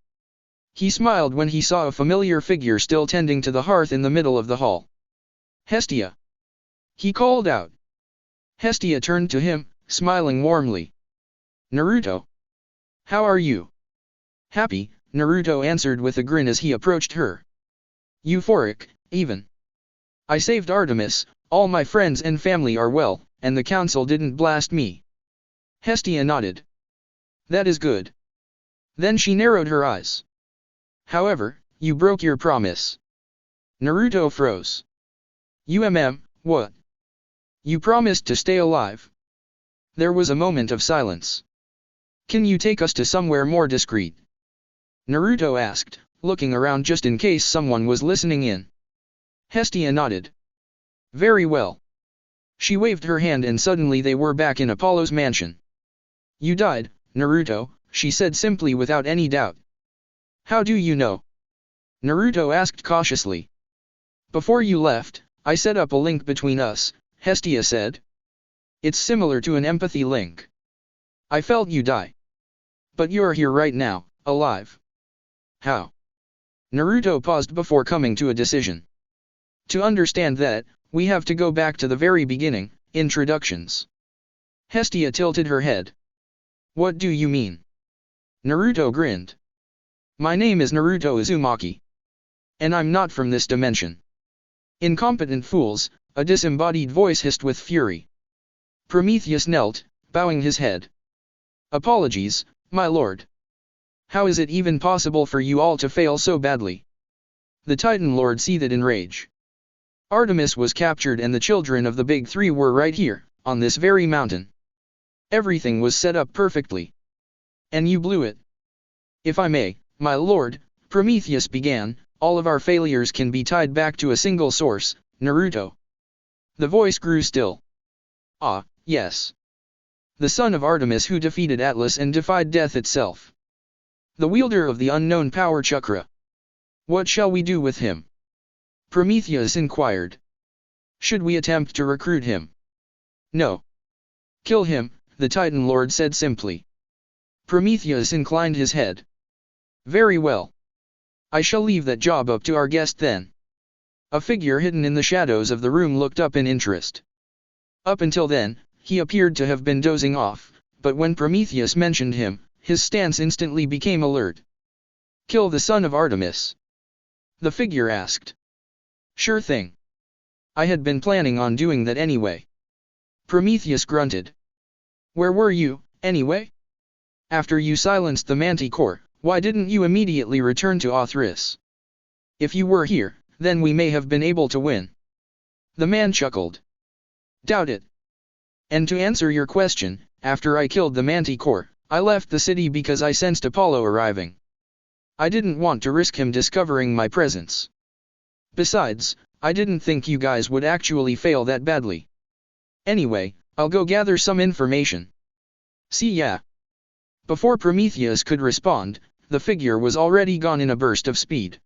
He smiled when he saw a familiar figure still tending to the hearth in the middle of the hall. Hestia! He called out. Hestia turned to him, smiling warmly. Naruto! How are you? Happy, Naruto answered with a grin as he approached her. Euphoric, even. I saved Artemis, all my friends and family are well, and the council didn't blast me. Hestia nodded. That is good. Then she narrowed her eyes. However, you broke your promise. Naruto froze. What? You promised to stay alive. There was a moment of silence. Can you take us to somewhere more discreet? Naruto asked, looking around just in case someone was listening in. Hestia nodded. Very well. She waved her hand and suddenly they were back in Apollo's mansion. You died, Naruto, she said simply without any doubt. How do you know? Naruto asked cautiously. Before you left, I set up a link between us, Hestia said. It's similar to an empathy link. I felt you die. But you're here right now, alive. How? Naruto paused before coming to a decision. To understand that, we have to go back to the very beginning, introductions. Hestia tilted her head. What do you mean? Naruto grinned. My name is Naruto Uzumaki. And I'm not from this dimension. Incompetent fools, a disembodied voice hissed with fury. Prometheus knelt, bowing his head. Apologies, my lord. How is it even possible for you all to fail so badly? The Titan Lord seethed in rage. Artemis was captured and the children of the Big Three were right here, on this very mountain. Everything was set up perfectly. And you blew it. If I may, my lord, Prometheus began, all of our failures can be tied back to a single source, Naruto. The voice grew still. Ah, yes. The son of Artemis who defeated Atlas and defied death itself. The wielder of the unknown power chakra. What shall we do with him? Prometheus inquired. Should we attempt to recruit him? No. Kill him, the Titan Lord said simply. Prometheus inclined his head. Very well. I shall leave that job up to our guest then. A figure hidden in the shadows of the room looked up in interest. Up until then, he appeared to have been dozing off, but when Prometheus mentioned him, his stance instantly became alert. Kill the son of Artemis? The figure asked. Sure thing. I had been planning on doing that anyway. Prometheus grunted. Where were you, anyway? After you silenced the Manticore, why didn't you immediately return to Othris? If you were here, then we may have been able to win. The man chuckled. Doubt it. And to answer your question, after I killed the Manticore, I left the city because I sensed Apollo arriving. I didn't want to risk him discovering my presence. Besides, I didn't think you guys would actually fail that badly. Anyway, I'll go gather some information. See ya. Before Prometheus could respond, the figure was already gone in a burst of speed.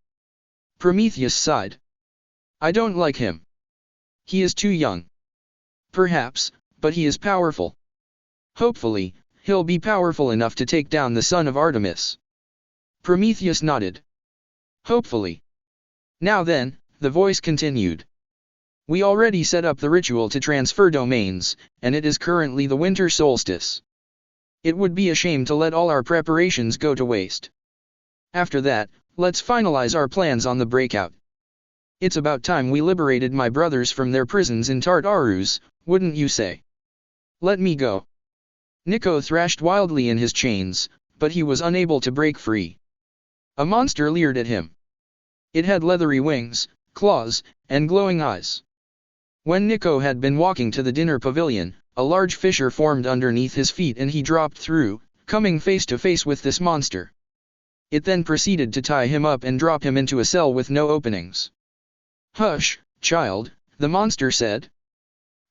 Prometheus sighed. I don't like him. He is too young. Perhaps, but he is powerful. Hopefully, he'll be powerful enough to take down the son of Artemis. Prometheus nodded. Hopefully. Now then, the voice continued. We already set up the ritual to transfer domains, and it is currently the winter solstice. It would be a shame to let all our preparations go to waste. After that, let's finalize our plans on the breakout. It's about time we liberated my brothers from their prisons in Tartarus, wouldn't you say? Let me go. Nico thrashed wildly in his chains, but he was unable to break free. A monster leered at him. It had leathery wings, claws, and glowing eyes. When Nico had been walking to the dinner pavilion, a large fissure formed underneath his feet and he dropped through, coming face to face with this monster. It then proceeded to tie him up and drop him into a cell with no openings. Hush, child, the monster said.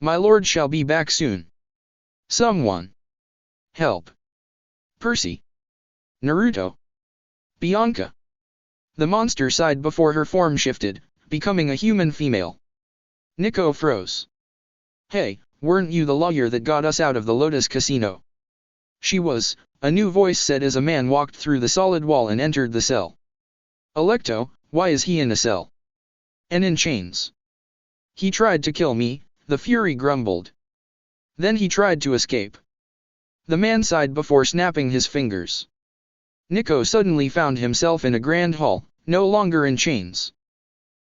My lord shall be back soon. Someone. Help. Percy. Naruto. Bianca. The monster sighed before her form shifted, becoming a human female. Nico froze. Hey, weren't you the lawyer that got us out of the Lotus Casino? She was, a new voice said as a man walked through the solid wall and entered the cell. Alecto, why is he in a cell? And in chains. He tried to kill me, the Fury grumbled. Then he tried to escape. The man sighed before snapping his fingers. Nico suddenly found himself in a grand hall, no longer in chains.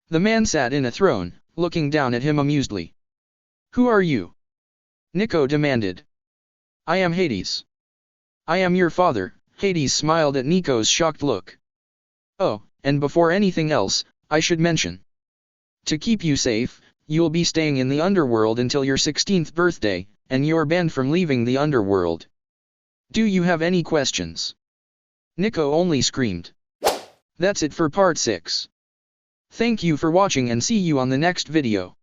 The man sat in a throne, looking down at him amusedly. Who are you? Nico demanded. I am Hades. I am your father, Hades smiled at Nico's shocked look. Oh, and before anything else, I should mention. To keep you safe, you'll be staying in the underworld until your 16th birthday, and you're banned from leaving the underworld. Do you have any questions? Nico only screamed. That's it for part 6. Thank you for watching and see you on the next video.